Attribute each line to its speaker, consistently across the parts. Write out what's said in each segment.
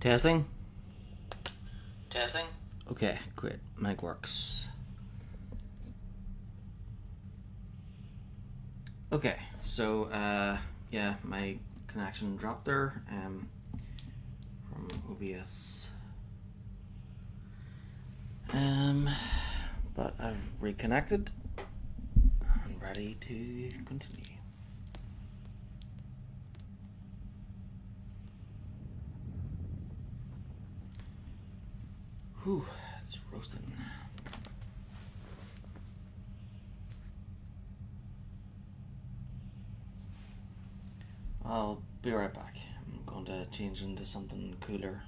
Speaker 1: Testing?
Speaker 2: Testing?
Speaker 1: Okay, great. Mic works. Okay, so, yeah, my connection dropped there from OBS. But I've reconnected and ready to continue. Whew, it's roasting. I'll be right back. I'm going to change into something cooler.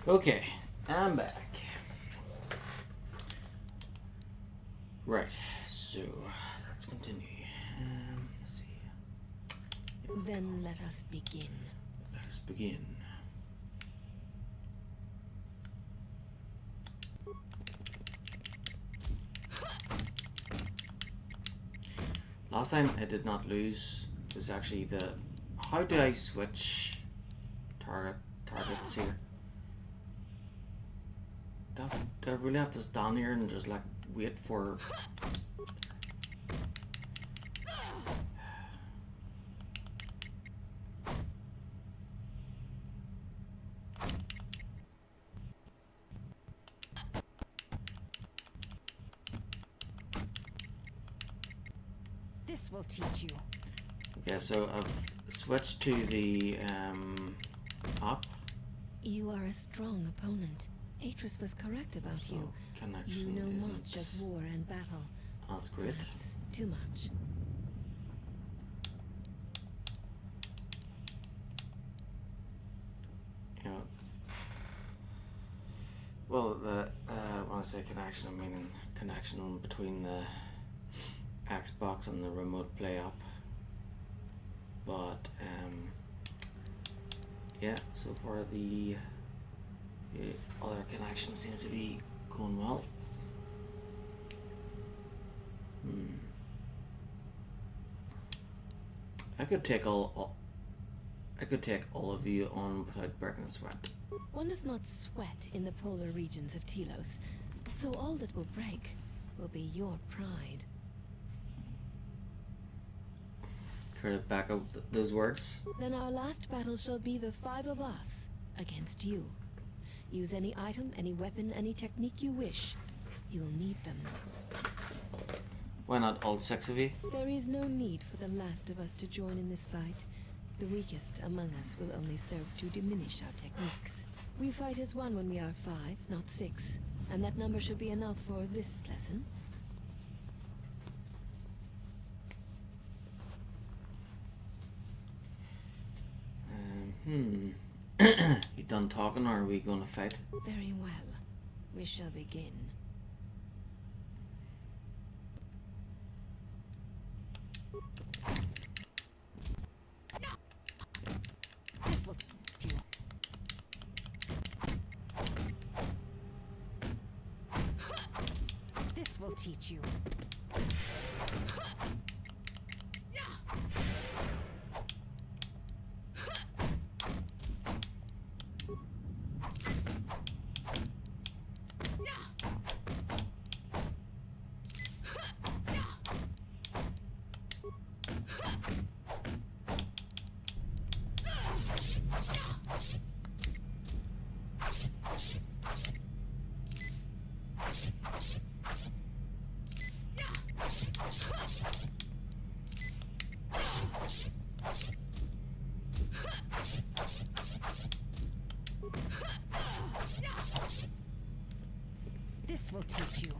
Speaker 1: Okay, I'm back. Right, so let's continue. Let's see.
Speaker 3: Then let us begin.
Speaker 1: Let us begin. Last time I did not lose. It was actually the... How do I switch targets here? Do I really have to stand here and just like wait for...
Speaker 3: This will teach you.
Speaker 1: Okay, so I've switched to the up.
Speaker 3: You are a strong opponent. Atris was correct about
Speaker 1: So
Speaker 3: you.
Speaker 1: connection
Speaker 3: You know
Speaker 1: isn't
Speaker 3: much of war and battle.
Speaker 1: as great.
Speaker 3: Perhaps too much.
Speaker 1: You know, well, the when I say connection, I mean connection between the Xbox and the remote play app. But yeah, so far the other connections seem to be going well. I could take all of you on without breaking a sweat.
Speaker 3: One does not sweat in the polar regions of Telos, so all that will break will be your pride.
Speaker 1: Care to back up those words?
Speaker 3: Then our last battle shall be the 5 of us against you. Use any item, any weapon, any technique you wish. You will need them.
Speaker 1: Why not all 6 of you?
Speaker 3: There is no need for the last of us to join in this fight. The weakest among us will only serve to diminish our techniques. We fight as one when we are 5, not 6. And that number should be enough for this lesson.
Speaker 1: You done talking or are we gonna fight?
Speaker 3: Very well. We shall begin. This will teach you. This will teach you. This will teach you.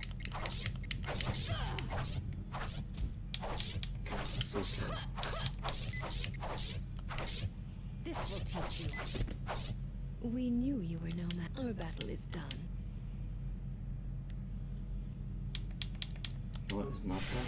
Speaker 1: So slow.
Speaker 3: This will teach you. We knew you were no match. Our battle is done.
Speaker 1: What is not done?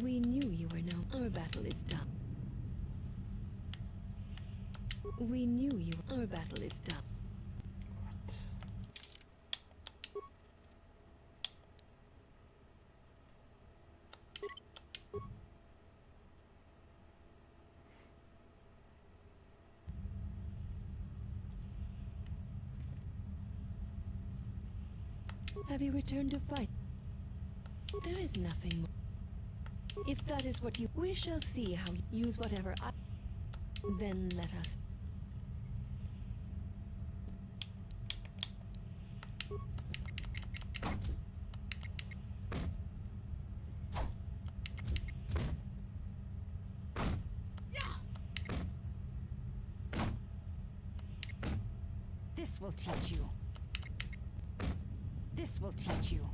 Speaker 3: We knew you were no. Our battle is done. We knew you. Our battle is done. Have you returned to fight? There is nothing more. If that is what you... We shall see how you use whatever I... Then let us...
Speaker 4: This will teach you. This will teach you.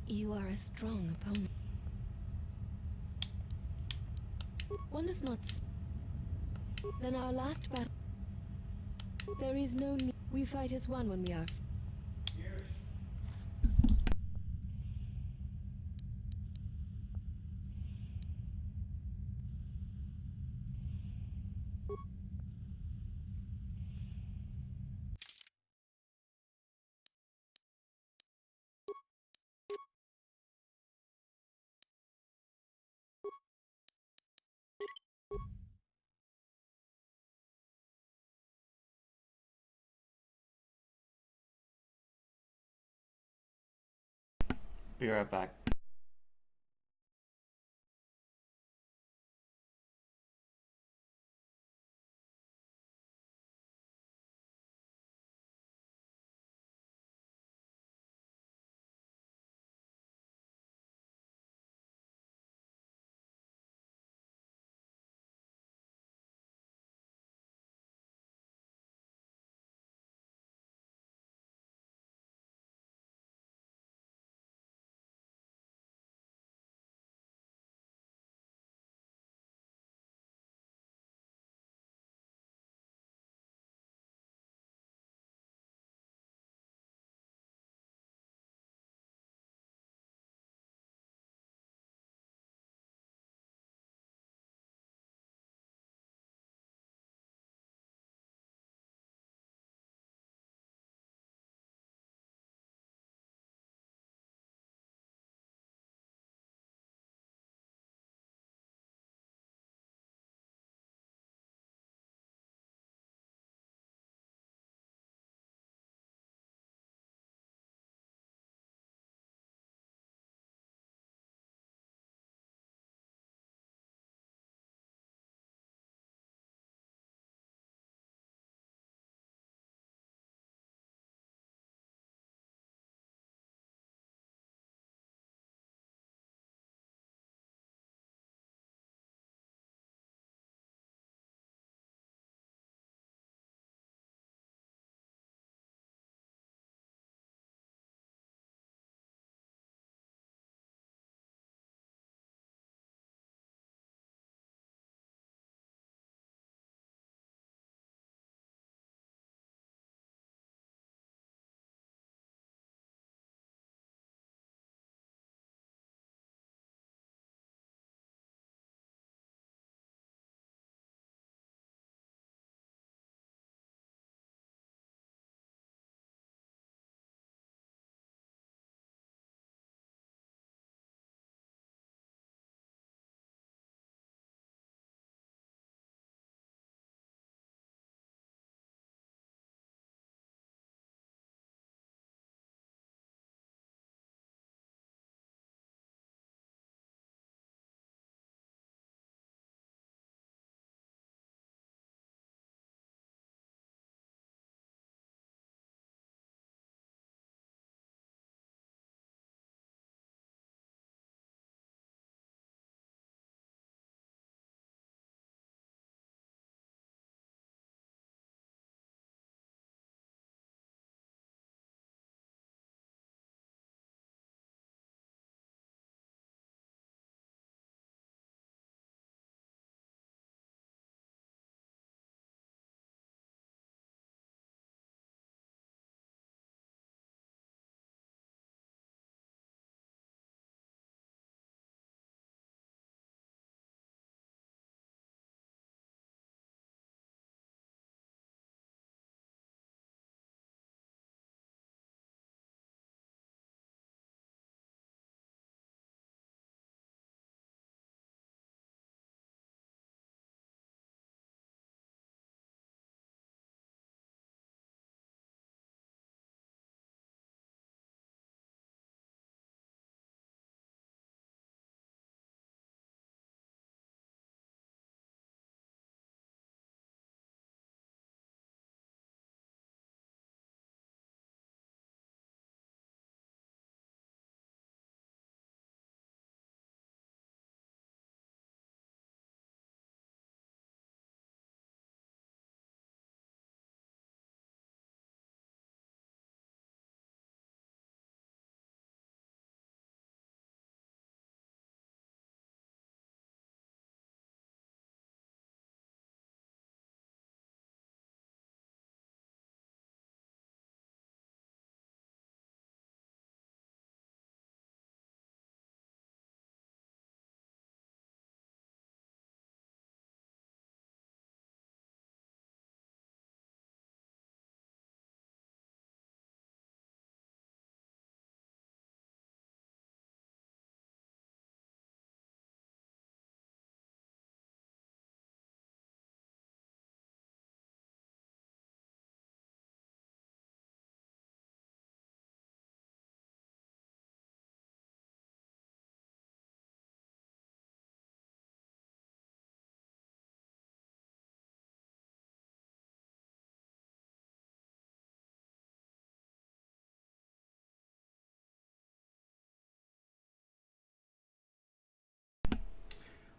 Speaker 3: You are a strong opponent. One does not... Then our last battle... There is no need... We fight as one when we are...
Speaker 1: Be right back.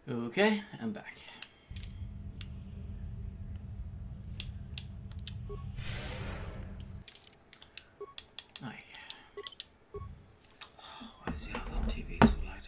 Speaker 1: Okay, I'm back. Aye. Why does he have that TV so loud?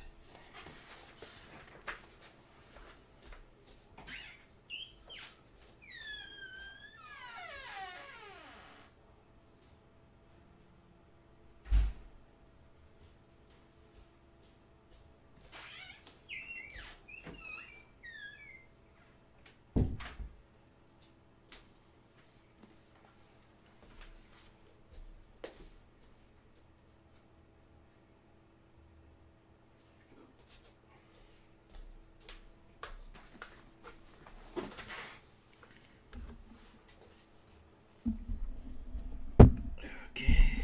Speaker 1: Okay.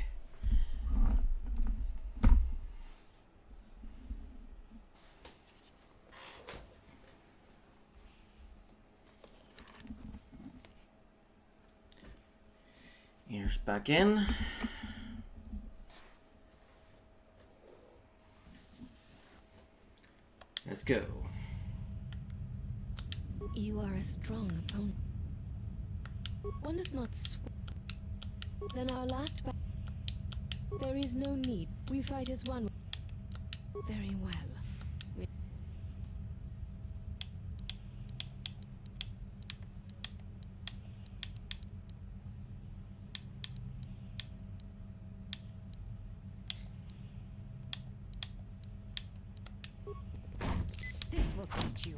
Speaker 1: Ears back in. Let's go.
Speaker 3: You are a strong opponent. One does not Then our last battle. There is no need. We fight as one. Very well.
Speaker 4: This will teach you.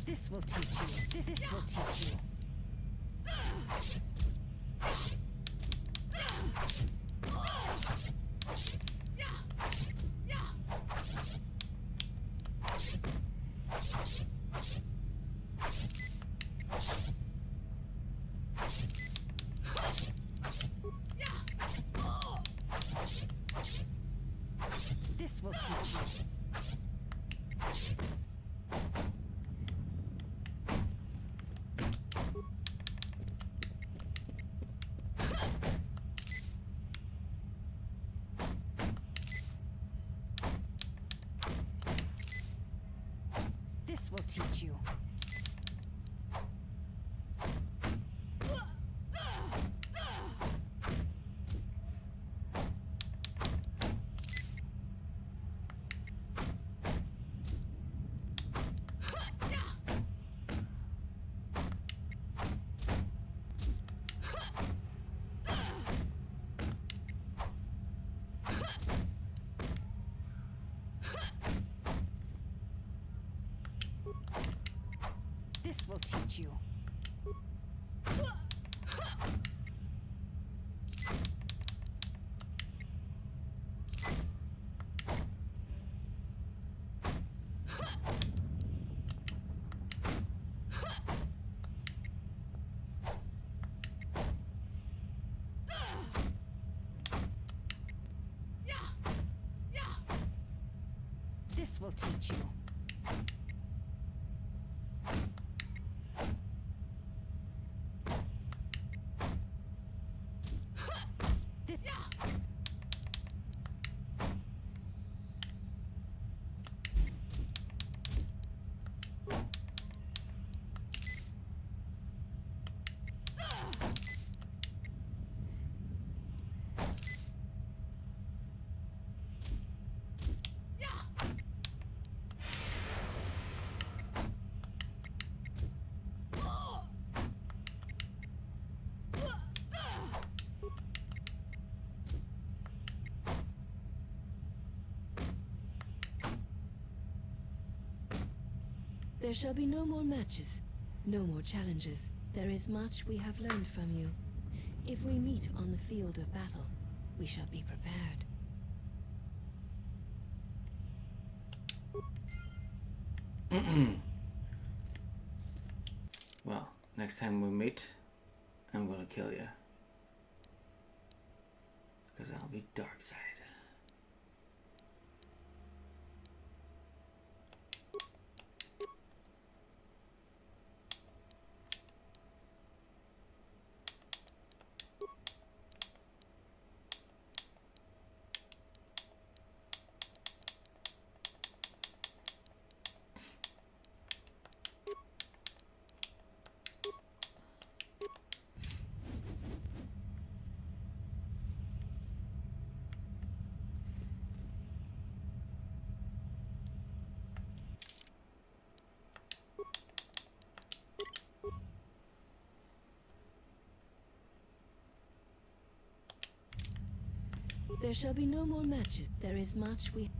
Speaker 4: This will teach you. This will teach you. This will teach you. This will teach you. This will teach you. This will teach you.
Speaker 3: There shall be no more matches, no more challenges. There is much we have learned from you. If we meet on the field of battle, we shall be prepared.
Speaker 1: Well, next time we meet, I'm gonna kill you. Because I'll be dark side.
Speaker 3: There shall be no more matches. There is much we...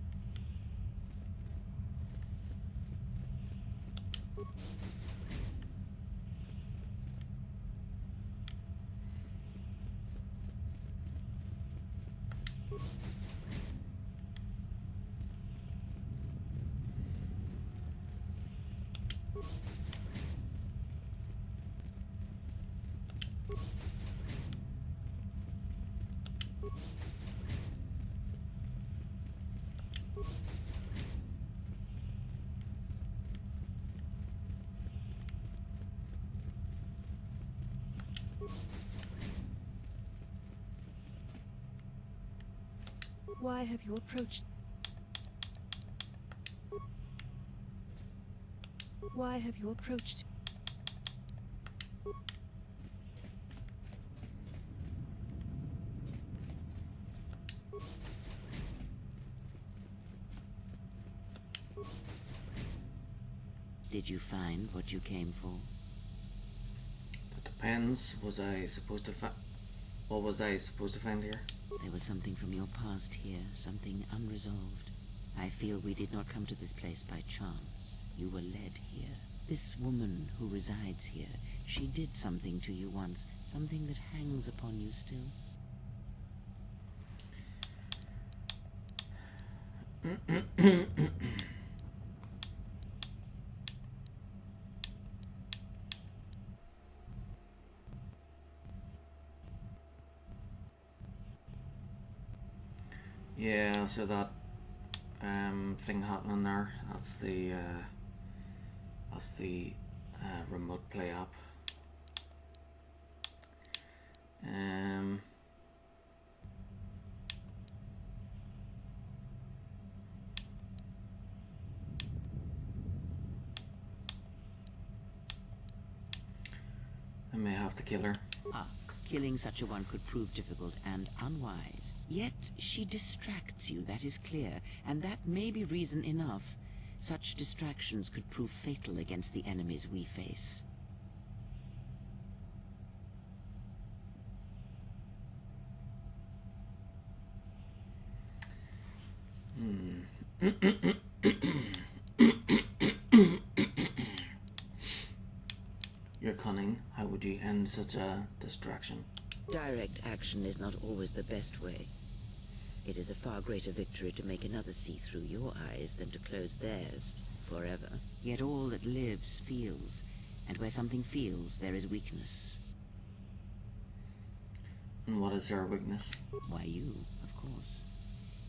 Speaker 3: Why have you approached? Why have you approached?
Speaker 5: Did you find what you came for?
Speaker 1: That depends. Was I supposed to find... What was I supposed to find here?
Speaker 5: There was something from your past here, something unresolved. I feel we did not come to this place by chance. You were led here. This woman who resides here, she did something to you once, something that hangs upon you still.
Speaker 1: Yeah, so that thing happening there, that's the remote play app. I may have to kill her.
Speaker 5: Ah, killing such a one could prove difficult and unwise. Yet she distracts you, that is clear, and that may be reason enough. Such distractions could prove fatal against the enemies we face.
Speaker 1: You're cunning. How would you end such a distraction?
Speaker 5: Direct action is not always the best way. It is a far greater victory to make another see through your eyes than to close theirs forever. Yet all that lives feels, and where something feels, there is weakness.
Speaker 1: And what is her weakness?
Speaker 5: Why, you, of course.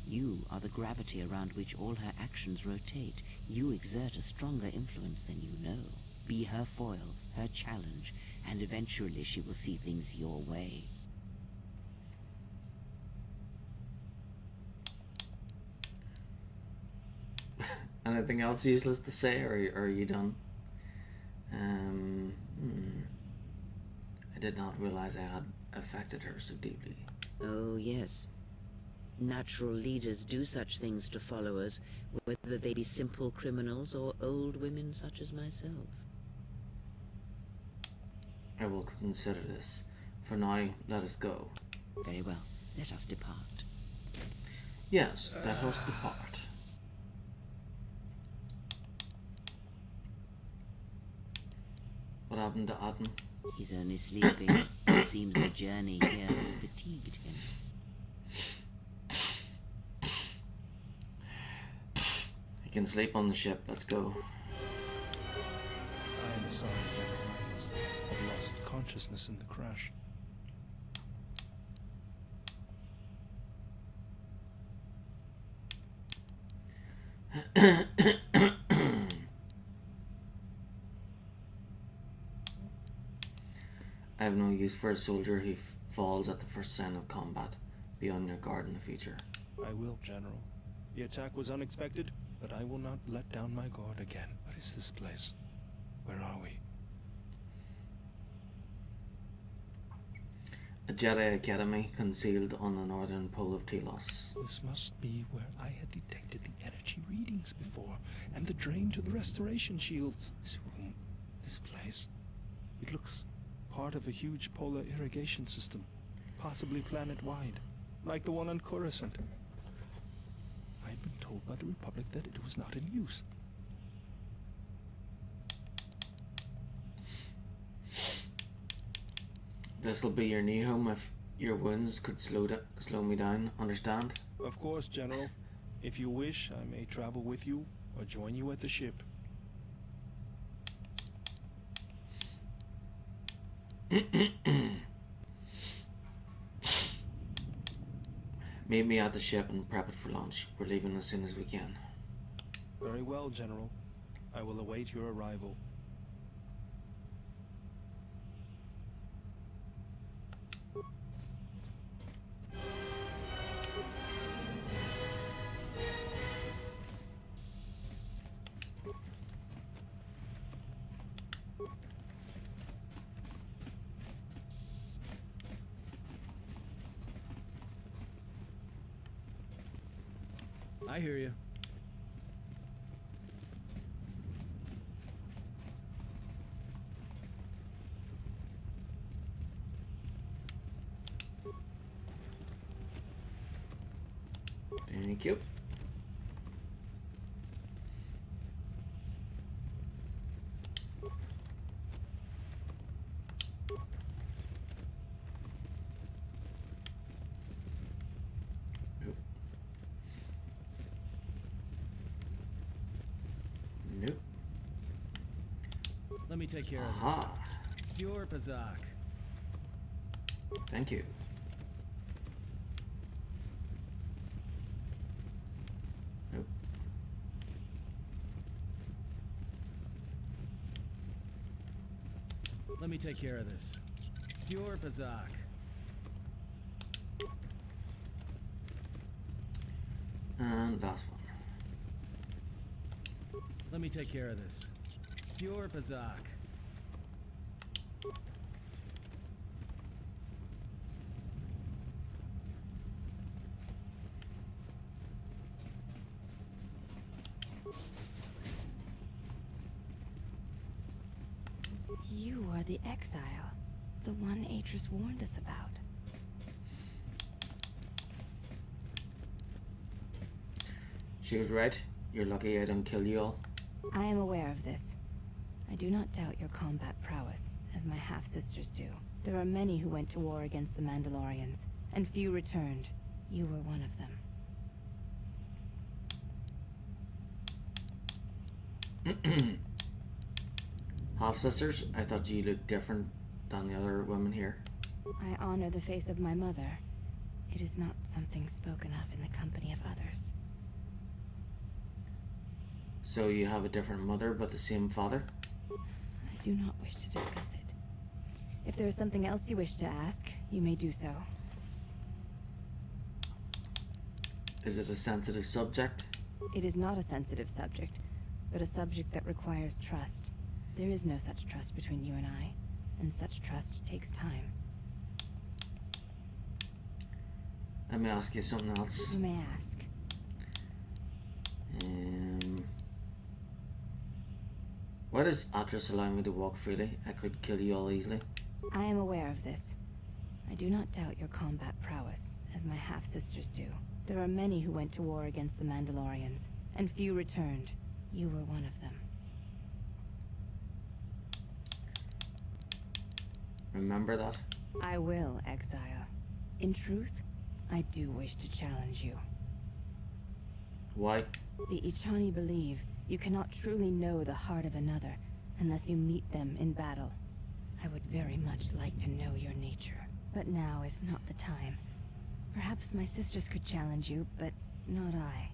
Speaker 5: You are the gravity around which all her actions rotate. You exert a stronger influence than you know. Be her foil, her challenge, and eventually she will see things your way.
Speaker 1: Anything else useless to say, or are you done? I did not realize I had affected her so deeply.
Speaker 5: Oh, yes. Natural leaders do such things to followers, whether they be simple criminals or old women such as myself.
Speaker 1: I will consider this. For now, let us go.
Speaker 5: Very well. Let us depart.
Speaker 1: Yes, let us depart. What happened to Adam?
Speaker 5: He's only sleeping. It seems the journey here has fatigued him.
Speaker 1: He can sleep on the ship. Let's go.
Speaker 6: I am sorry, General Highness. I lost consciousness in the crash.
Speaker 1: I have no use for a soldier who falls at the first sign of combat. Be on your guard in the future.
Speaker 6: I will, General. The attack was unexpected, but I will not let down my guard again. What is this place? Where are we?
Speaker 1: A Jedi Academy concealed on the northern pole of Telos.
Speaker 6: This must be where I had detected the energy readings before, and the drain to the restoration shields. This room, this place, it looks part of a huge polar irrigation system, possibly planet-wide. like the one on Coruscant. I had been told by the Republic that it was not in use.
Speaker 1: This'll be your new home if your wounds could slow me down, understand?
Speaker 6: Of course, General. If you wish, I may travel with you or join you at the ship.
Speaker 1: Meet me at the ship and prep it for launch. We're leaving as soon as we can.
Speaker 6: Very well, General. I will await your arrival.
Speaker 7: I hear you.
Speaker 1: Thank you. Nope.
Speaker 7: Let me take care of
Speaker 1: Aha.
Speaker 7: it. Pure Pazak.
Speaker 1: Thank you. Nope.
Speaker 7: Let me take care of this. Pure Pazak.
Speaker 1: And last one.
Speaker 7: Let me take care of this. Pure Pazak.
Speaker 8: You are the exile, the one Atris warned us about.
Speaker 1: She was right. You're lucky I don't kill you all.
Speaker 8: I am aware of this. I do not doubt your combat prowess, as my half-sisters do. There are many who went to war against the Mandalorians, and few returned. You were one of them.
Speaker 1: Half-sisters? I thought you looked different than the other women here.
Speaker 8: I honor the face of my mother. It is not something spoken of in the company of others.
Speaker 1: So you have a different mother but the same father?
Speaker 8: I do not wish to discuss it. If there is something else you wish to ask, you may do so.
Speaker 1: Is it a sensitive subject?
Speaker 8: It is not a sensitive subject, but a subject that requires trust. There is no such trust between you and I, and such trust takes time.
Speaker 1: Let me ask you something else.
Speaker 8: You may ask.
Speaker 1: Why does Atris allow me to walk freely? I could kill you all easily.
Speaker 8: I am aware of this. I do not doubt your combat prowess, as my half-sisters do. There are many who went to war against the Mandalorians, and few returned. You were one of them.
Speaker 1: Remember that?
Speaker 8: I will, exile. In truth, I do wish to challenge you.
Speaker 1: Why?
Speaker 8: The Ichani believe you cannot truly know the heart of another unless you meet them in battle. I would very much like to know your nature, but now is not the time. Perhaps my sisters could challenge you, but not I.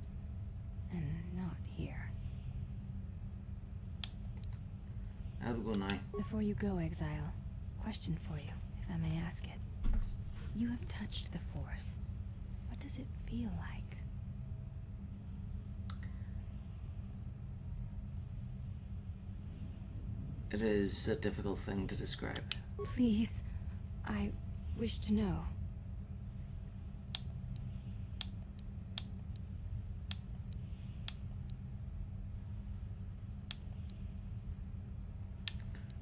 Speaker 8: And not here.
Speaker 1: I'll go now.
Speaker 8: Before you go, exile, question for you, if I may ask it. You have touched the Force. What does it feel like?
Speaker 1: It is a difficult thing to describe.
Speaker 8: Please, I wish to know.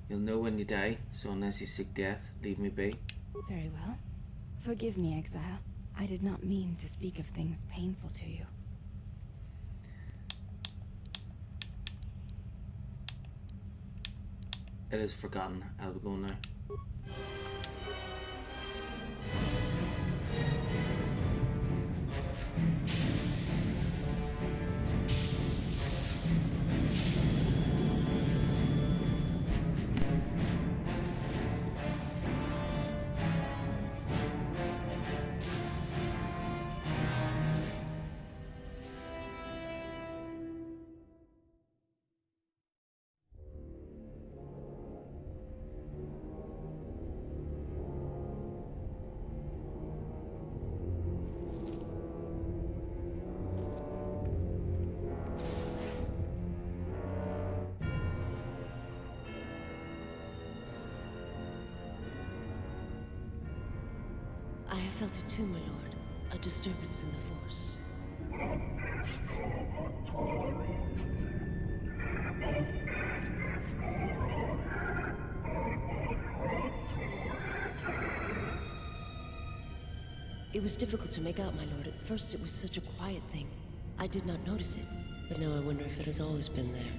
Speaker 1: You'll know when you die, so unless you seek death, leave me be.
Speaker 8: Very well. Forgive me, exile. I did not mean to speak of things painful to you.
Speaker 1: It is forgotten. I'll be going now.
Speaker 9: I have felt it too, my lord. A disturbance in the Force. It was difficult to make out, my lord. At first it was such a quiet thing. I did not notice it. But now I wonder if it has always been there.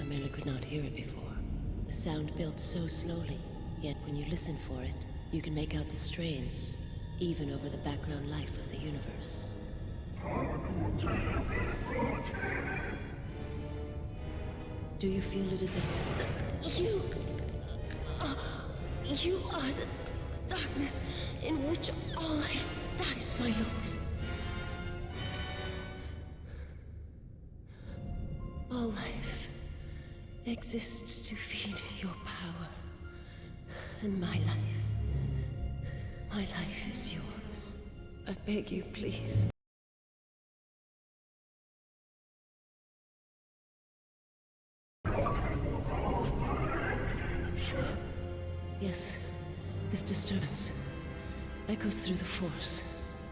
Speaker 9: I merely could not hear it before. The sound built so slowly, yet when you listen for it, you can make out the strains, even over the background life of the universe. Do you feel it is a... You are the darkness in which all life dies, my lord. All life exists to feed your power. And my life is yours. I beg you, please. Yes, this disturbance echoes through the Force.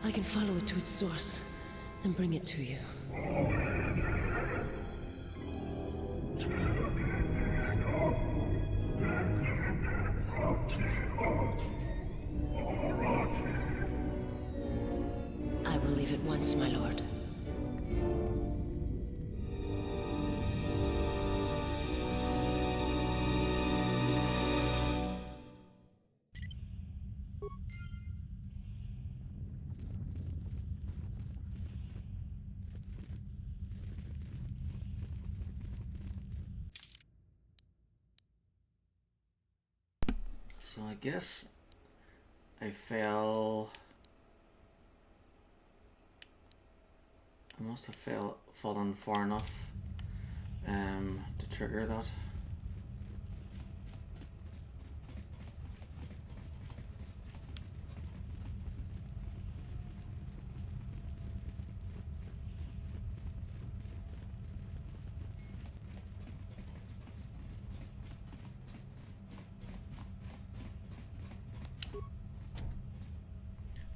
Speaker 9: I can follow it to its source and bring it to you. I will leave at once, my lord.
Speaker 1: So I guess I must have fallen far enough to trigger that.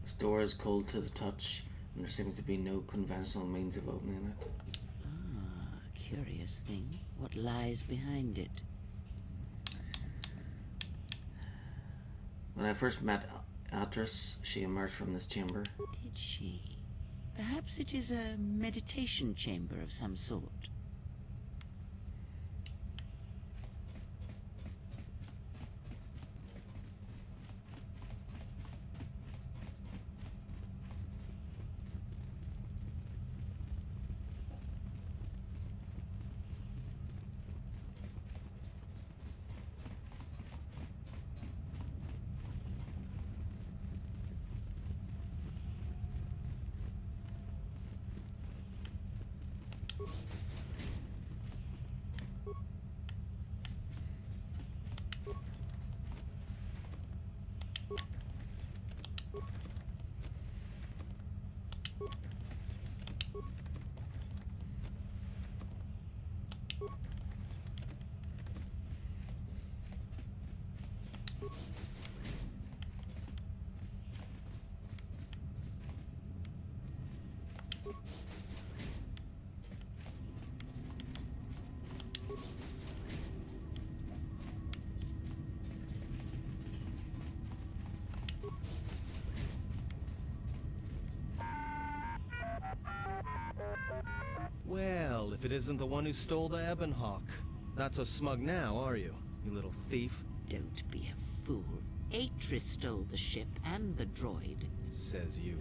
Speaker 1: This door is cold to the touch, and there seems to be no conventional means of opening it.
Speaker 5: Ah, curious thing. What lies behind it?
Speaker 1: When I first met Atris, she emerged from this chamber.
Speaker 5: Did she? Perhaps it is a meditation chamber of some sort.
Speaker 7: it isn't the one who stole the Ebonhawk. Not so smug now, are you, you little thief?
Speaker 5: Don't be a fool. Atris stole the ship and the droid.
Speaker 7: Says you.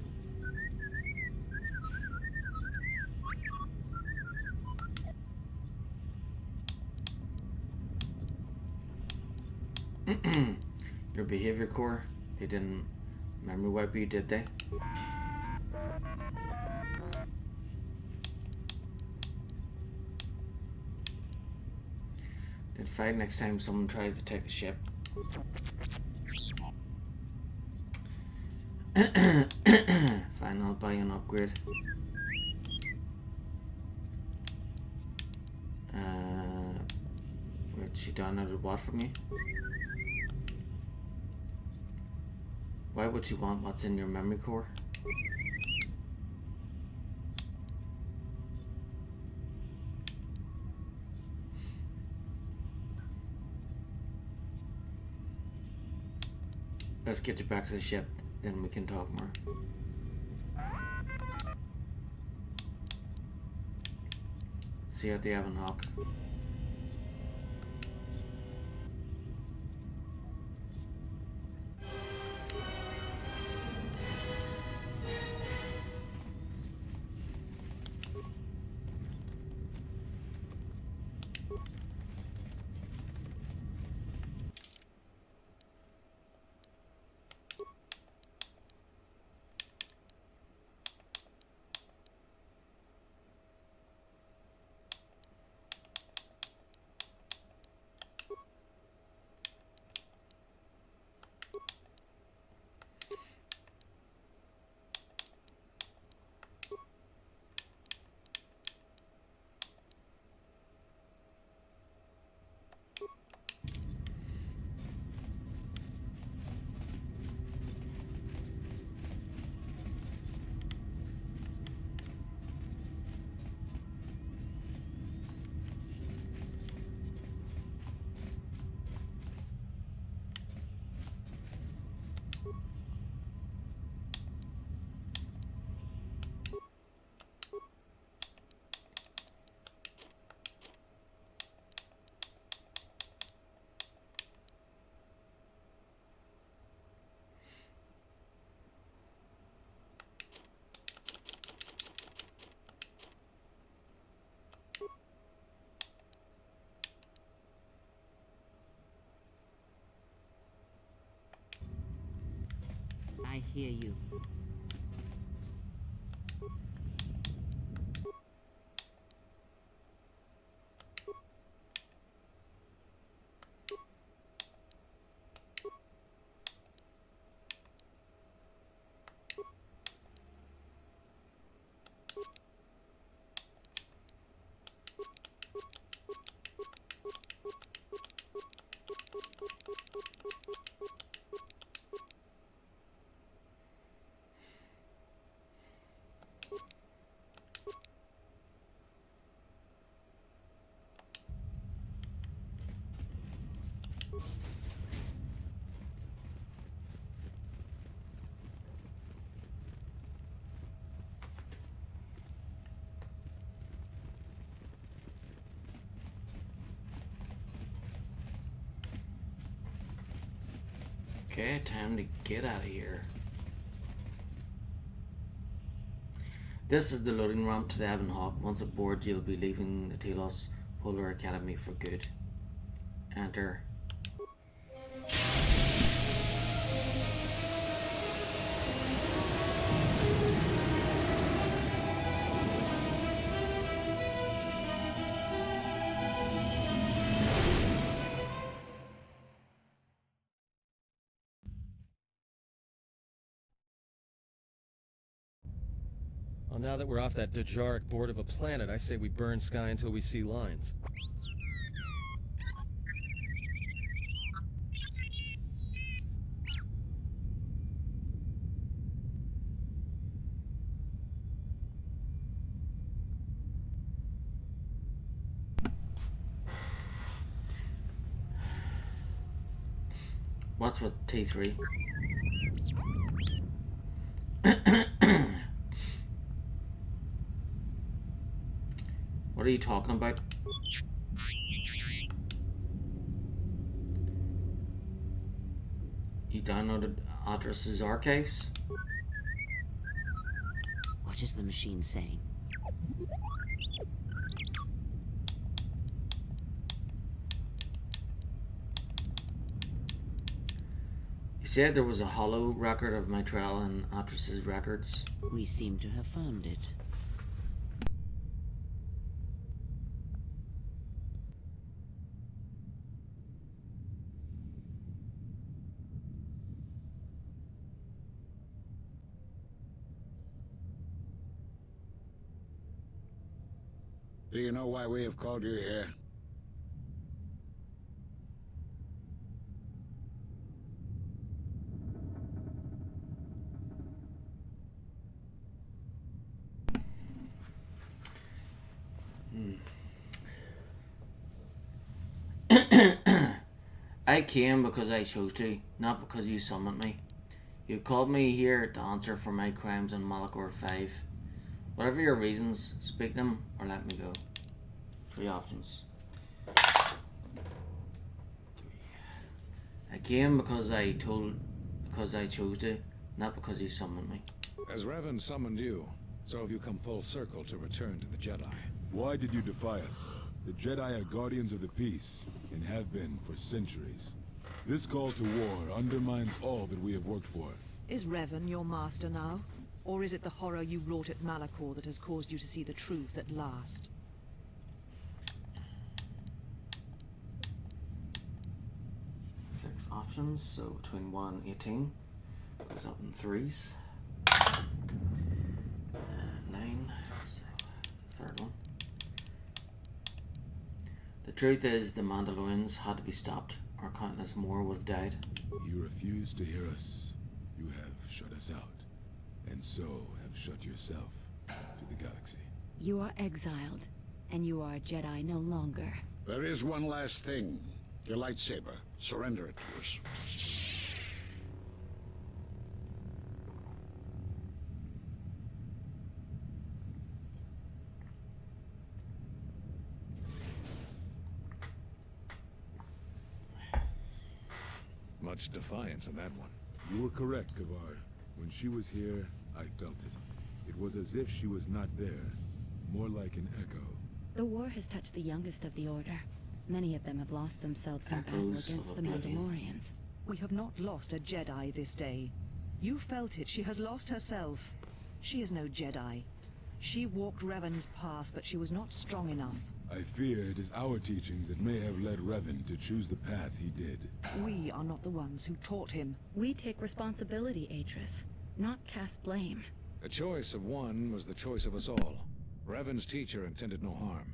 Speaker 1: Your behavior core, they didn't memory wipe you, did they? Then fight next time someone tries to take the ship. Fine, I'll buy an upgrade. Wait, she downloaded what for me? Why would you want what's in your memory core? Let's get you back to the ship, then we can talk more. See you at the Ebonhawk.
Speaker 5: I hear you.
Speaker 1: Okay, time to get out of here. This is the loading ramp to the Ebonhawk. Once aboard, you'll be leaving the Telos Polar Academy for good. Enter.
Speaker 7: Well, now that we're off that Dajaric board of a planet, I say we burn sky until we see lines.
Speaker 1: What's with T3? What What are you talking about? You downloaded Atlas's archives?
Speaker 5: What is the machine saying?
Speaker 1: He said there was a hollow record of my trial in Atlas's records.
Speaker 5: We seem to have found it.
Speaker 10: Do you know why we have called you here?
Speaker 1: I came because I chose to, not because you summoned me. You called me here to answer for my crimes in Malachor 5. Whatever your reasons, speak them or let me go. 3 options. 3. I came because I chose to, not because you summoned me.
Speaker 11: As Revan summoned you, so have you come full circle to return to the Jedi.
Speaker 12: Why did you defy us? The Jedi are guardians of the peace, and have been for centuries. This call to war undermines all that we have worked for.
Speaker 13: Is Revan your master now? Or is it the horror you wrought at Malachor that has caused you to see the truth at last?
Speaker 1: Six options, so between 1 and 18. Goes up in 3s. 9, so the third one. The truth is, the Mandalorians had to be stopped, or countless more would have died.
Speaker 12: You refuse to hear us. You have shut us out, and so have shut yourself to the galaxy.
Speaker 8: You are exiled, and you are a Jedi no longer.
Speaker 10: There is one last thing. Your lightsaber. Surrender it to us.
Speaker 11: Much defiance in that one.
Speaker 12: You were correct, Kavar. When she was here, I felt it. It was as if she was not there. More like an echo.
Speaker 8: The war has touched the youngest of the Order. Many of them have lost themselves in battle
Speaker 1: Echoes
Speaker 8: against
Speaker 1: of
Speaker 8: the
Speaker 1: oblivion.
Speaker 8: Mandalorians.
Speaker 13: We have not lost a Jedi this day. You felt it. She has lost herself. She is no Jedi. She walked Revan's path, but she was not strong enough.
Speaker 12: I fear it is our teachings that may have led Revan to choose the path he did.
Speaker 13: We are not the ones who taught him.
Speaker 8: We take responsibility, Atris, not cast blame.
Speaker 11: The choice of one was the choice of us all. Revan's teacher intended no harm,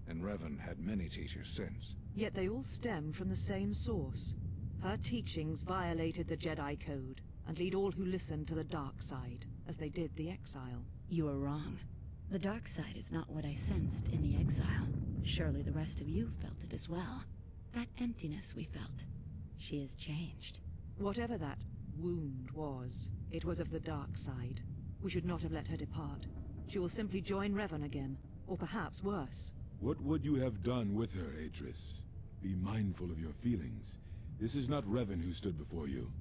Speaker 11: and Revan had many teachers since.
Speaker 13: Yet they all stem from the same source. Her teachings violated the Jedi Code, and lead all who listen to the dark side, as they did the exile.
Speaker 8: You are wrong. The dark side is not what I sensed in the exile. Surely the rest of you felt it as well. That emptiness we felt. She has changed.
Speaker 13: Whatever that wound was, it was of the dark side. We should not have let her depart. She will simply join Revan again, or perhaps worse.
Speaker 12: What would you have done with her, Atris? Be mindful of your feelings. This is not Revan who stood before you.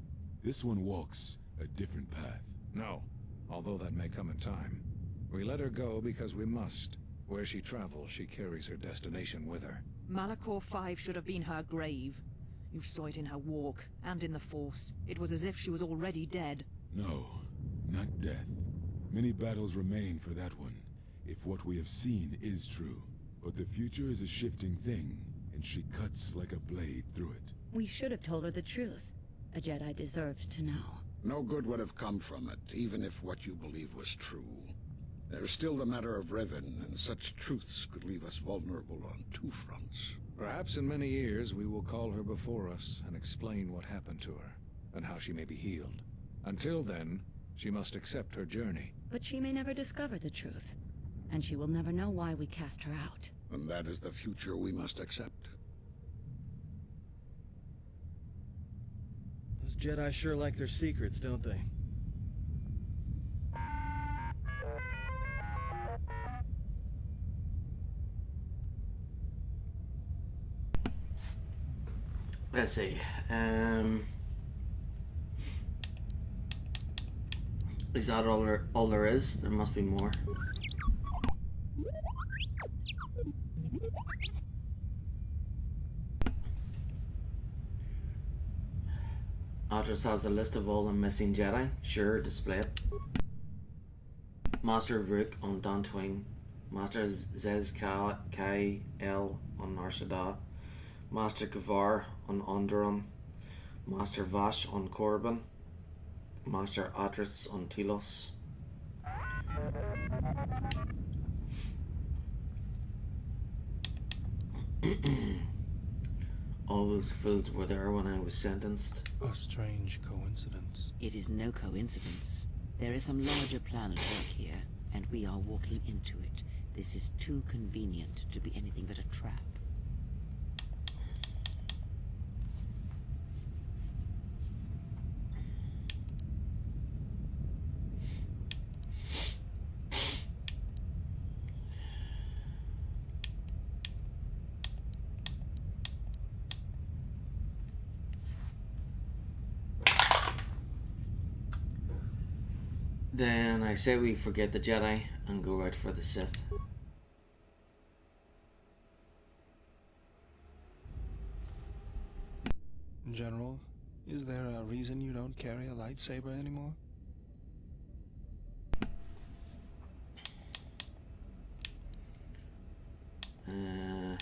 Speaker 12: This one walks a different path.
Speaker 11: No, although that may come in time. We let her go because we must. Where she travels, she carries her destination with her.
Speaker 13: Malachor 5 should have been her grave. You saw it in her walk, and in the Force. It was as if she was already dead.
Speaker 12: No, not death. Many battles remain for that one, if what we have seen is true. But the future is a shifting thing, and she cuts like a blade through it.
Speaker 8: We should have told her the truth. A Jedi deserves to know.
Speaker 10: No good would have come from it, even if what you believe was true. There's still the matter of Revan, and such truths could leave us vulnerable on 2 fronts.
Speaker 11: Perhaps in many years we will call her before us and explain what happened to her, and how she may be healed. Until then, she must accept her journey.
Speaker 8: But she may never discover the truth, and she will never know why we cast her out.
Speaker 10: And that is the future we must accept.
Speaker 7: Those Jedi sure like their secrets, don't they?
Speaker 1: Let's see. Is that all there is? There must be more. Atlas has a list of all the missing Jedi. Sure, display it. Master Rook on Dantooine. Master Zez Kai El on Nar Shaddaa. Master Kavar on Onderon. Master Vash on Korriban. Master Atris on Telos. All those fools were there when I was sentenced.
Speaker 6: A strange coincidence.
Speaker 5: It is no coincidence. There is some larger plan at work here, and we are walking into it. This is too convenient to be anything but a trap.
Speaker 1: Then I say we forget the Jedi and go right for the Sith.
Speaker 6: General, is there a reason you don't carry a lightsaber anymore?
Speaker 1: It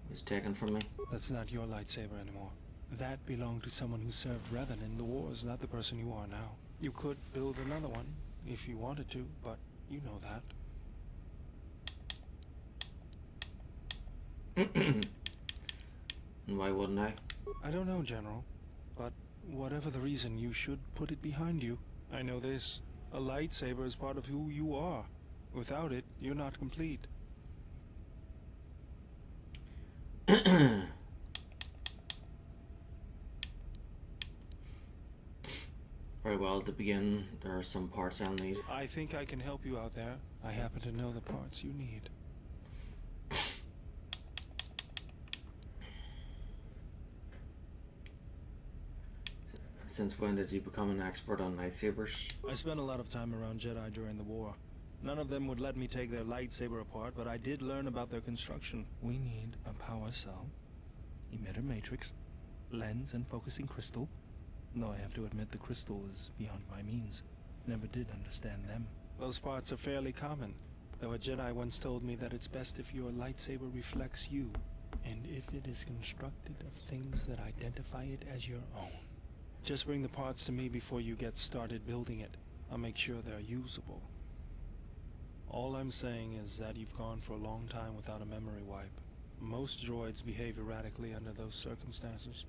Speaker 1: was taken from me.
Speaker 6: That's not your lightsaber anymore. That belonged to someone who served Revan in the wars, not the person you are now. You could build another one, if you wanted to, but you know that.
Speaker 1: And why wouldn't I?
Speaker 6: I don't know, General, but whatever the reason, you should put it behind you. I know this. A lightsaber is part of who you are. Without it, you're not complete.
Speaker 1: Very well, to begin, there are some parts I'll need.
Speaker 6: I think I can help you out there. I happen to know the parts you need.
Speaker 1: Since when did you become an expert on lightsabers?
Speaker 6: I spent a lot of time around Jedi during the war. None of them would let me take their lightsaber apart, but I did learn about their construction. We need a power cell, emitter matrix, lens and focusing crystal. Though I have to admit the crystal is beyond my means. Never did understand them. Those parts are fairly common, though a Jedi once told me that it's best if your lightsaber reflects you, and if it is constructed of things that identify it as your own. Just bring the parts to me before you get started building it. I'll make sure they're usable. All I'm saying is that you've gone for a long time without a memory wipe. Most droids behave erratically under those circumstances.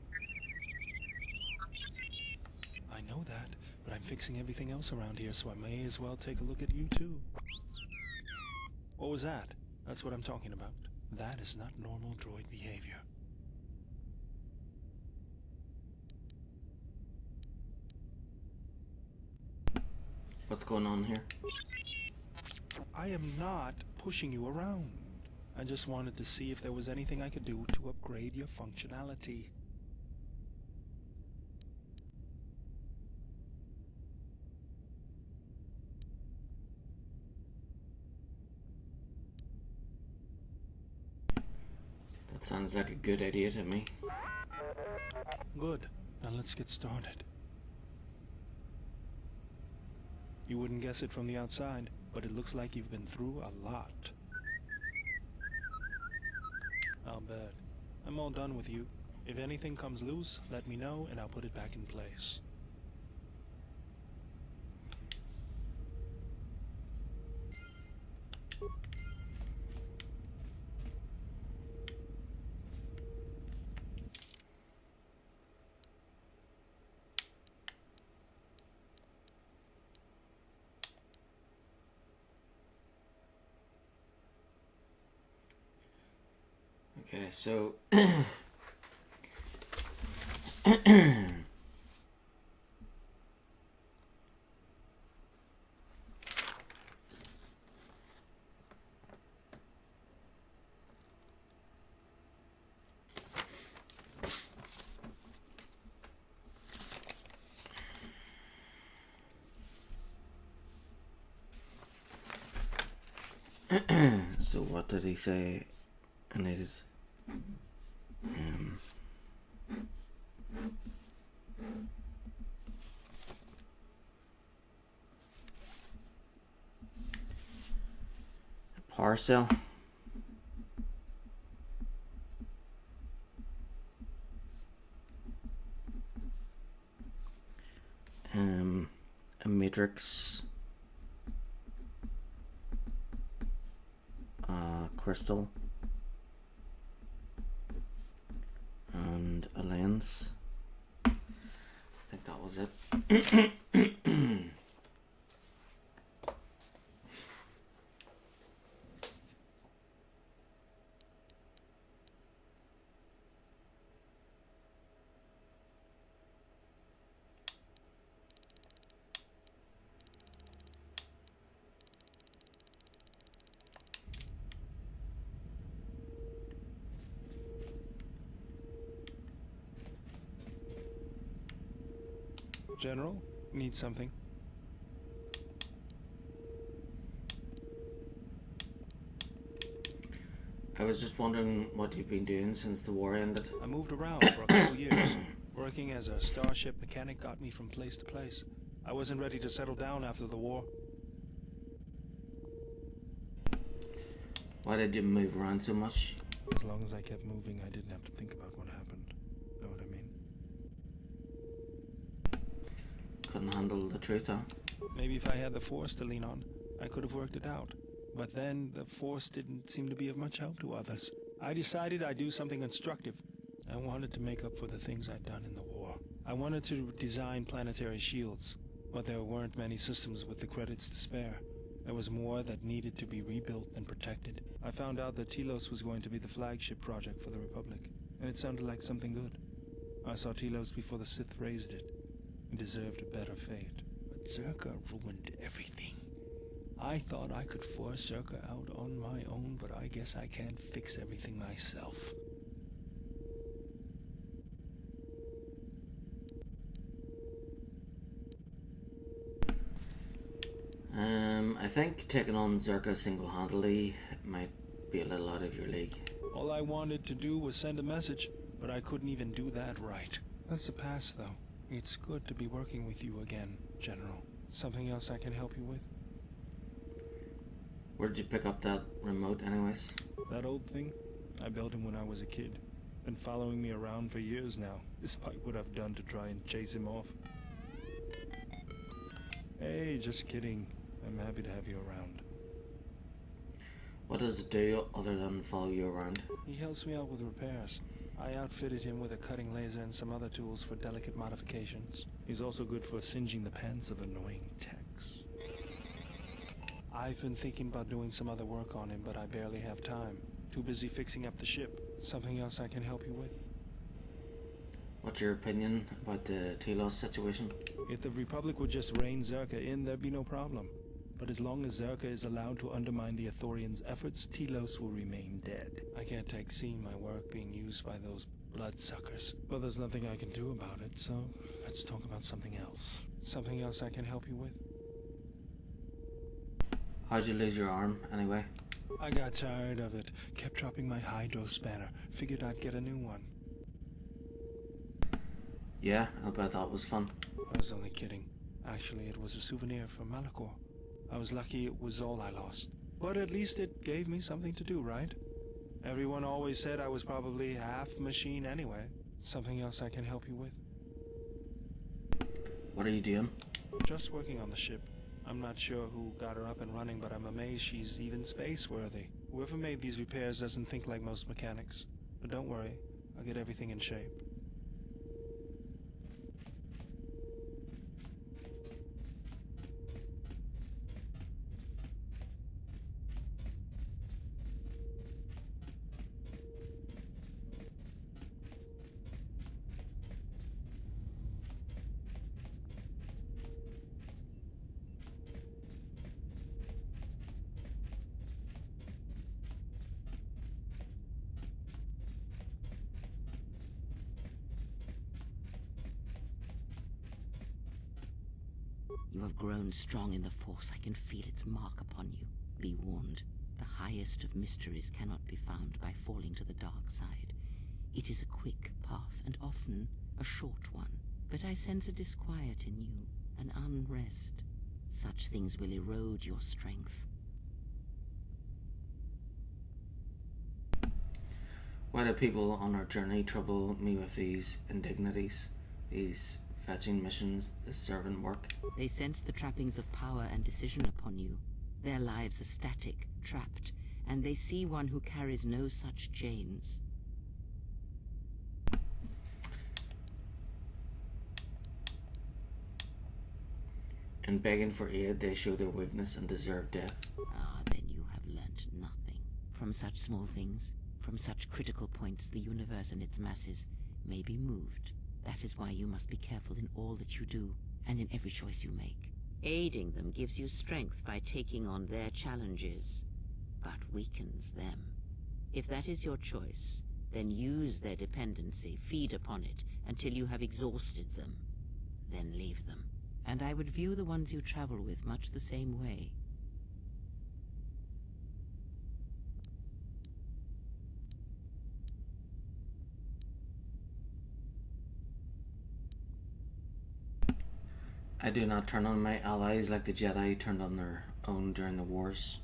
Speaker 6: I know that, but I'm fixing everything else around here, so I may as well take a look at you too. What was that? That's what I'm talking about. That is not normal droid behavior.
Speaker 1: What's going on here?
Speaker 6: I am not pushing you around. I just wanted to see if there was anything I could do to upgrade your functionality.
Speaker 1: That sounds like a good idea to me.
Speaker 6: Good. Now let's get started. You wouldn't guess it from the outside, but it looks like you've been through a lot. I'll bet. I'm all done with you. If anything comes loose, let me know and I'll put it back in place.
Speaker 1: Okay, so So what did he say I needed? A power cell. A matrix crystal and a lens. I think that was it.
Speaker 6: General, need something?
Speaker 1: I was just wondering what you've been doing since the war ended.
Speaker 6: I moved around for a couple years. Working as a starship mechanic got me from place to place. I wasn't ready to settle down after the war.
Speaker 1: Why did you move around so much?
Speaker 6: As long as I kept moving, I didn't have to think about what happened. Know what I mean?
Speaker 1: Couldn't handle the truth, huh?
Speaker 6: Maybe if I had the Force to lean on, I could have worked it out. But then, the Force didn't seem to be of much help to others. I decided I'd do something constructive. I wanted to make up for the things I'd done in the war. I wanted to design planetary shields, but there weren't many systems with the credits to spare. There was more that needed to be rebuilt and protected. I found out that Telos was going to be the flagship project for the Republic, and it sounded like something good. I saw Telos before the Sith raised it. It deserved a better fate. But Zerka ruined everything. I thought I could force Zerka out on my own, but I guess I can't fix everything myself.
Speaker 1: I think taking on Zerka single-handedly might be a little out of your league.
Speaker 6: All I wanted to do was send a message, but I couldn't even do that right. That's the past, though. It's good to be working with you again, General. Something else I can help you with?
Speaker 1: Where did you pick up that remote anyways?
Speaker 6: That old thing? I built him when I was a kid. Been following me around for years now, despite what I've done to try and chase him off. Hey, just kidding. I'm happy to have you around.
Speaker 1: What does it do other than follow you around?
Speaker 6: He helps me out with repairs. I outfitted him with a cutting laser and some other tools for delicate modifications. He's also good for singeing the pants of annoying techs. I've been thinking about doing some other work on him, but I barely have time. Too busy fixing up the ship. Something else I can help you with?
Speaker 1: What's your opinion about the Telos situation?
Speaker 6: If the Republic would just rein Zerka in, there'd be no problem. But as long as Zerka is allowed to undermine the Ithorians' efforts, Telos will remain dead. I can't take seeing my work being used by those bloodsuckers. But there's nothing I can do about it, so let's talk about something else. Something else I can help you with?
Speaker 1: How'd you lose your arm, anyway?
Speaker 6: I got tired of it. Kept dropping my hydro spanner. Figured I'd get a new one.
Speaker 1: Yeah, I bet that was fun.
Speaker 6: I was only kidding. Actually, it was a souvenir from Malachor. I was lucky it was all I lost. But at least it gave me something to do, right? Everyone always said I was probably half machine anyway. Something else I can help you with?
Speaker 1: What are you doing?
Speaker 6: Just working on the ship. I'm not sure who got her up and running, but I'm amazed she's even space-worthy. Whoever made these repairs doesn't think like most mechanics. But don't worry, I'll get everything in shape.
Speaker 5: You have grown strong in the Force. I can feel its mark upon you. Be warned. The highest of mysteries cannot be found by falling to the dark side. It is a quick path, and often a short one. But I sense a disquiet in you, an unrest. Such things will erode your strength.
Speaker 1: Why do people on our journey trouble me with these indignities, these fetching missions, this servant work?
Speaker 5: They sense the trappings of power and decision upon you. Their lives are static, trapped, and they see one who carries no such chains.
Speaker 1: In begging for aid, they show their weakness and deserve death.
Speaker 5: Ah, then you have learnt nothing. From such small things, from such critical points, the universe and its masses may be moved. That is why you must be careful in all that you do, and in every choice you make. Aiding them gives you strength by taking on their challenges, but weakens them. If that is your choice, then use their dependency, feed upon it, until you have exhausted them. Then leave them. And I would view the ones you travel with much the same way.
Speaker 1: I do not turn on my allies like the Jedi turned on their own during the wars.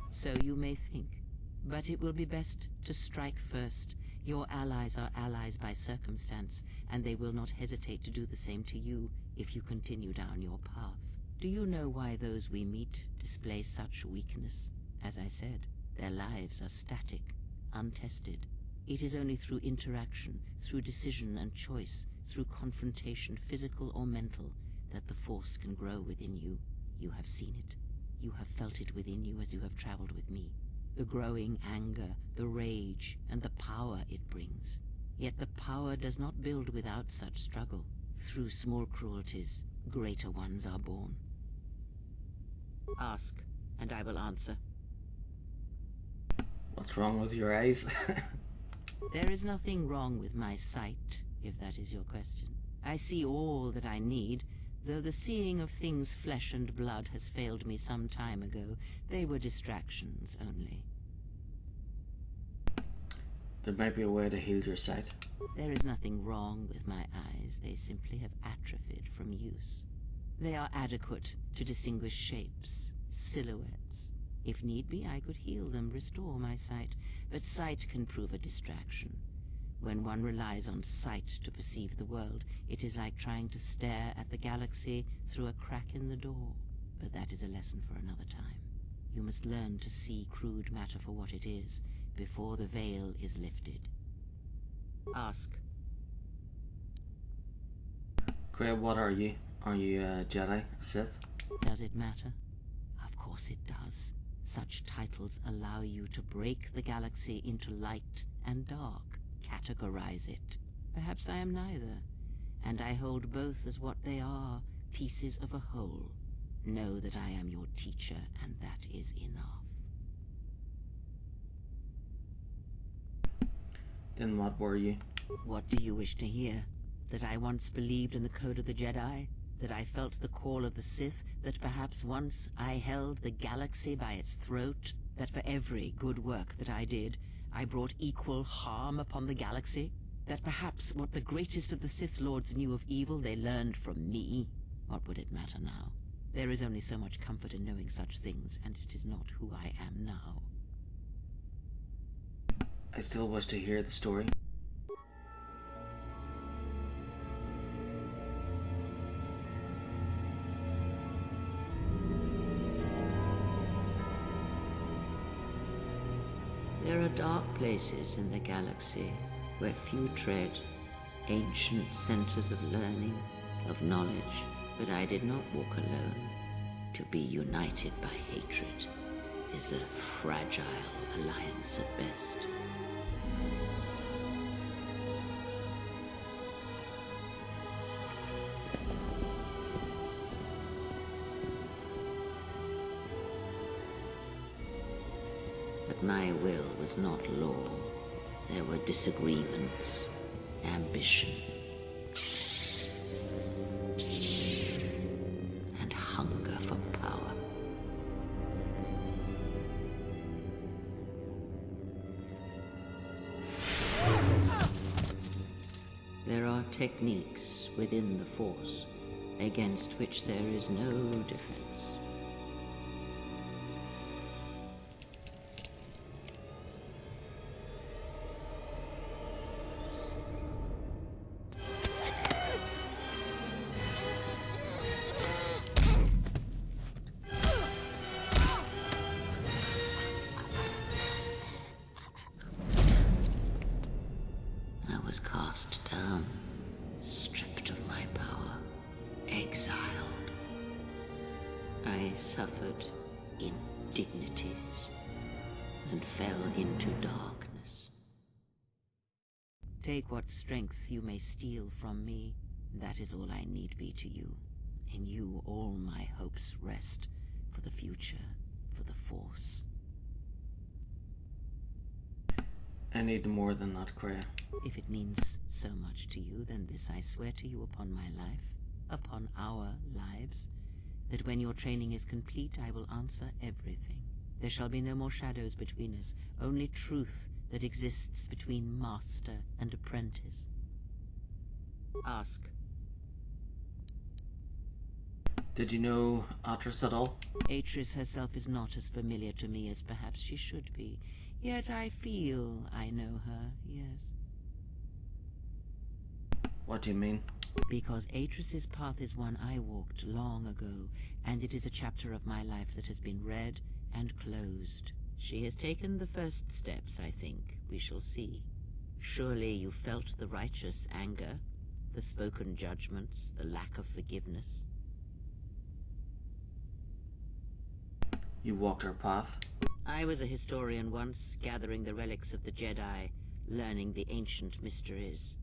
Speaker 5: So you may think, but it will be best to strike first. Your allies are allies by circumstance, and they will not hesitate to do the same to you if you continue down your path. Do you know why those we meet display such weakness? As I said, their lives are static, untested. It is only through interaction, through decision and choice, through confrontation, physical or mental, that the Force can grow within you. You have seen it. You have felt it within you as you have traveled with me. The growing anger, the rage, and the power it brings. Yet the power does not build without such struggle. Through small cruelties, greater ones are born. Ask, and I will answer.
Speaker 1: What's wrong with your eyes?
Speaker 5: There is nothing wrong with my sight, if that is your question. I see all that I need, though the seeing of things flesh and blood has failed me some time ago. They were distractions only.
Speaker 1: There might be a way to heal your sight.
Speaker 5: There is nothing wrong with my eyes. They simply have atrophied from use. They are adequate to distinguish shapes, silhouettes. If need be, I could heal them, restore my sight. But sight can prove a distraction. When one relies on sight to perceive the world, it is like trying to stare at the galaxy through a crack in the door. But that is a lesson for another time. You must learn to see crude matter for what it is, before the veil is lifted. Ask.
Speaker 1: Grey, what are you? Are you a Jedi, a Sith?
Speaker 5: Does it matter? Of course it does. Such titles allow you to break the galaxy into light and dark, categorize it. Perhaps I am neither, and I hold both as what they are, pieces of a whole. Know that I am your teacher, and that is enough.
Speaker 1: Then what were you?
Speaker 5: What do you wish to hear? That I once believed in the code of the Jedi? That I felt the call of the Sith? That perhaps once I held the galaxy by its throat? That for every good work that I did, I brought equal harm upon the galaxy? That perhaps what the greatest of the Sith Lords knew of evil they learned from me? What would it matter now? There is only so much comfort in knowing such things, and it is not who I am now.
Speaker 1: I still wish to hear the story.
Speaker 5: There are dark places in the galaxy where few tread, ancient centers of learning, of knowledge, but I did not walk alone. To be united by hatred is a fragile alliance at best. But my will was not law. There were disagreements, ambition, and hunger for power. There are techniques within the Force against which there is no defense. I was cast down, stripped of my power, exiled. I suffered indignities and fell into darkness. Take what strength you may steal from me. That is all I need be to you. In you all my hopes rest, for the future, for the Force.
Speaker 1: I need more than that, Kreia.
Speaker 5: If it means so much to you, then this I swear to you upon my life, upon our lives, that when your training is complete, I will answer everything. There shall be no more shadows between us, only truth that exists between master and apprentice. Ask.
Speaker 1: Did you know Atris at all?
Speaker 5: Atris herself is not as familiar to me as perhaps she should be. Yet I feel I know her, yes.
Speaker 1: What do you mean?
Speaker 5: Because Atris's path is one I walked long ago, and it is a chapter of my life that has been read and closed. She has taken the first steps, I think. We shall see. Surely you felt the righteous anger, the spoken judgments, the lack of forgiveness.
Speaker 1: You walked her path?
Speaker 5: I was a historian once, gathering the relics of the Jedi, learning the ancient mysteries.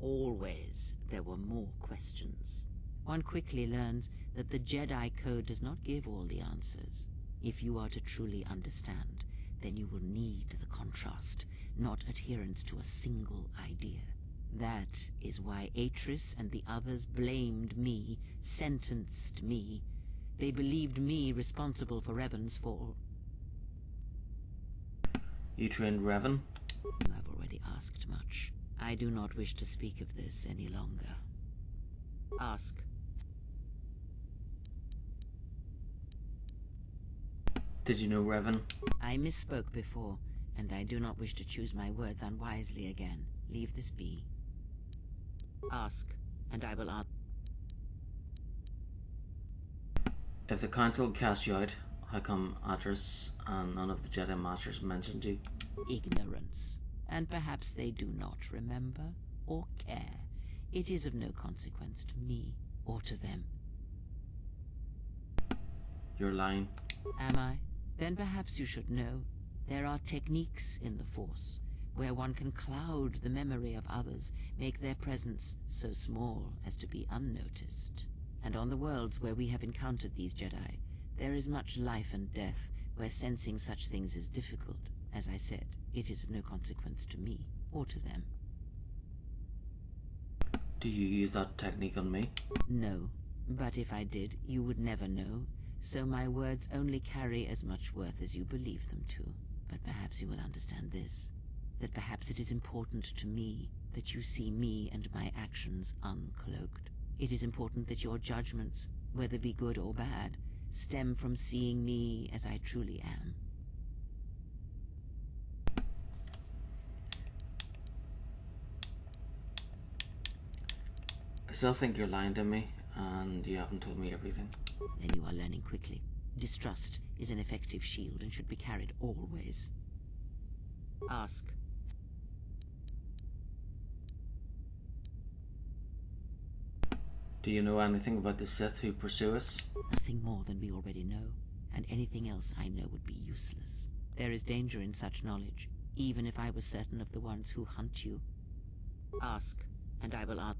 Speaker 5: Always there were more questions. One quickly learns that the Jedi Code does not give all the answers. If you are to truly understand, then you will need the contrast, not adherence to a single idea. That is why Atris and the others blamed me, sentenced me. They believed me responsible for Revan's fall.
Speaker 1: You trained Revan?
Speaker 5: You have already asked much. I do not wish to speak of this any longer. Ask.
Speaker 1: Did you know Revan?
Speaker 5: I misspoke before, and I do not wish to choose my words unwisely again. Leave this be. Ask, and I will answer.
Speaker 1: If the Council cast you out, how come Atris and none of the Jedi Masters mentioned you?
Speaker 5: Ignorance. And perhaps they do not remember or care. It is of no consequence to me or to them.
Speaker 1: You're lying.
Speaker 5: Am I? Then perhaps you should know. There are techniques in the Force where one can cloud the memory of others, make their presence so small as to be unnoticed. And on the worlds where we have encountered these Jedi, there is much life and death where sensing such things is difficult. As I said, it is of no consequence to me or to them.
Speaker 1: Do you use that technique on me?
Speaker 5: No, but if I did, you would never know. So my words only carry as much worth as you believe them to. But perhaps you will understand this, that perhaps it is important to me that you see me and my actions uncloaked. It is important that your judgments, whether be good or bad, stem from seeing me as I truly am.
Speaker 1: I still think you're lying to me, and you haven't told me everything.
Speaker 5: Then you are learning quickly. Distrust is an effective shield and should be carried always. Ask.
Speaker 1: Do you know anything about the Sith who pursue us?
Speaker 5: Nothing more than we already know, and anything else I know would be useless. There is danger in such knowledge, even if I was certain of the ones who hunt you. Ask, and I will answer.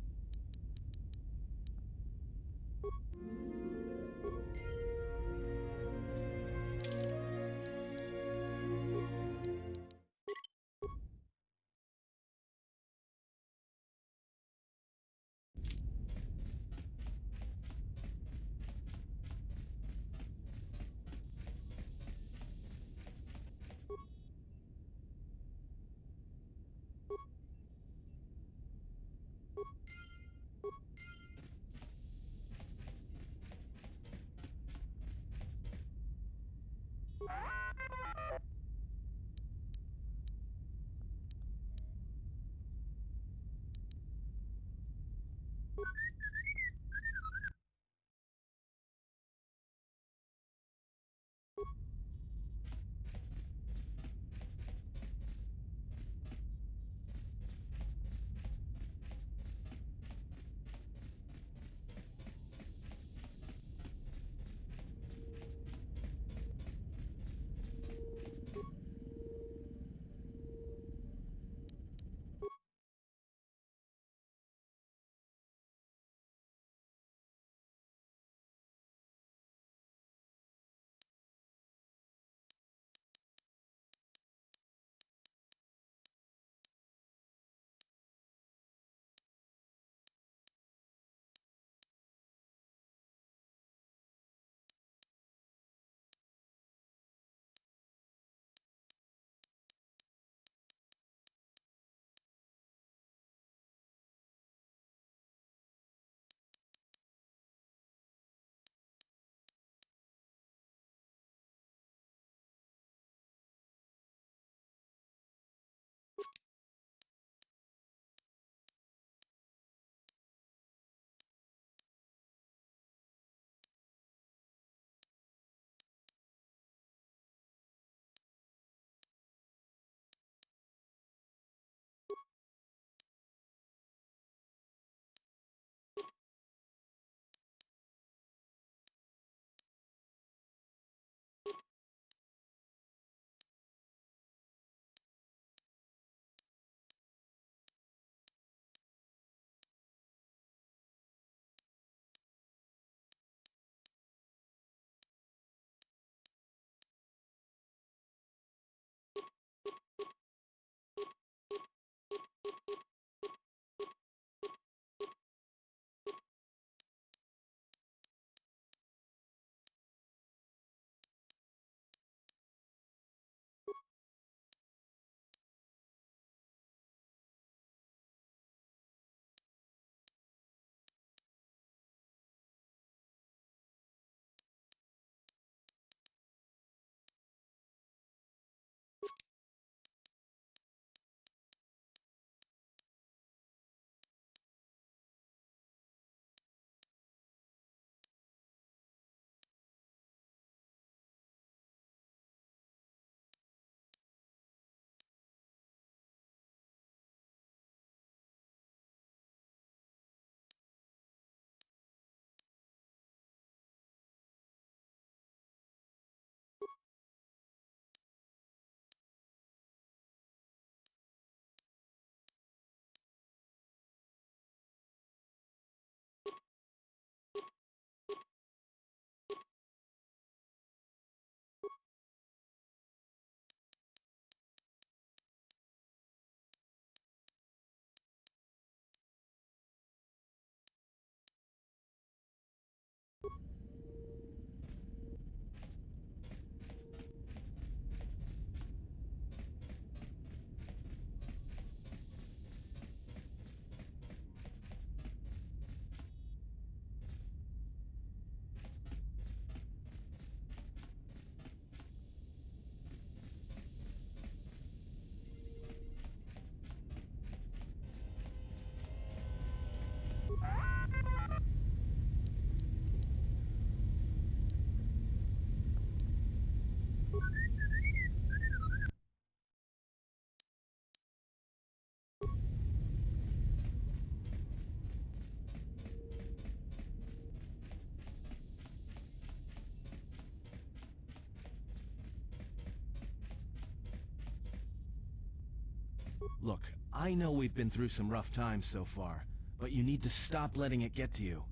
Speaker 6: Look, I know we've been through some rough times so far, but you need to stop letting it get to you.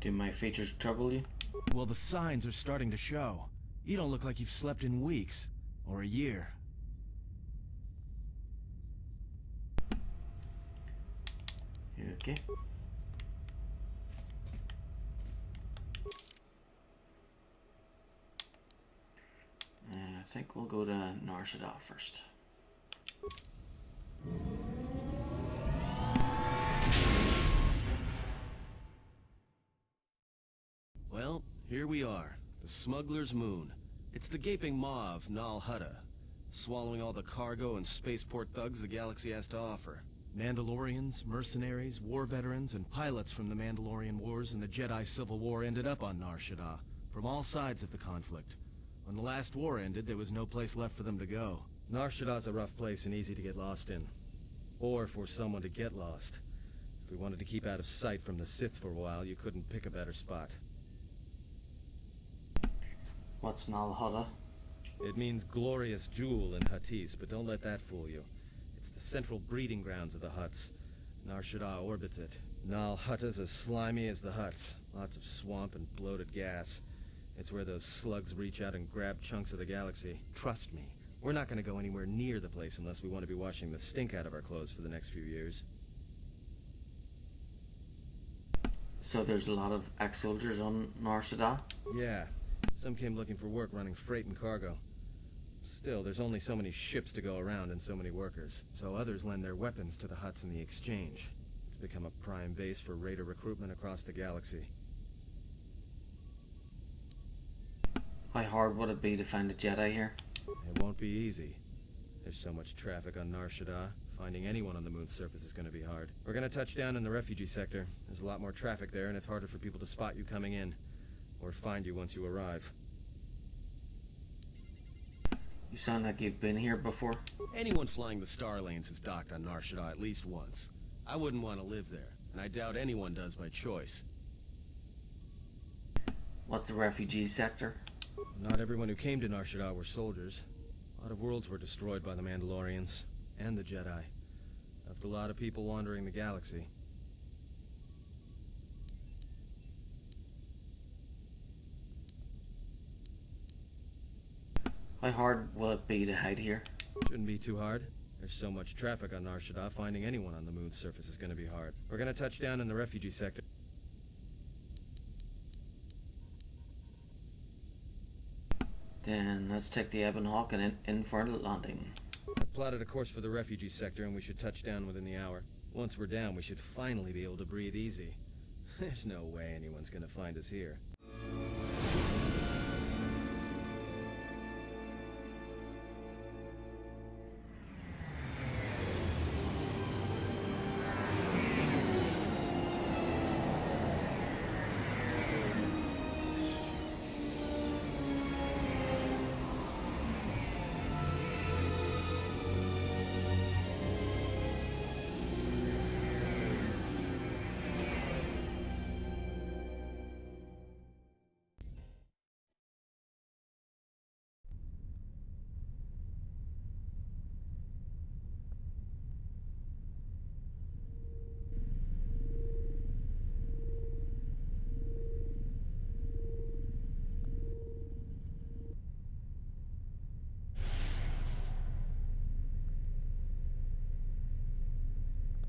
Speaker 1: Do my features trouble you?
Speaker 6: Well, the signs are starting to show. You don't look like you've slept in weeks, or a year.
Speaker 1: Okay. I think we'll go to Narshada first.
Speaker 6: Well, here we are. The Smuggler's Moon.
Speaker 14: It's the gaping maw of Nal Hutta, swallowing all the cargo and spaceport thugs the galaxy has to offer. Mandalorians, mercenaries, war veterans, and pilots from the Mandalorian Wars and the Jedi Civil War ended up on Nar Shaddaa, from all sides of the conflict. When the last war ended, there was no place left for them to go. Nar Shaddaa's a rough place and easy to get lost in. Or for someone to get lost. If we wanted to keep out of sight from the Sith for a while, you couldn't pick a better spot.
Speaker 1: What's Nal Hutta?
Speaker 14: It means glorious jewel in Huttese, but don't let that fool you. It's the central breeding grounds of the Hutts. Nar Shaddaa orbits it. Nal Hutta's as slimy as the Hutts. Lots of swamp and bloated gas. It's where those slugs reach out and grab chunks of the galaxy. Trust me, we're not going to go anywhere near the place unless we want to be washing the stink out of our clothes for the next few years.
Speaker 1: So there's a lot of ex-soldiers on Nar Shaddaa?
Speaker 14: Yeah. Some came looking for work running freight and cargo. Still, there's only so many ships to go around and so many workers. So others lend their weapons to the Hutts in the exchange. It's become a prime base for raider recruitment across the galaxy.
Speaker 1: How hard would it be to find a Jedi here?
Speaker 14: It won't be easy. There's so much traffic on Nar Shaddaa. Finding anyone on the moon's surface is going to be hard. We're going to touch down in the refugee sector. There's a lot more traffic there, and it's harder for people to spot you coming in. Or find you once you arrive.
Speaker 1: You sound like you've been here before.
Speaker 14: Anyone flying the Star Lanes has docked on Nar Shaddaa at least once. I wouldn't want to live there, and I doubt anyone does by choice.
Speaker 1: What's the refugee sector?
Speaker 14: Not everyone who came to Nar Shaddaa were soldiers. A lot of worlds were destroyed by the Mandalorians, and the Jedi. Left a lot of people wandering the galaxy.
Speaker 1: How hard will it be to hide here?
Speaker 14: Shouldn't be too hard. There's so much traffic on Nar Shaddaa, finding anyone on the moon's surface is going to be hard. We're going to touch down in the refugee sector.
Speaker 1: Then let's take the Ebon Hawk and in for a landing.
Speaker 14: I've plotted a course for the refugee sector and we should touch down within the hour. Once we're down, we should finally be able to breathe easy. There's no way anyone's going to find us here.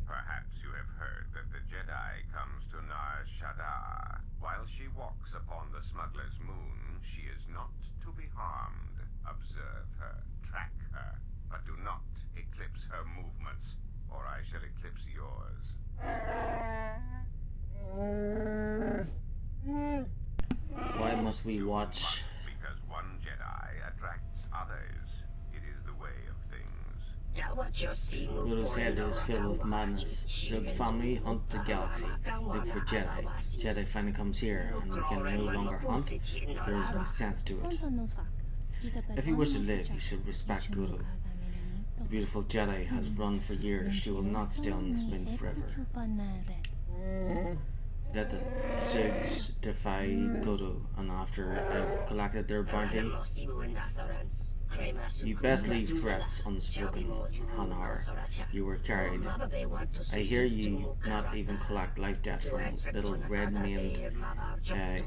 Speaker 15: Perhaps you have heard that the Jedi comes to Nar Shaddaa. While she walks upon the smuggler's moon, she is not to be harmed. Observe her, track her, but do not eclipse her movements, or I shall eclipse yours.
Speaker 1: Why must we watch?
Speaker 15: Because one Jedi attracts others. It is the way of things.
Speaker 1: Guru's head is filled with madness. Zug family hunt the galaxy, look for Jedi. Jedi finally comes here, and we can no longer hunt. There is no sense to it. If you wish to live, you should respect Guru. The beautiful Jedi has run for years. She will not stay on this moon forever. Let the Zigs defy Guru, and after I've collected their bounty, you best leave threats unspoken, Hanar. You were carried. I hear you not even collect life debt from little red-maned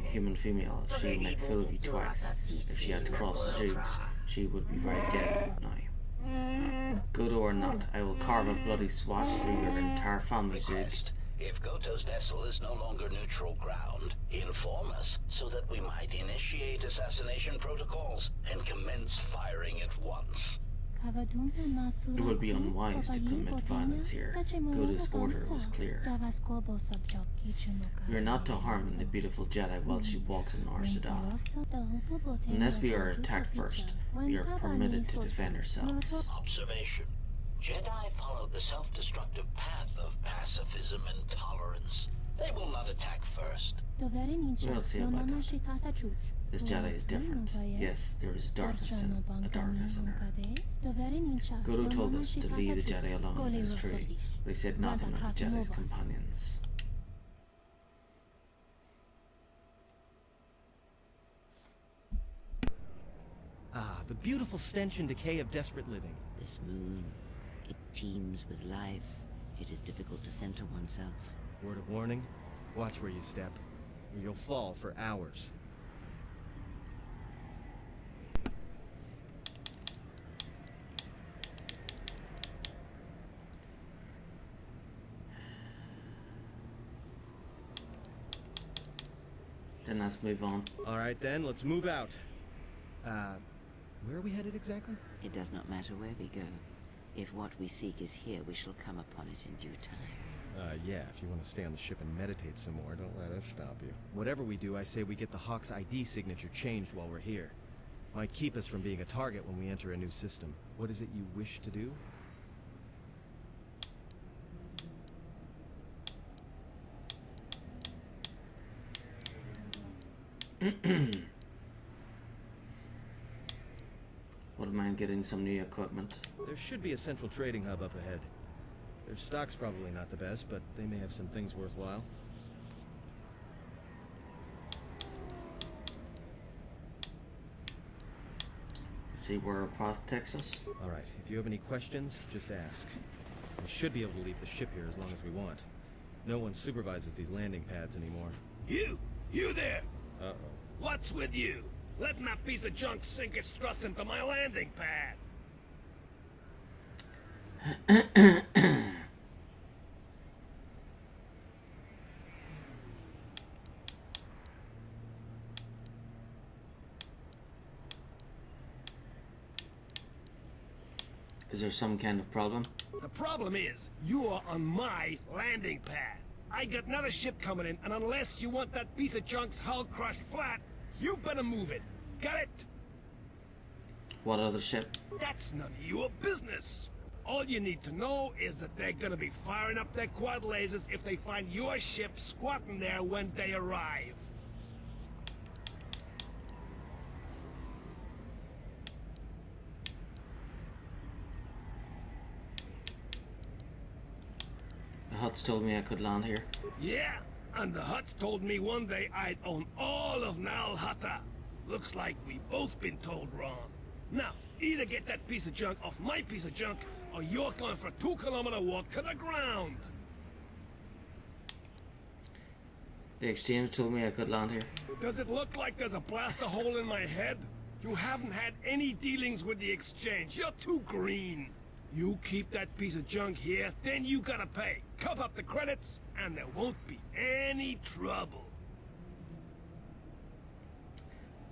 Speaker 1: human female. She'd make fool of you twice. If she had crossed Zigs, she would be very dead now. Guru or not, I will carve a bloody swath through your entire family, Zig.
Speaker 16: If Goto's vessel is no longer neutral ground, inform us so that we might initiate assassination protocols and commence firing at once.
Speaker 1: It would be unwise to commit violence here. Guru's order was clear. We are not to harm the beautiful Jedi while she walks in Nar Shaddaa. Unless we are attacked first, we are permitted to defend ourselves.
Speaker 16: Observation. Jedi follow the self-destructive path of pacifism and tolerance. They will not attack first.
Speaker 1: We'll see about that. This Jedi is different. Yes, there is darkness in her. Guru told us to leave the Jedi alone, it is true, but he said nothing of the Jedi's companions.
Speaker 14: Ah, the beautiful stench and decay of desperate living.
Speaker 5: This moon, it teems with life. It is difficult to center oneself.
Speaker 14: Word of warning, watch where you step, or you'll fall for hours.
Speaker 1: Then let's move on.
Speaker 14: Alright then, let's move out. Where are we headed exactly?
Speaker 5: It does not matter where we go. If what we seek is here, we shall come upon it in due time.
Speaker 14: Yeah, if you want to stay on the ship and meditate some more, don't let us stop you. Whatever we do, I say we get the Hawk's ID signature changed while we're here. Might keep us from being a target when we enter a new system. What is it you wish to do?
Speaker 1: Wouldn't mind getting some new equipment.
Speaker 14: There should be a central trading hub up ahead. Their stock's probably not the best, but they may have some things worthwhile.
Speaker 1: See where our path takes us?
Speaker 14: Alright, if you have any questions, just ask. We should be able to leave the ship here as long as we want. No one supervises these landing pads anymore.
Speaker 17: You there!
Speaker 14: Uh-oh.
Speaker 17: What's with you? Letting that piece of junk sink its struts into my landing pad!
Speaker 1: Is there some kind of problem?
Speaker 17: The problem is, you are on my landing pad. I got another ship coming in, and unless you want that piece of junk's hull crushed flat, you better move it. Got it?
Speaker 1: What other ship?
Speaker 17: That's none of your business. All you need to know is that they're gonna be firing up their quad lasers if they find your ship squatting there when they arrive.
Speaker 1: The Huts told me I could land here.
Speaker 17: Yeah, and the Huts told me one day I'd own all of Nal Hutta. Looks like we both been told wrong. Now, either get that piece of junk off my piece of junk, or you're going for a 2-kilometer walk to the ground.
Speaker 1: The exchange told me I could land here.
Speaker 17: Does it look like there's a blaster hole in my head? You haven't had any dealings with the exchange. You're too green. You keep that piece of junk here, then you gotta pay. Cough up the credits, and there won't be any trouble.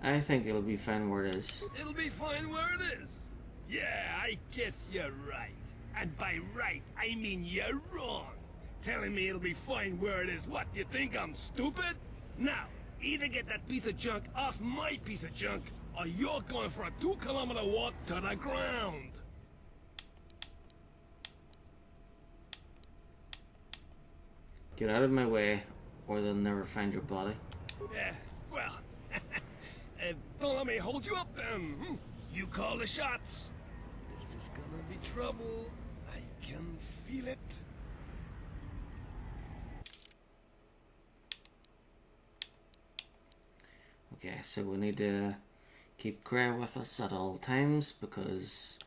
Speaker 1: I think it'll be fine where it is.
Speaker 17: It'll be fine where it is. Yeah, I guess you're right. And by right, I mean you're wrong. Telling me it'll be fine where it is. What, you think I'm stupid? Now, either get that piece of junk off my piece of junk, or you're going for a 2-kilometer walk to the ground.
Speaker 1: Get out of my way, or they'll never find your body.
Speaker 17: Yeah, well, don't let me hold you up then. You call the shots. This is gonna be trouble. I can feel it.
Speaker 1: Okay, so we need to keep Grey with us at all times because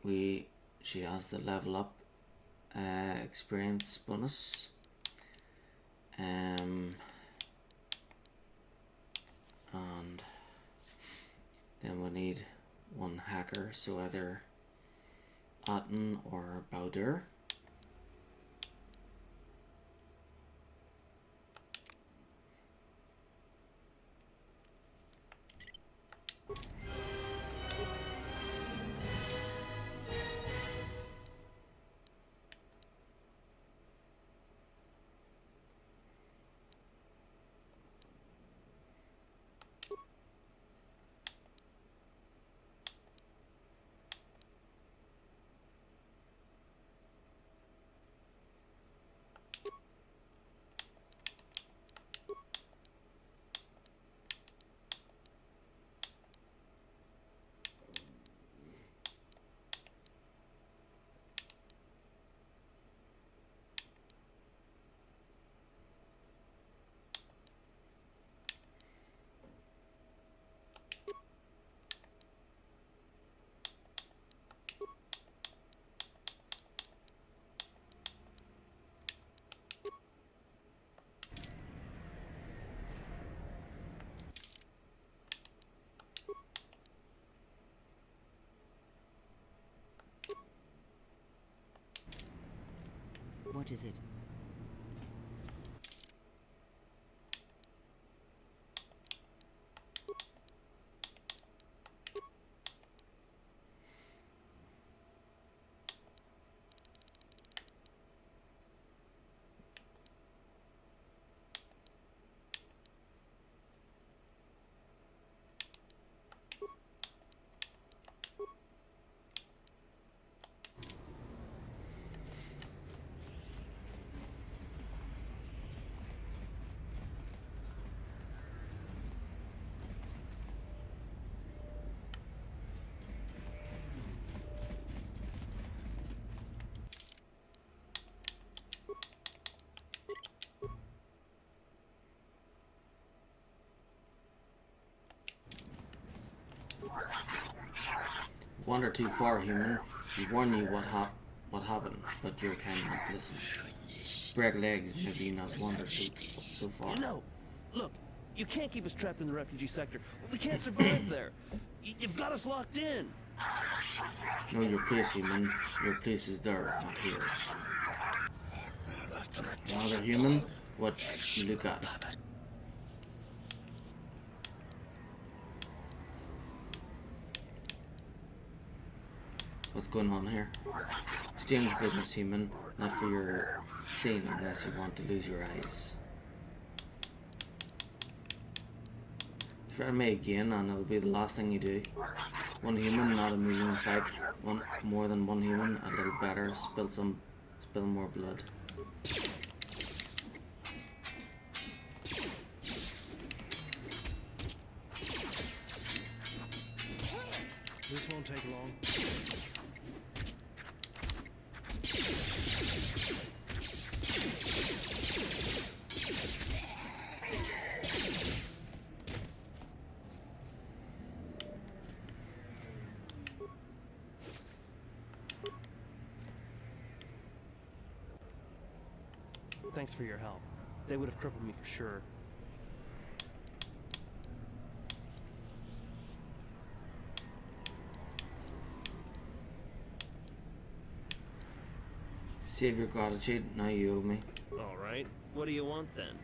Speaker 1: she has the level up experience bonus. And then we need one hacker, so either Aten or Bao-Dur.
Speaker 5: What is it?
Speaker 1: Wander too far, human. We warn you what happened, but you cannot listen. Break legs, maybe not wander so far.
Speaker 18: No, look, you can't keep us trapped in the refugee sector. We can't survive there. You've got us locked in.
Speaker 1: Know your place, human. Your place is there, not here. Another human? What you look at? What's going on here? Exchange business, human. Not for your seeing unless you want to lose your eyes. Threaten me again and it'll be the last thing you do. One human, not a moving fight. More than one human, a little better. Spill more blood.
Speaker 6: This won't take long.
Speaker 18: Thanks for your help. They would have crippled me for sure.
Speaker 1: Save your gratitude, now you owe me.
Speaker 18: Alright, what do you want then?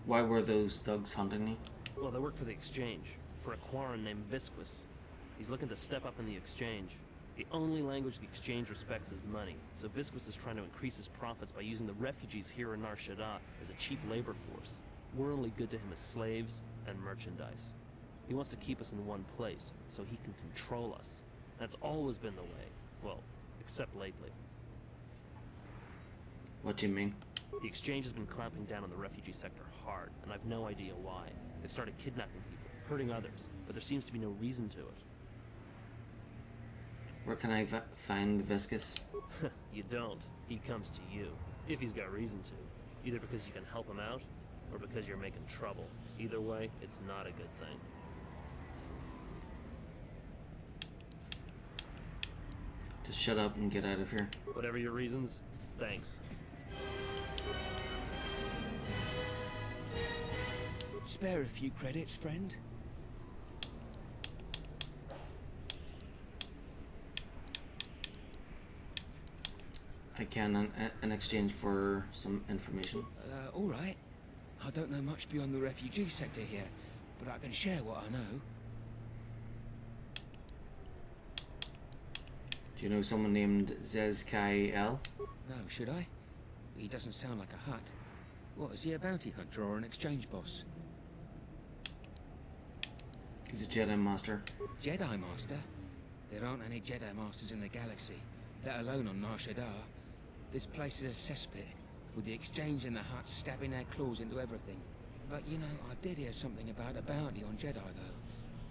Speaker 1: Why were those thugs hunting me?
Speaker 18: Well, they work for the Exchange, for a Quarren named Visquis. He's looking to step up in the Exchange. The only language the Exchange respects is money, so Visquis is trying to increase his profits by using the refugees here in Nar Shaddaa as a cheap labor force. We're only good to him as slaves and merchandise. He wants to keep us in one place, so he can control us. That's always been the way. Well, except lately.
Speaker 1: What do you mean?
Speaker 18: The Exchange has been clamping down on the refugee sector hard, and I've no idea why. They've started kidnapping people, hurting others, but there seems to be no reason to it.
Speaker 1: Where can I find Visquis?
Speaker 18: You don't. He comes to you, if he's got reason to. Either because you can help him out, or because you're making trouble. Either way, it's not a good thing.
Speaker 1: Just shut up and get out of here.
Speaker 18: Whatever your reasons, thanks.
Speaker 19: Spare a few credits, friend.
Speaker 1: I can in exchange for some information.
Speaker 19: All right. I don't know much beyond the refugee sector here, but I can share what I know.
Speaker 1: Do you know someone named Zez-Kai-El?
Speaker 19: No, should I? He doesn't sound like a Hutt. What, is he a bounty hunter or an exchange boss?
Speaker 1: He's a Jedi Master.
Speaker 19: Jedi Master? There aren't any Jedi Masters in the galaxy, let alone on Nar Shaddaa. This place is a cesspit, with the Exchange and the Hutts stabbing their claws into everything. But you know, I did hear something about a bounty on Jedi, though.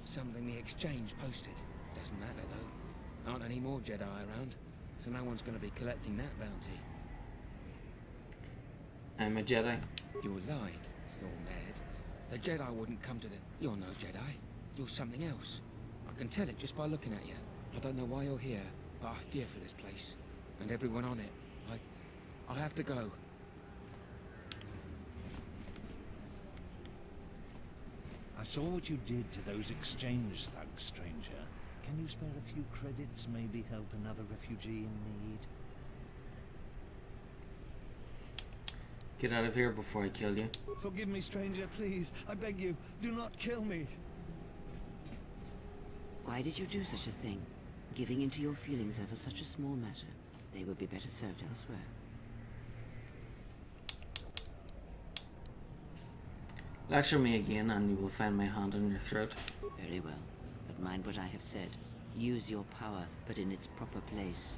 Speaker 19: Something the Exchange posted. Doesn't matter, though. Aren't any more Jedi around, so no one's going to be collecting that bounty.
Speaker 1: I'm a Jedi.
Speaker 19: You're lying. You're mad. The Jedi wouldn't come to the... You're no Jedi. You're something else. I can tell it just by looking at you. I don't know why you're here, but I fear for this place. And everyone on it. I have to go.
Speaker 20: I saw what you did to those exchange thugs, stranger.
Speaker 6: Can you spare a few credits? Maybe help another refugee in need?
Speaker 1: Get out of here before I kill you.
Speaker 6: Forgive me, stranger, please. I beg you, do not kill me.
Speaker 5: Why did you do such a thing? Giving into your feelings over such a small matter. They would be better served elsewhere.
Speaker 1: Lecture me again and you will find my hand on your throat.
Speaker 5: Very well. But mind what I have said. Use your power, but in its proper place.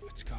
Speaker 6: Let's go.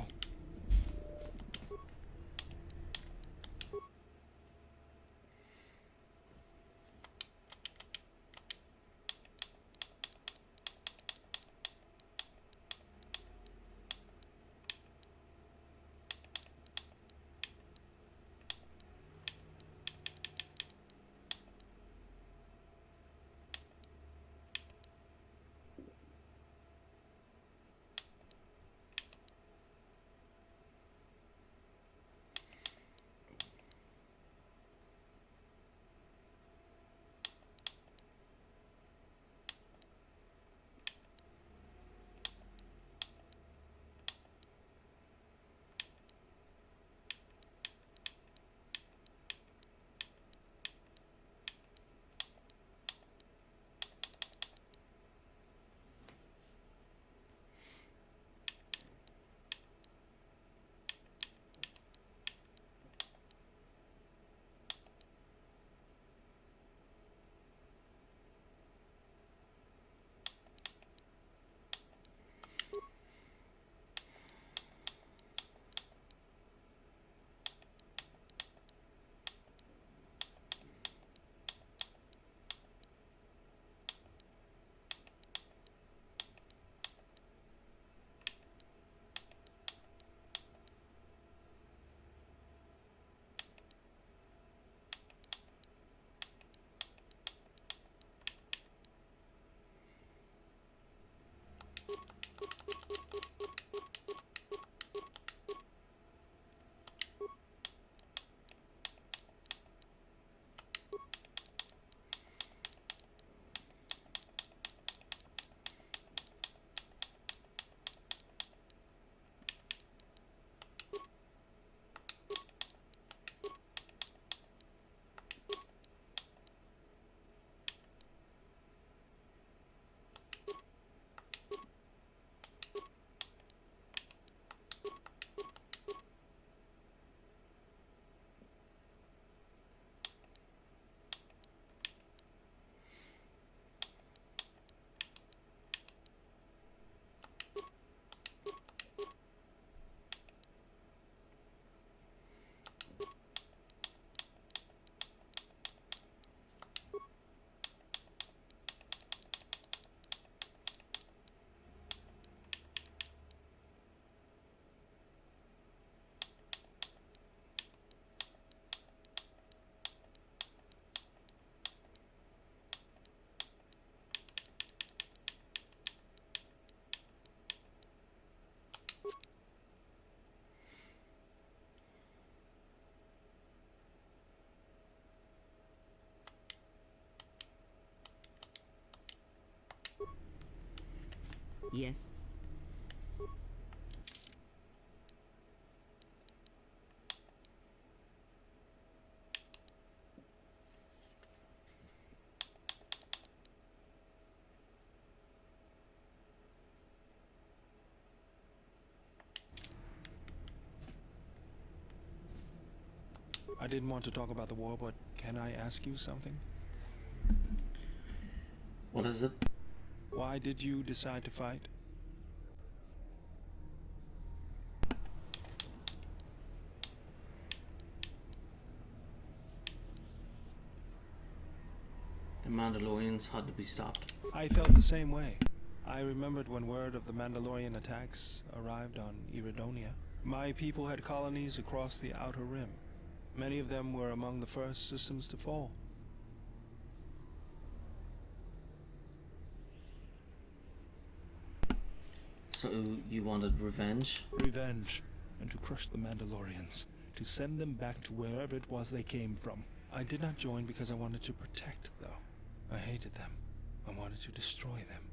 Speaker 5: Yes?
Speaker 6: I didn't want to talk about the war, but can I ask you something?
Speaker 1: What is it?
Speaker 6: Why did you decide to fight?
Speaker 1: The Mandalorians had to be stopped.
Speaker 6: I felt the same way. I remembered when word of the Mandalorian attacks arrived on Iridonia. My people had colonies across the Outer Rim. Many of them were among the first systems to fall.
Speaker 1: So you wanted revenge?
Speaker 6: Revenge, and to crush the Mandalorians, to send them back to wherever it was they came from. I did not join because I wanted to protect, though. I hated them. I wanted to destroy them,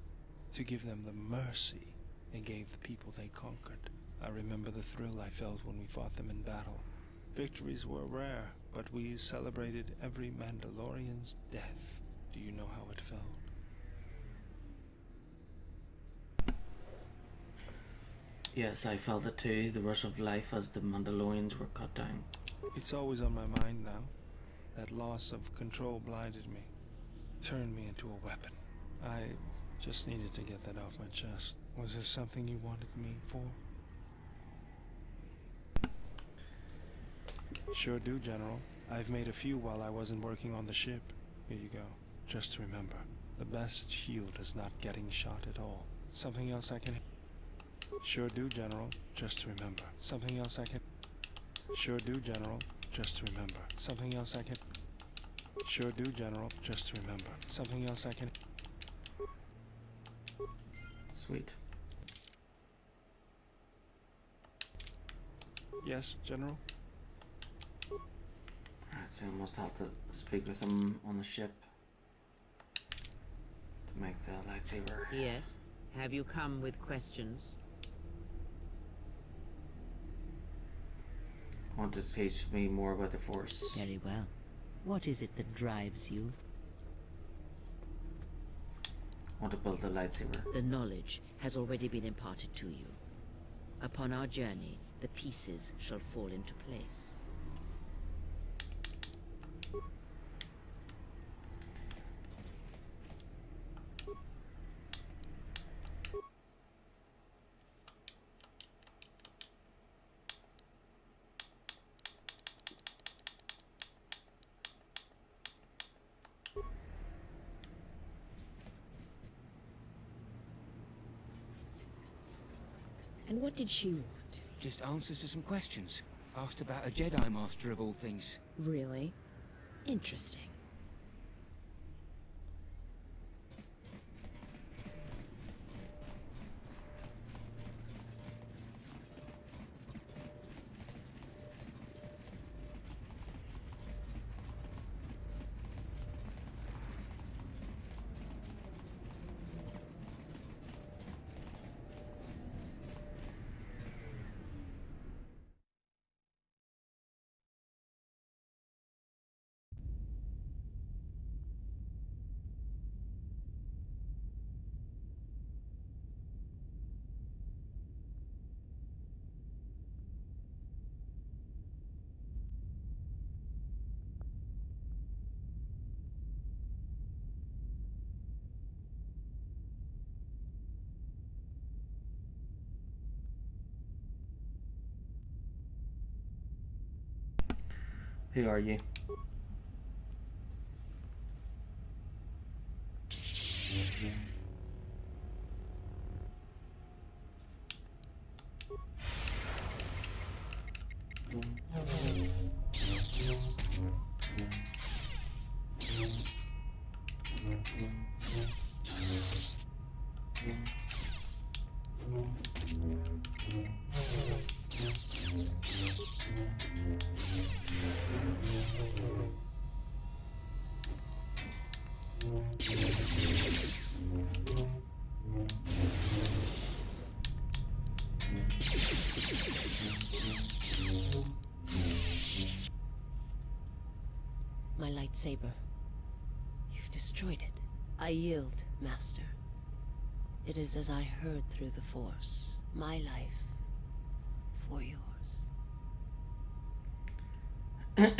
Speaker 6: to give them the mercy they gave the people they conquered. I remember the thrill I felt when we fought them in battle. Victories were rare, but we celebrated every Mandalorian's death. Do you know how it felt?
Speaker 1: Yes, I felt it too, the rush of life as the Mandalorians were cut down.
Speaker 6: It's always on my mind now. That loss of control blinded me, turned me into a weapon. I just needed to get that off my chest. Was there something you wanted me for? Sure do, General. I've made a few while I wasn't working on the ship. Here you go. Just remember, the best shield is not getting shot at all. Something else I can... Sure do, General. Just remember. Something else I can... Sure do, General. Just remember. Something else I can... Sure do, General. Just remember. Something else I can...
Speaker 1: Sweet.
Speaker 6: Yes, General?
Speaker 1: Alright, so I must have to speak with him on the ship to make the lightsaber.
Speaker 5: Yes. Have you come with questions?
Speaker 1: Want to teach me more about the Force.
Speaker 5: Very well. What is it that drives you?
Speaker 1: Want to build a lightsaber.
Speaker 5: The knowledge has already been imparted to you. Upon our journey, the pieces shall fall into place.
Speaker 4: And what did she want?
Speaker 19: Just answers to some questions. Asked about a Jedi Master of all things.
Speaker 4: Really? Interesting.
Speaker 1: Who are you?
Speaker 9: My lightsaber. You've destroyed it. I yield, Master. It is as I heard through the Force. My life for yours.
Speaker 1: You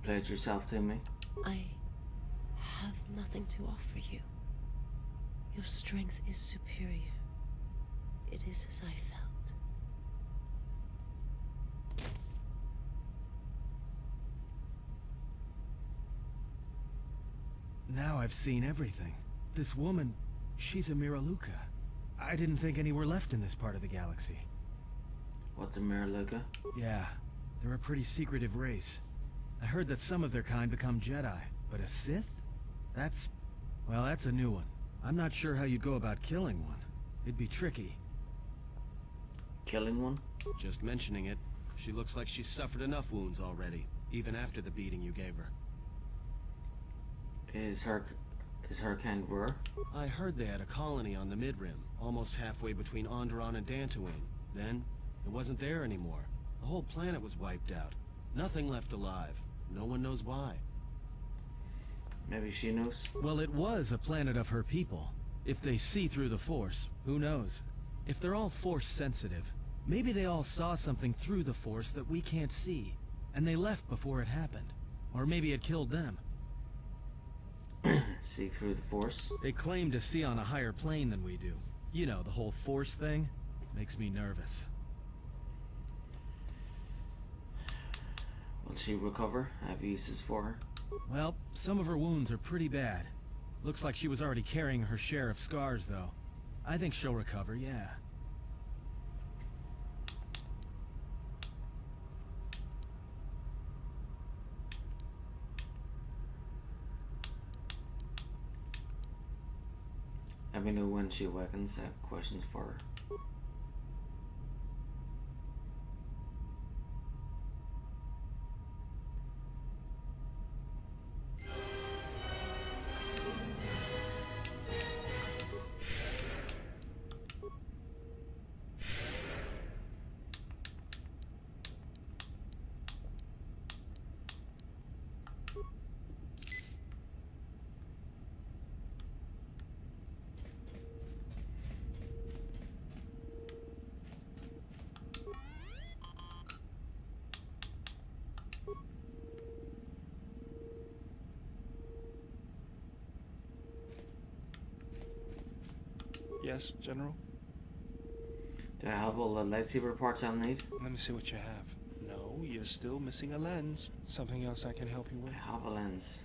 Speaker 1: pledge yourself to me?
Speaker 9: I have nothing to offer you. Your strength is superior. It is as I felt.
Speaker 14: Now I've seen everything. This woman, she's a Miraluka. I didn't think any were left in this part of the galaxy.
Speaker 1: What's a Miraluka?
Speaker 14: Yeah, they're a pretty secretive race. I heard that some of their kind become Jedi, but a Sith? That's a new one. I'm not sure how you'd go about killing one. It'd be tricky.
Speaker 1: Killing one?
Speaker 14: Just mentioning it, she looks like she's suffered enough wounds already, even after the beating you gave her.
Speaker 1: Is her kind rare?
Speaker 14: I heard they had a colony on the Mid-Rim, almost halfway between Onderon and Dantooine. Then, it wasn't there anymore. The whole planet was wiped out. Nothing left alive. No one knows why.
Speaker 1: Maybe she knows.
Speaker 14: Well, it was a planet of her people. If they see through the Force, who knows? If they're all Force sensitive, maybe they all saw something through the Force that we can't see, and they left before it happened. Or maybe it killed them.
Speaker 1: See through the Force?
Speaker 14: They claim to see on a higher plane than we do. You know, the whole Force thing makes me nervous.
Speaker 1: Will she recover? I have uses for her.
Speaker 14: Well, some of her wounds are pretty bad. Looks like she was already carrying her share of scars, though. I think she'll recover, yeah.
Speaker 1: Let me know when she awakens. I have questions for her.
Speaker 6: Yes, General?
Speaker 1: Do I have all the lightsaber parts I'll need?
Speaker 6: Let me see what you have. No, you're still missing a lens. Something else I can help you with?
Speaker 1: I have a lens.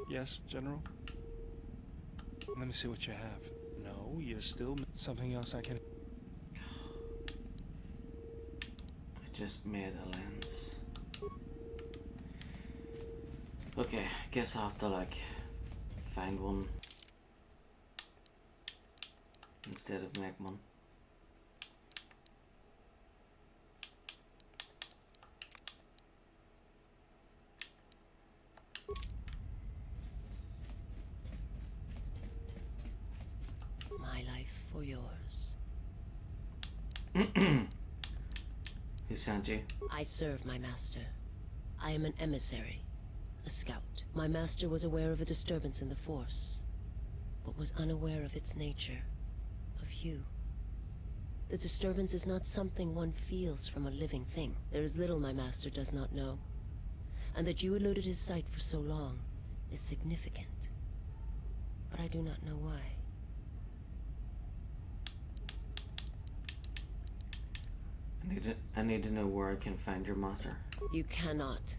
Speaker 6: Yes, General? Let me see what you have. No, you're still something else I can...
Speaker 1: I just made a lens. Okay, guess I'll have to like find one instead of make one.
Speaker 9: My life for yours.
Speaker 1: Who sent you?
Speaker 9: I serve my master. I am an emissary, a scout. My master was aware of a disturbance in the Force, but was unaware of its nature, of you. The disturbance is not something one feels from a living thing. There is little my master does not know, and that you eluded his sight for so long is significant. But I do not know why.
Speaker 1: I need to know where I can find your master.
Speaker 9: You cannot.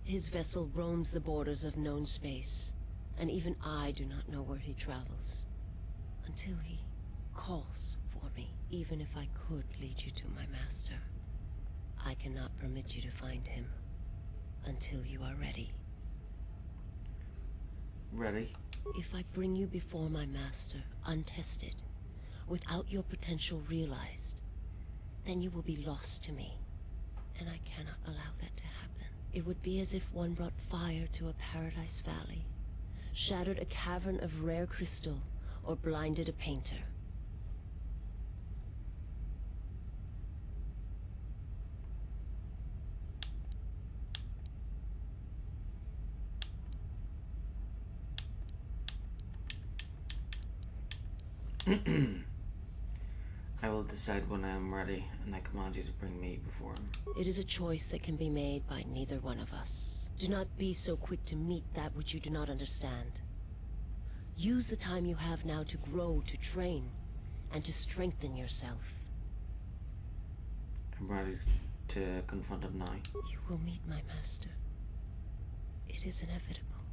Speaker 9: His vessel roams the borders of known space, and even I do not know where he travels. Until he calls for me, even if I could lead you to my master. I cannot permit you to find him until you are ready.
Speaker 1: Ready?
Speaker 9: If I bring you before my master, untested, without your potential realized, then you will be lost to me, and I cannot allow that to happen. It would be as if one brought fire to a paradise valley, shattered a cavern of rare crystal, or blinded a painter.
Speaker 1: I will decide when I am ready, and I command you to bring me before him.
Speaker 9: It is a choice that can be made by neither one of us. Do not be so quick to meet that which you do not understand. Use the time you have now to grow, to train, and to strengthen yourself.
Speaker 1: I'm ready to confront him now.
Speaker 9: You will meet my master. It is inevitable.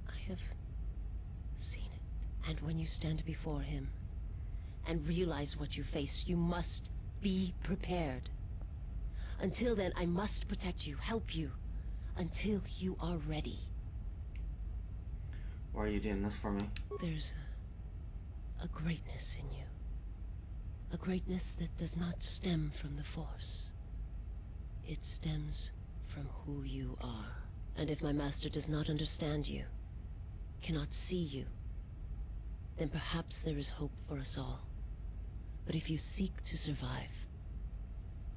Speaker 9: I have seen it. And when you stand before him and realize what you face, you must be prepared. Until then, I must protect you, help you, until you are ready.
Speaker 1: Why are you doing this for me?
Speaker 9: There's a greatness in you. A greatness that does not stem from the Force. It stems from who you are. And if my master does not understand you, cannot see you, then perhaps there is hope for us all. But if you seek to survive,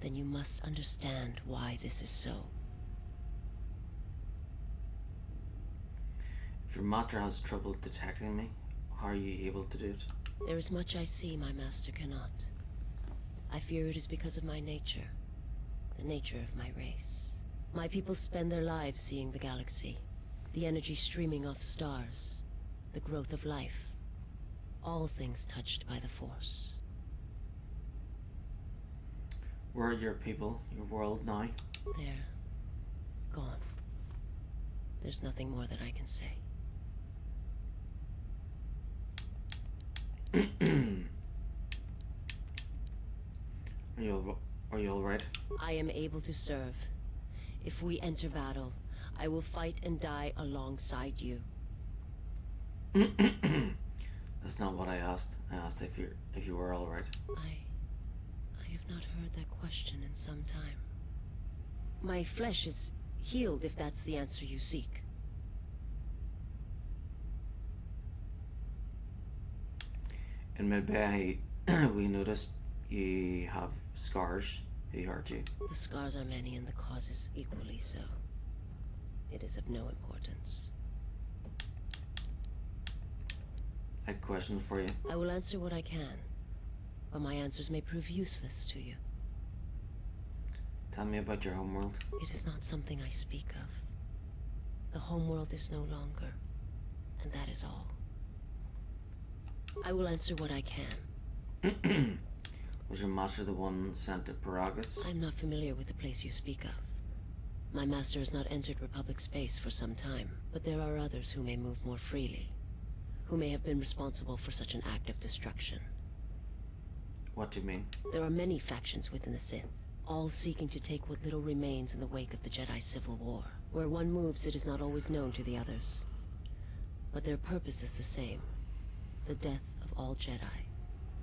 Speaker 9: then you must understand why this is so.
Speaker 1: If your master has trouble detecting me, how are you able to do it?
Speaker 9: There is much I see my master cannot. I fear it is because of my nature, the nature of my race. My people spend their lives seeing the galaxy, the energy streaming off stars, the growth of life, all things touched by the Force.
Speaker 1: Where are your people, your world now?
Speaker 9: They're gone. There's nothing more that I can say. Are you all right? I am able to serve. If we enter battle, I will fight and die alongside you.
Speaker 1: That's not what I asked. I asked if you were all right.
Speaker 9: I have not heard that question in some time. My flesh is healed, if that's the answer you seek.
Speaker 1: In Midbay, we noticed you have scars. Who hurt you?
Speaker 9: The scars are many and the causes equally so. It is of no importance.
Speaker 1: I had questions for you.
Speaker 9: I will answer what I can, but my answers may prove useless to you.
Speaker 1: Tell me about your homeworld.
Speaker 9: It is not something I speak of. The homeworld is no longer, and that is all. I will answer what I can.
Speaker 1: Was your master the one sent to Paragus?
Speaker 9: I'm not familiar with the place you speak of. My master has not entered Republic space for some time, but there are others who may move more freely, who may have been responsible for such an act of destruction.
Speaker 1: What do you mean?
Speaker 9: There are many factions within the Sith, all seeking to take what little remains in the wake of the Jedi Civil War. Where one moves, it is not always known to the others. But their purpose is the same. The death of all Jedi,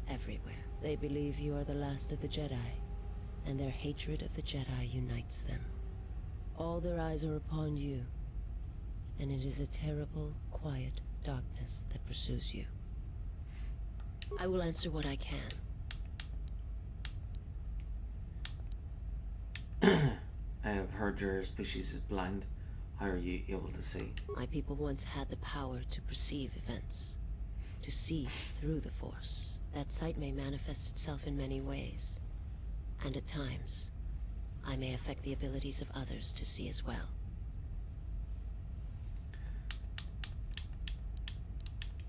Speaker 9: everywhere. They believe you are the last of the Jedi, and their hatred of the Jedi unites them. All their eyes are upon you, and it is a terrible, quiet darkness that pursues you. I will answer what I can.
Speaker 1: I have heard your species is blind. How are you able to see?
Speaker 9: My people once had the power to perceive events, to see through the Force. That sight may manifest itself in many ways, and at times, I may affect the abilities of others to see as well.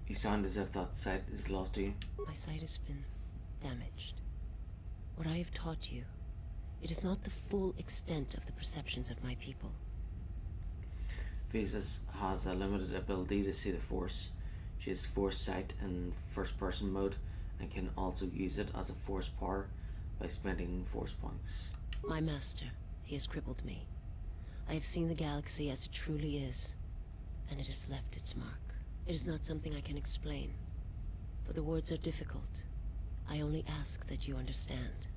Speaker 1: You sound as if that sight is lost to you.
Speaker 9: My sight has been damaged. What I have taught you, it is not the full extent of the perceptions of my people.
Speaker 1: Visas has a limited ability to see the Force. She has Force sight in first-person mode and can also use it as a Force power by spending Force points.
Speaker 9: My master, he has crippled me. I have seen the galaxy as it truly is, and it has left its mark. It is not something I can explain, for the words are difficult. I only ask that you understand.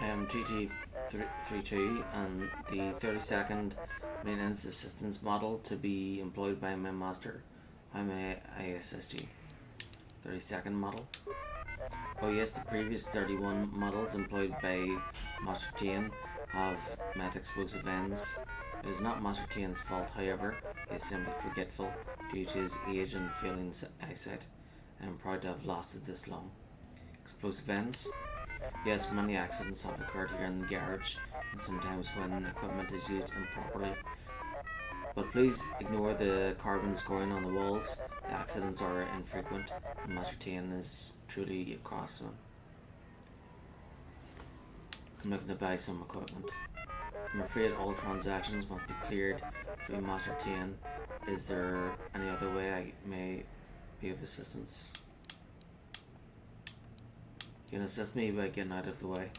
Speaker 1: I am TT32 and the 32nd Maintenance Assistance Model to be employed by my master. How may I assist you? 32nd model. Oh yes, the previous 31 models employed by Master Tian have met explosive ends. It is not Master Tian's fault, however. He is simply forgetful due to his age and failing eyesight. I am proud to have lasted this long. Explosive ends? Yes, many accidents have occurred here in the garage, and sometimes when equipment is used improperly. But please ignore the carbon scoring on the walls. The accidents are infrequent, and Master Tian is truly a craftsman. I'm looking to buy some equipment. I'm afraid all transactions must be cleared through Master Tian. Is there any other way I may be of assistance? You can assist me by getting out of the way.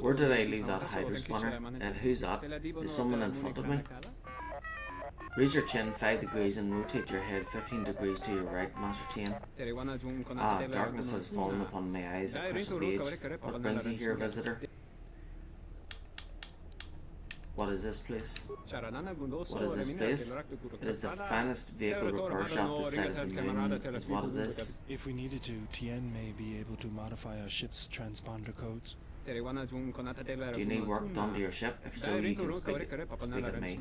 Speaker 1: Where did I leave that hydro spawner? And who's that? Is someone in front of me? Raise your chin 5 degrees and rotate your head 15 degrees to your right, Master Tian. Ah, darkness has fallen upon my eyes, a curse of age. What brings you here, visitor? What is this place? What is this place? It is the finest vehicle repair shop this side of the moon, is what it is.
Speaker 6: If we needed to, Tien may be able to modify our ship's transponder codes.
Speaker 1: Do you need work done to your ship? If so, you can speak at me.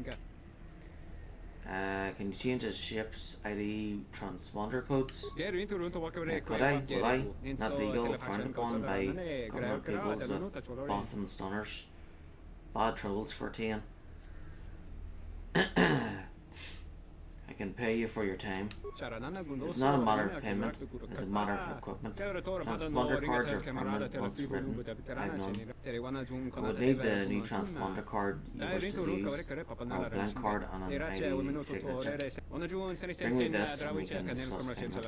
Speaker 1: Can you change the ship's ID transponder codes? Could I? Will I? Not legal, frowned upon by government peoples with both and stunners. Bad troubles for Tian. I can pay you for your time. It's not a matter of payment, it's a matter of equipment. Transponder cards are permanent once written. I've none. I would need the new transponder card you wish to use, or a blank card and an ID signature. Bring me this and we can discuss payment.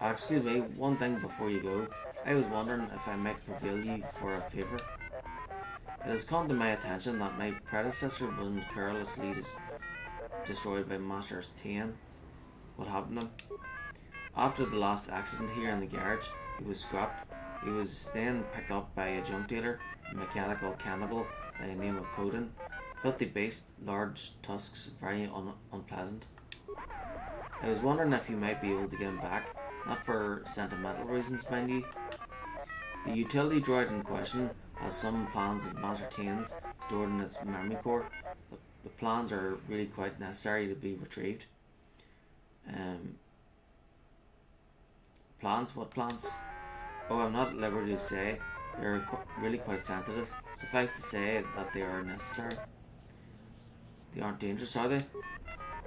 Speaker 1: Excuse me, one thing before you go. I was wondering if I might prevail you for a favour. It has come to my attention that my predecessor was carelessly destroyed by Master Tian. What happened to him? After the last accident here in the garage, he was scrapped. He was then picked up by a junk dealer, a mechanical cannibal by the name of Coden. Filthy beast, large tusks, very unpleasant. I was wondering if you might be able to get him back. Not for sentimental reasons, mind you. The utility droid in question has some plans of Master Tian's stored in its memory core. The plans are really quite necessary to be retrieved. Plans? What plans? Oh, I'm not at liberty to say. They're really quite sensitive. Suffice to say that they are necessary. They aren't dangerous, are they?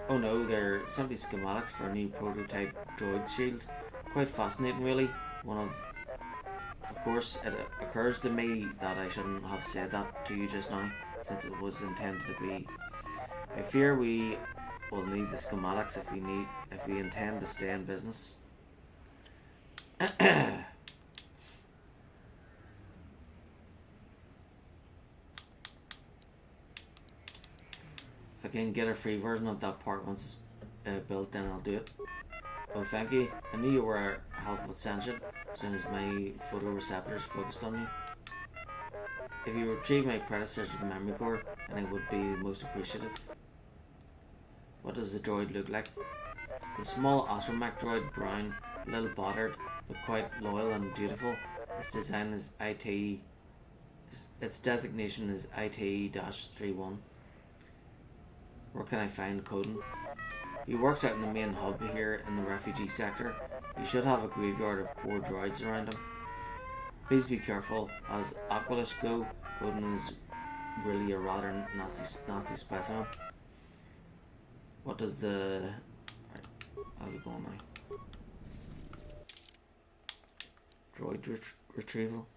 Speaker 1: Oh no, they're simply schematics for a new prototype droid shield. Quite fascinating, really. Of course, it occurs to me that I shouldn't have said that to you just now. since it was intended to be. I fear we will need the schematics if we intend to stay in business. If I can get a free version of that part once it's built, then I'll do it. Oh, thank you. I knew you were a helpful sentient as soon as my photoreceptors focused on you. If you retrieve my predecessor's memory core, then I would be most appreciative. What does the droid look like? It's a small astromech droid, brown, a little battered, but quite loyal and dutiful. Its design is ITE. Its designation is ITE-31. Where can I find Coden? He works out in the main hub here in the refugee sector. You should have a graveyard of poor droids around him. Please be careful. As Aquilish go, Coden is really a rather nasty specimen. What does the... Right, I'll be going now. Droid retrieval.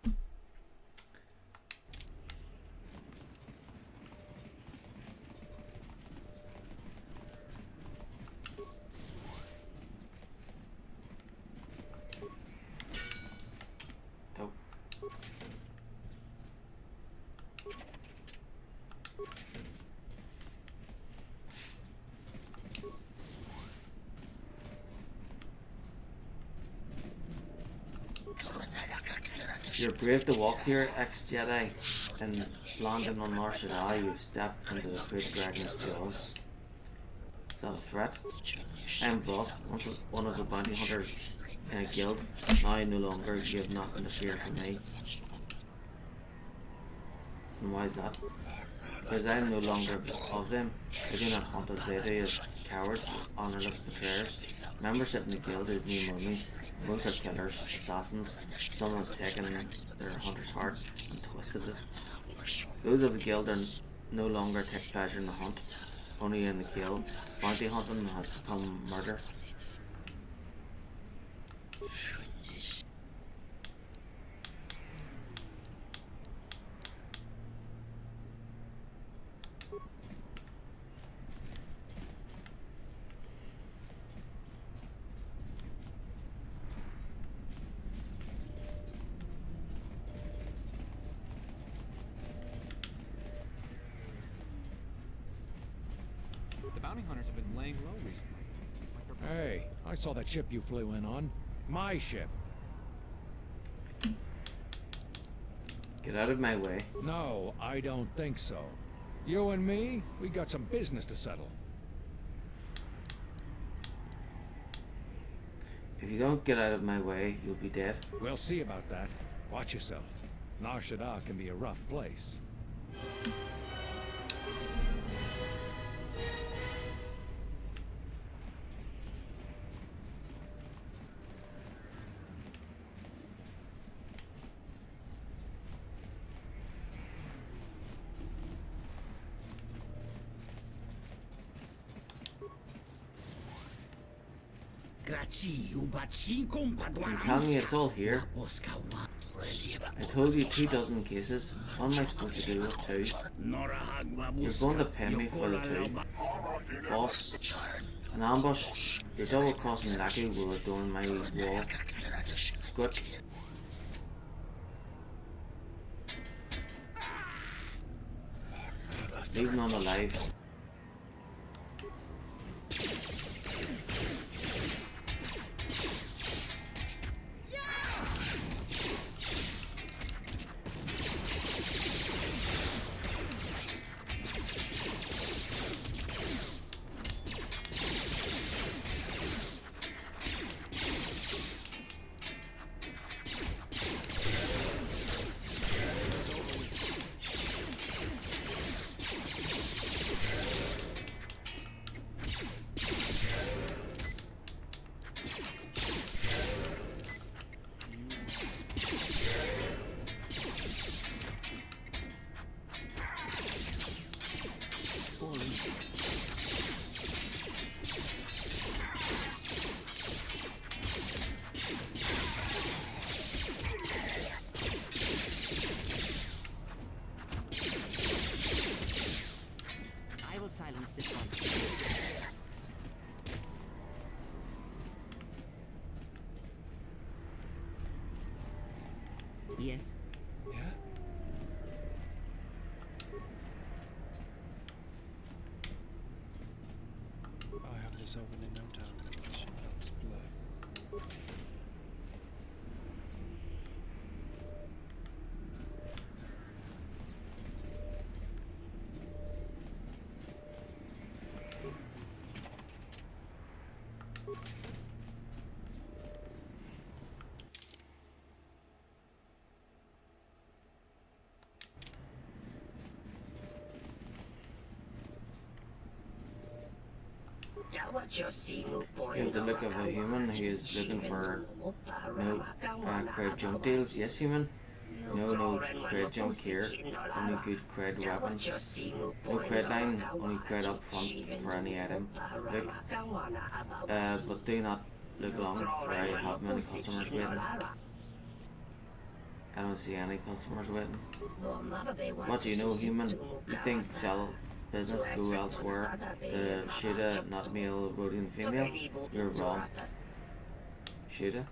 Speaker 1: You're brave to walk here, ex-Jedi, and landing on Nar Shaddaa, you've stepped into the great dragon's jaws. Is that a threat? I am Voss, one of the bounty hunters in a guild. Now no longer, you have nothing to fear from me. And why is that? Because I am no longer of them. I do not hunt as they do, as cowards, as honourless betrayers. Membership in the guild is new money. Most are killers, assassins. Someone has taken their hunter's heart and twisted it. Those of the guild are no longer take pleasure in the hunt, only in the kill. Bounty hunting has become murder.
Speaker 20: The bounty hunters have been laying low recently. Like
Speaker 11: Hey, I saw that ship you flew in on. My ship.
Speaker 1: Get out of my way.
Speaker 11: No, I don't think so. You and me, we got some business to settle.
Speaker 1: If you don't get out of my way, you'll be dead.
Speaker 11: We'll see about that. Watch yourself. Nar Shaddaa can be a rough place.
Speaker 1: You tell me it's all here. I told you 24 cases. What am I supposed to do with 2? You're going to pay me for the 2. Boss, an ambush. Your double-crossing lackey will adorn my wall. Squid. Leave none alive.
Speaker 5: Yes?
Speaker 6: Yeah? I'll have this open in no time. Ship it on display.
Speaker 1: You have the look of a human who is looking for no cred junk deals. Yes, human. No cred junk here. Only good cred weapons. No cred line. Only cred up front for any item. Look, but do not look long, for I have many customers waiting. I don't see any customers waiting. What do you know, human? You think sell business go elsewhere? The Shida, not male, Rhodian female? You're wrong. Shida?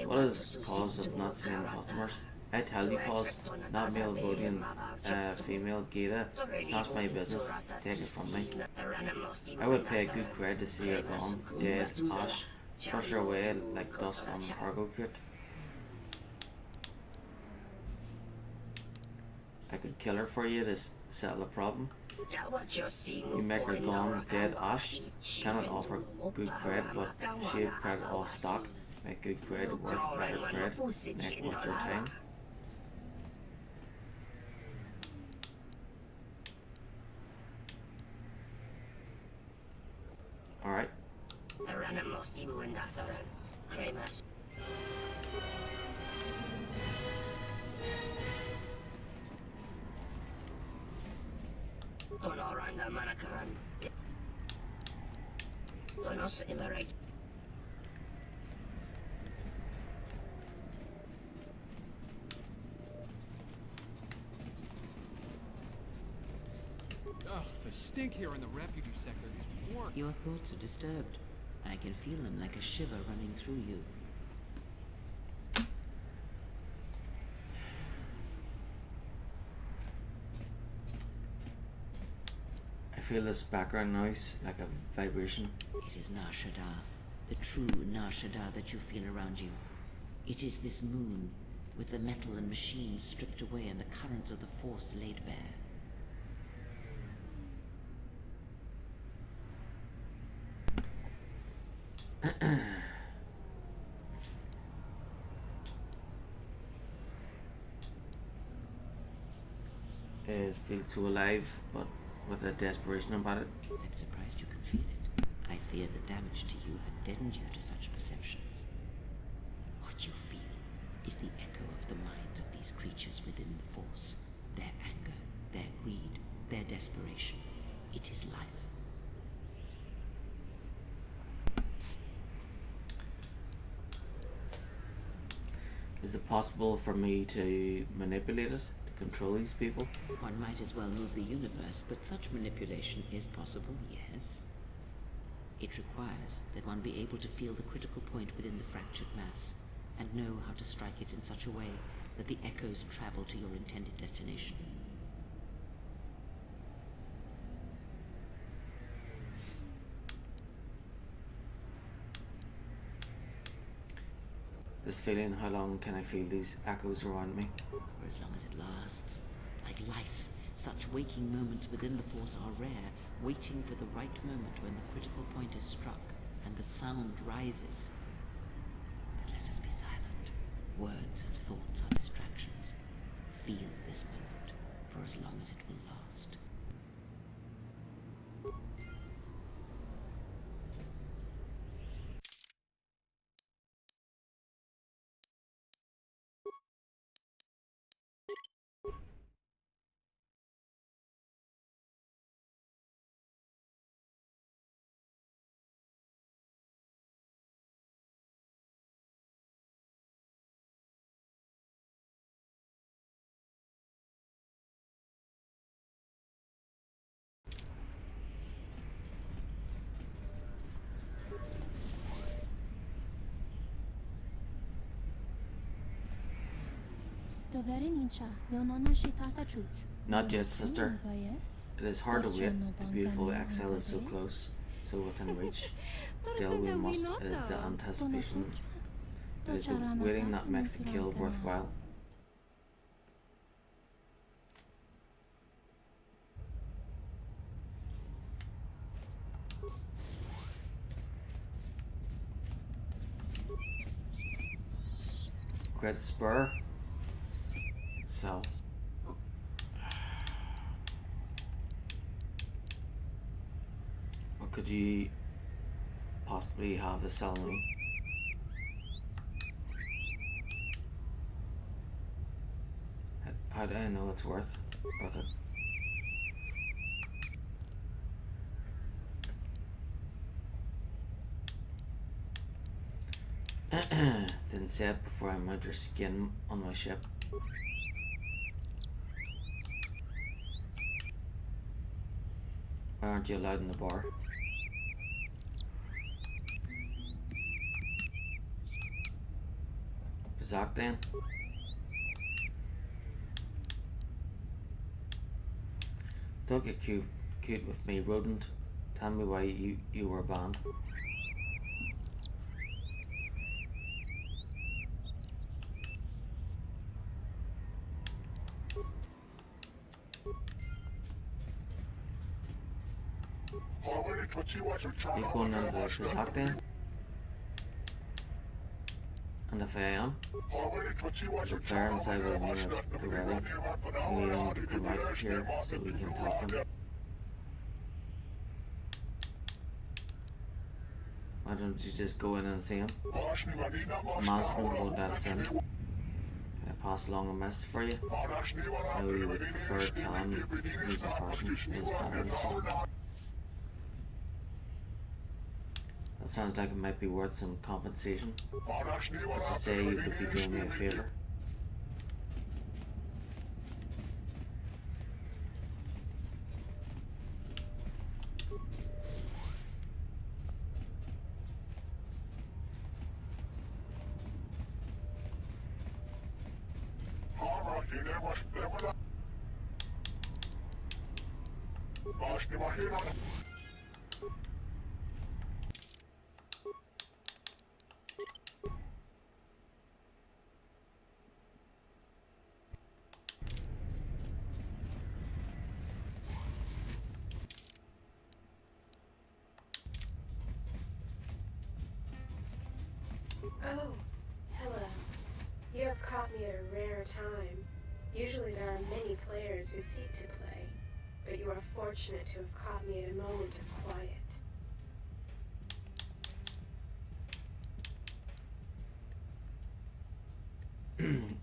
Speaker 1: What is cause of not seeing customers? I tell you, cause not male, Rhodian female, Gita, snatched my business, take it from me. I would pay good cred to see her gone, dead, ash, brush her away like dust on a cargo crate. I could kill her for you to settle the problem. You make her gone, dead, ash. Cannot offer good cred, but shave cred off stock. Make good cred worth better cred. Make worth your time. Alright.
Speaker 20: Ugh, the stink here in the refugee sector is warm.
Speaker 5: Your thoughts are disturbed. I can feel them like a shiver running through you.
Speaker 1: I feel this background noise like a vibration.
Speaker 5: It is Nar Shaddaa, the true Nar Shaddaa that you feel around you. It is this moon, with the metal and machines stripped away and the currents of the Force laid bare.
Speaker 1: It feels so alive, but with a desperation about it.
Speaker 5: I'm surprised you can feel it. I fear the damage to you had deadened you to such perceptions. What you feel is the echo of the minds of these creatures within the Force. Their anger, their greed, their desperation. It is life.
Speaker 1: Is it possible for me to manipulate it, to control these people?
Speaker 5: One might as well move the universe, but such manipulation is possible, yes. It requires that one be able to feel the critical point within the fractured mass, and know how to strike it in such a way that the echoes travel to your intended destination.
Speaker 1: This feeling, how long can I feel these echoes around me?
Speaker 5: For as long as it lasts. Like life, such waking moments within the Force are rare, waiting for the right moment when the critical point is struck and the sound rises. But let us be silent. Words and thoughts are distractions. Feel this moment for as long as it will last.
Speaker 1: Not yet, sister. It is hard to wait. The beautiful exile is so close, so within reach. Still, we must. It is the anticipation. It is the waiting that makes the kill worthwhile. Great spur. So. What could you possibly have to sell me? How do I know it's worth it? Didn't say it before I mount your skin on my ship. Why aren't you allowed in the bar? Zach then? Don't get cute with me, rodent. Tell me why you were banned. You going into the Kazakh then? And if I am, there's a player inside with a name of Gorelli. We need him to come out here so we can talk to him. Why don't you just go in and see him? Management won't let us in. Can I pass along a message for you? I know you would prefer telling he's in person. It's better this way. That sounds like it might be worth some compensation. Let's just say you would be doing me a favor.
Speaker 21: Oh, hello. You have caught me at a rare time. Usually there are many players who seek to play, but you are fortunate to have caught me at a moment of quiet.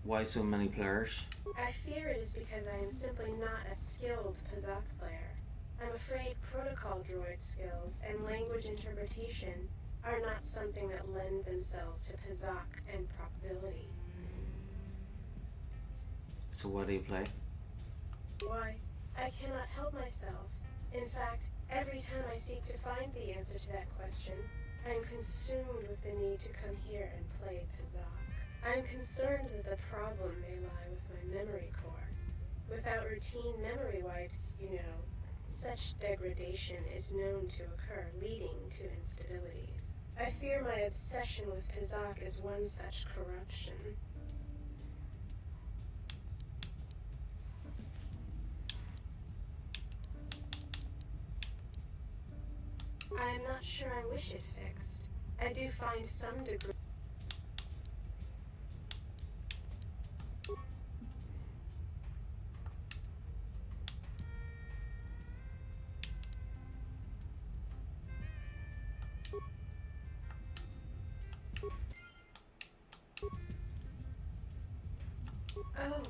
Speaker 1: Why so many players?
Speaker 21: I fear it is because I am simply not a skilled Pazak player. I'm afraid protocol droid skills and language interpretation are not something that lend themselves to Pazak and probability.
Speaker 1: So what do you play?
Speaker 21: Why, I cannot help myself. In fact, every time I seek to find the answer to that question, I am consumed with the need to come here and play Pazak. I am concerned that the problem may lie with my memory core. Without routine memory wipes, you know, such degradation is known to occur, leading to instabilities. I fear my obsession with Pazak is one such corruption. I am not sure I wish it fixed. I do find some degree. Oh.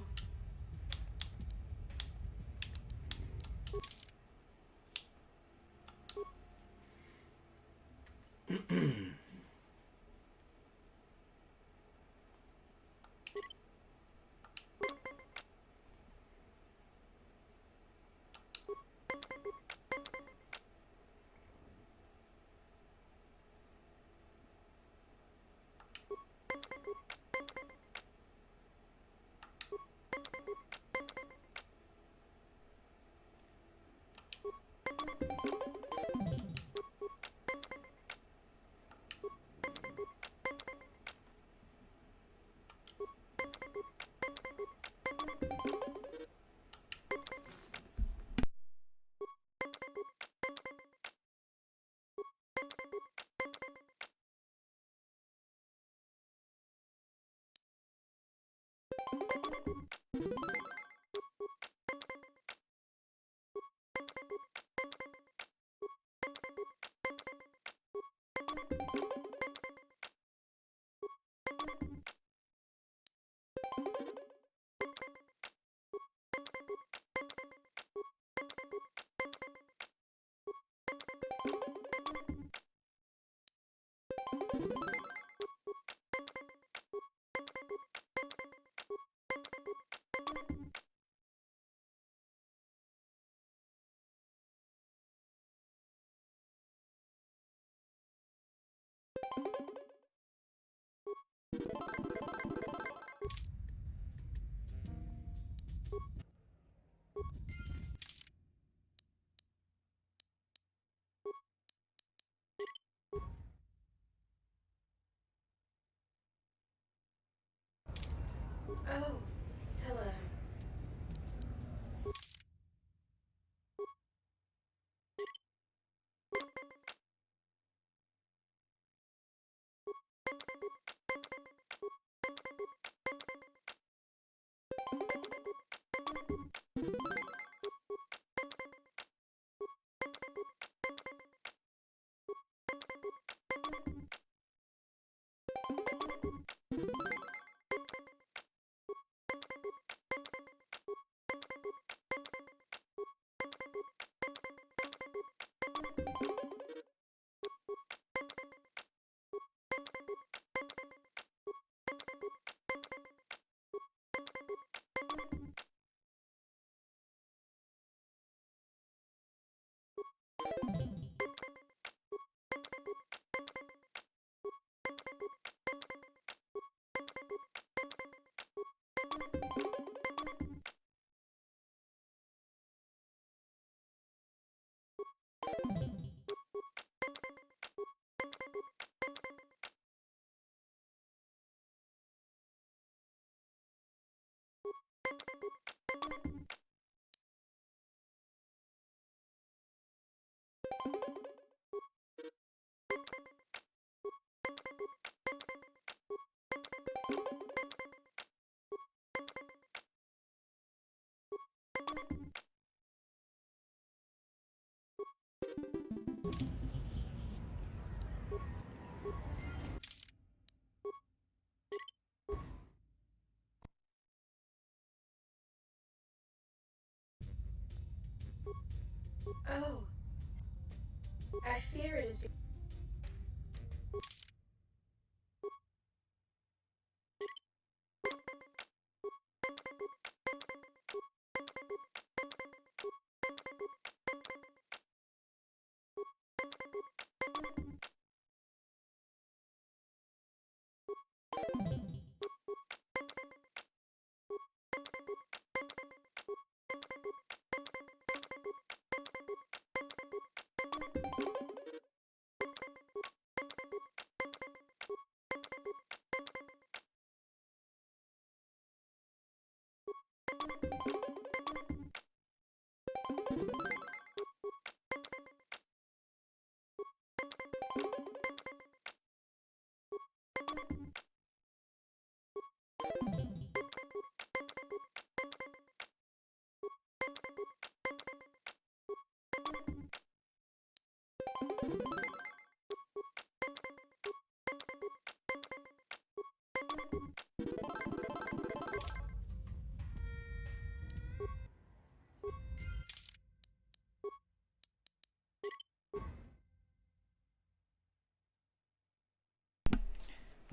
Speaker 21: Oh. I fear it is...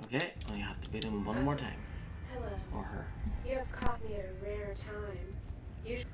Speaker 1: Okay, only have to beat him one more time.
Speaker 21: Hello.
Speaker 1: Or her.
Speaker 21: You have caught me at a rare time. Usually...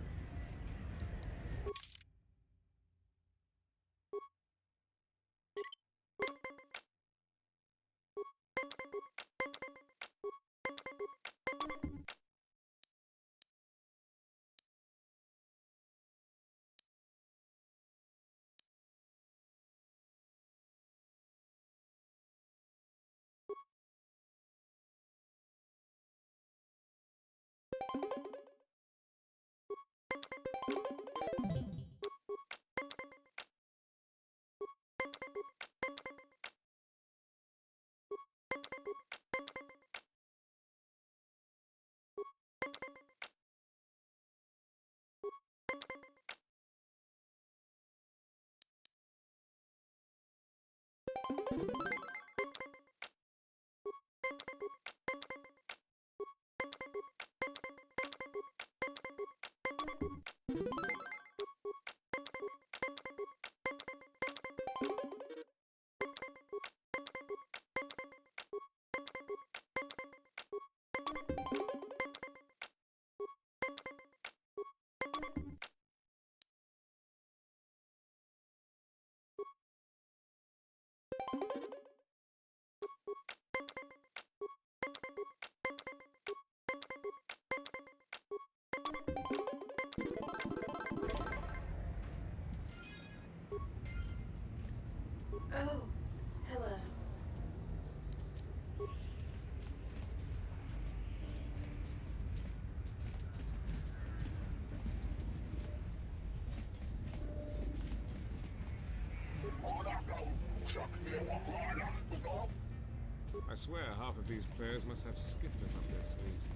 Speaker 21: Oh, hello.
Speaker 11: I swear half of these players must have skifters up their sleeves.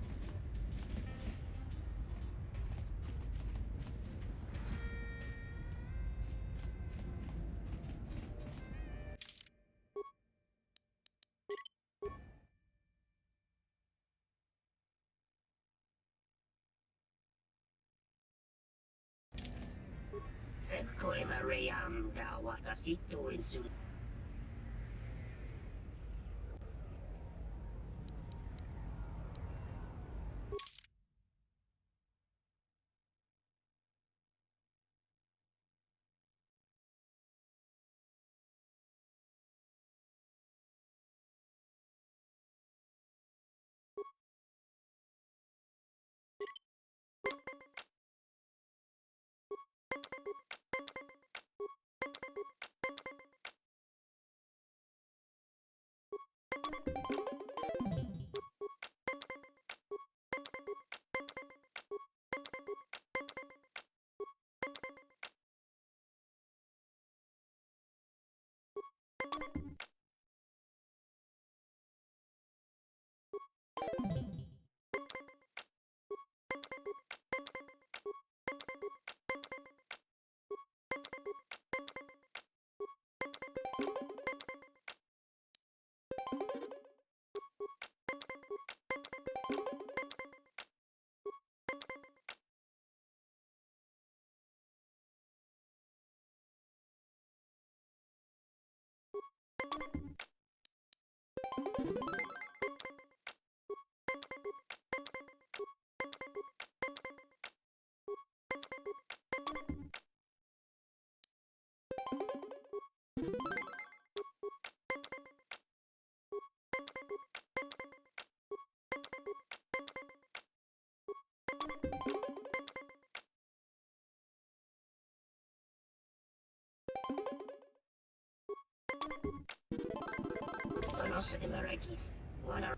Speaker 5: Donos Emerakith. Wana.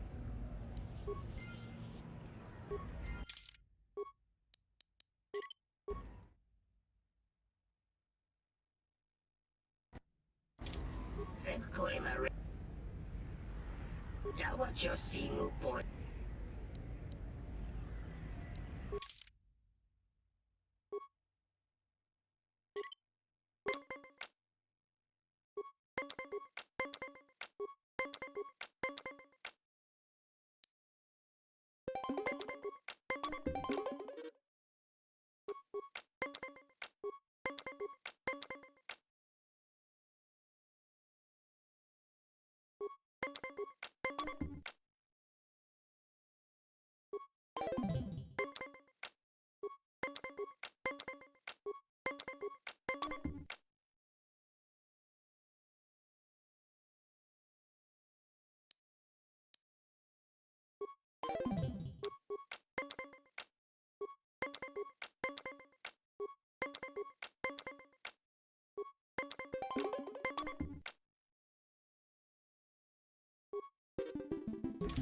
Speaker 5: Venko Emerak. Jawacho Simu Point.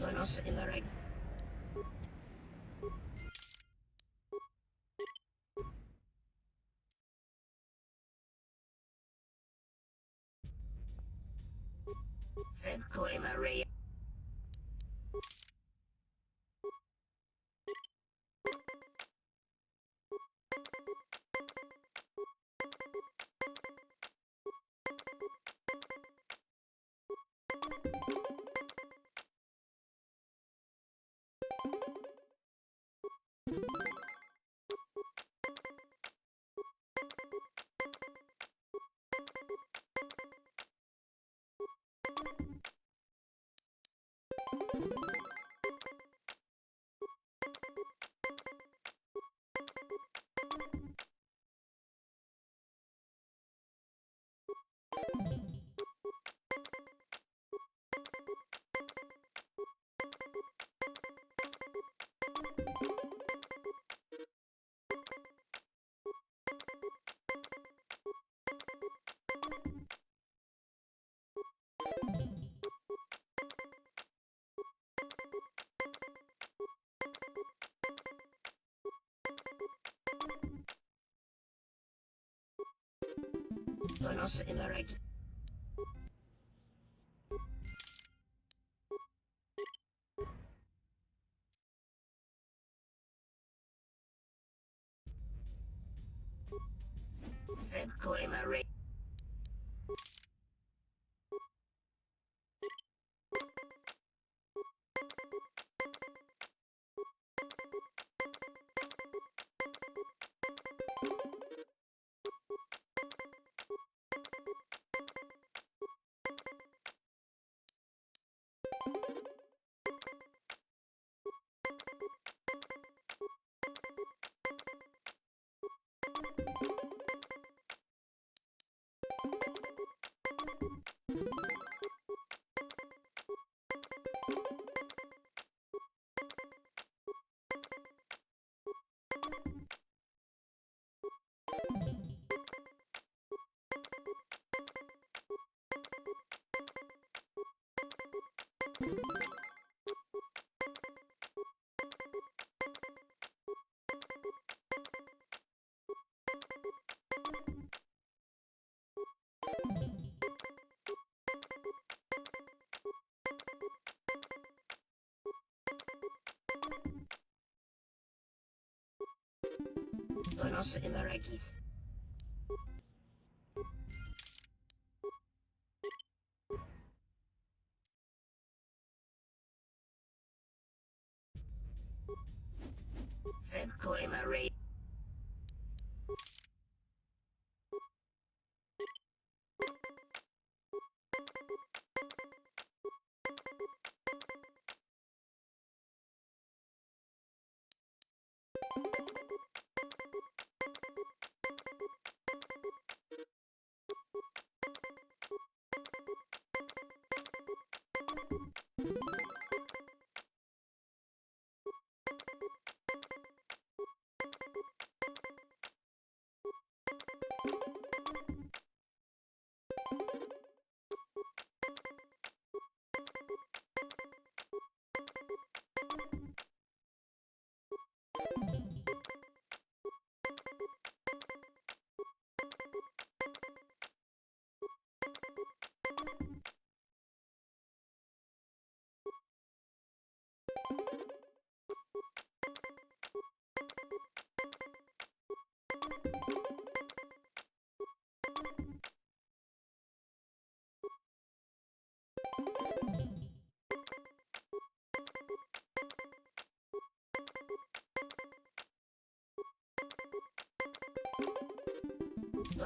Speaker 5: Donos Emerak. Venko Emerak. Donos Emerak. Venko Emerak. Donos Emerakith. Venko Emerak.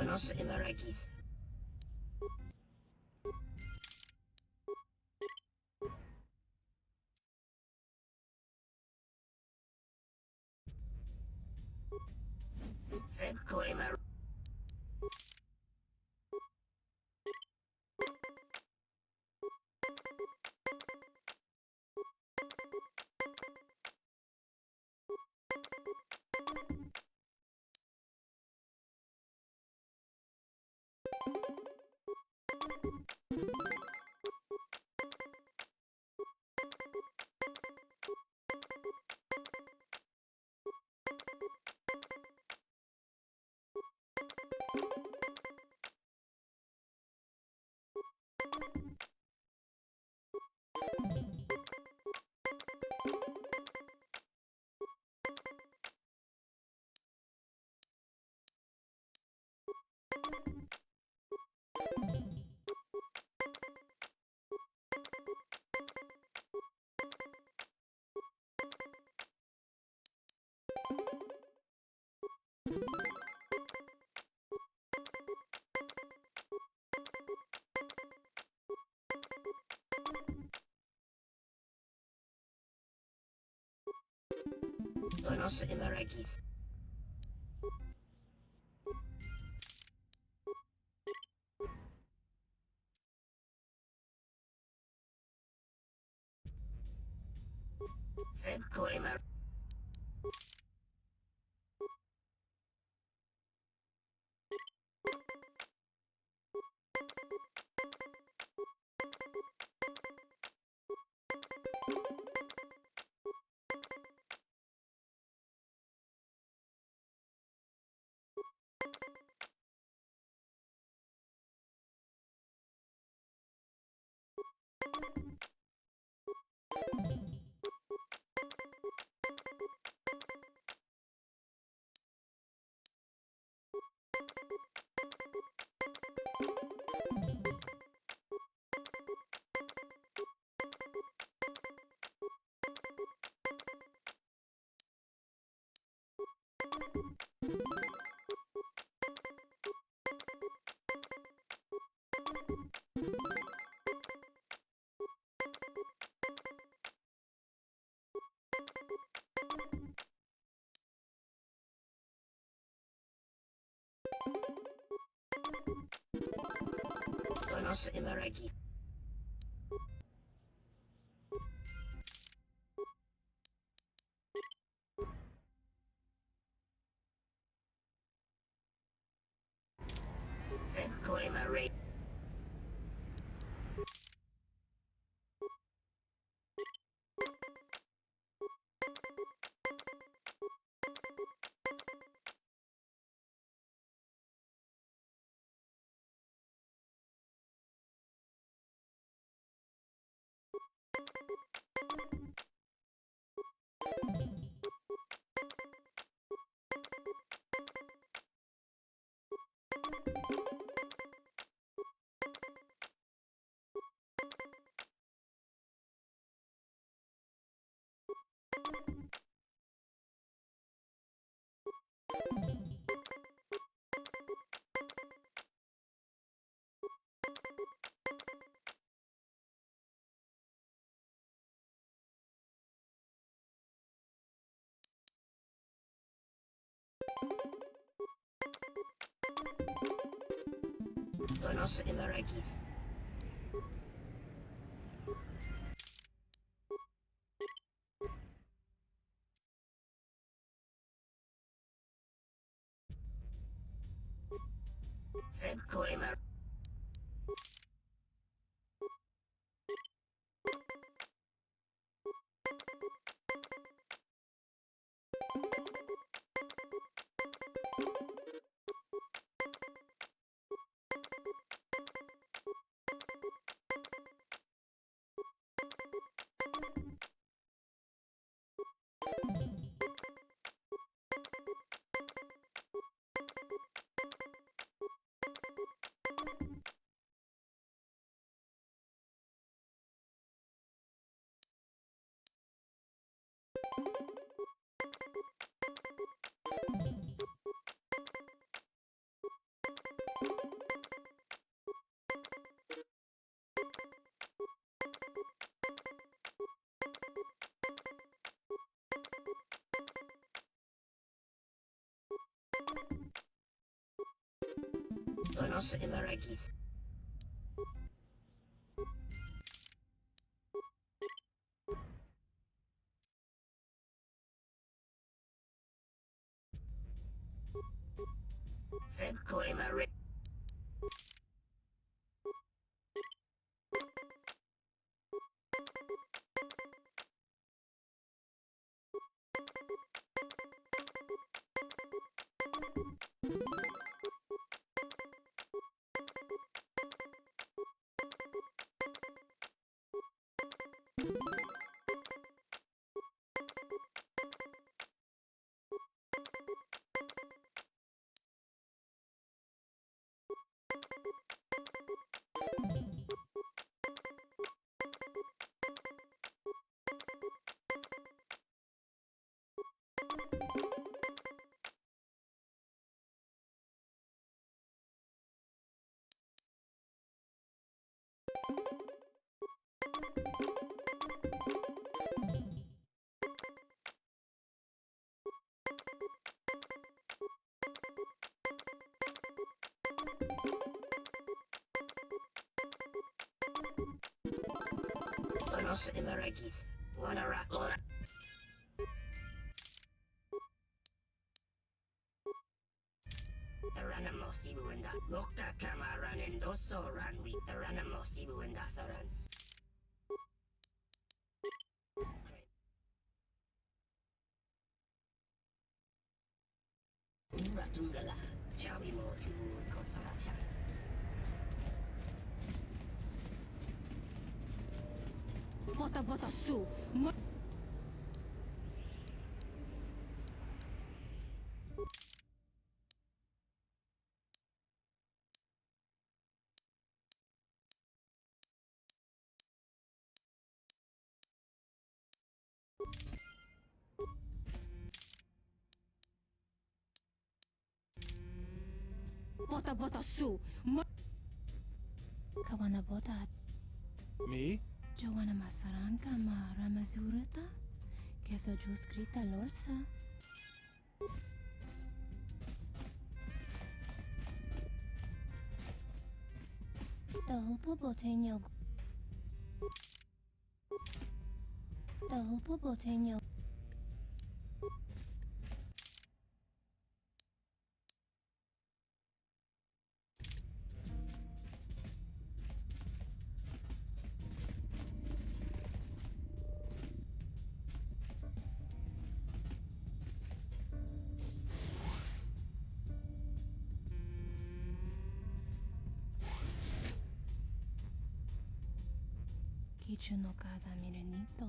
Speaker 5: Donos emeragith. Femco emer. Donos emeragith. Femco emer. Donos emeragith. Femco emeragith. Donos emeragith. Femco emer.
Speaker 16: Onos Emeragith. Febko Emeragith. Onos Emeragith. Wanarakora. Taranamosibu and the Boka Kamaran and Dosoran with Taranamosibu and Dasarans. Ratungala, Chawi Moju, Kosaracha.
Speaker 8: Bota bota su. Bota bota su.
Speaker 2: Kawana bota.
Speaker 6: Me?
Speaker 2: Joanna masaran kama ramazurata. Keso juskrita lorsa. Dahupo botenyo. Dahupo botenyo. Kichu no kada mirenito.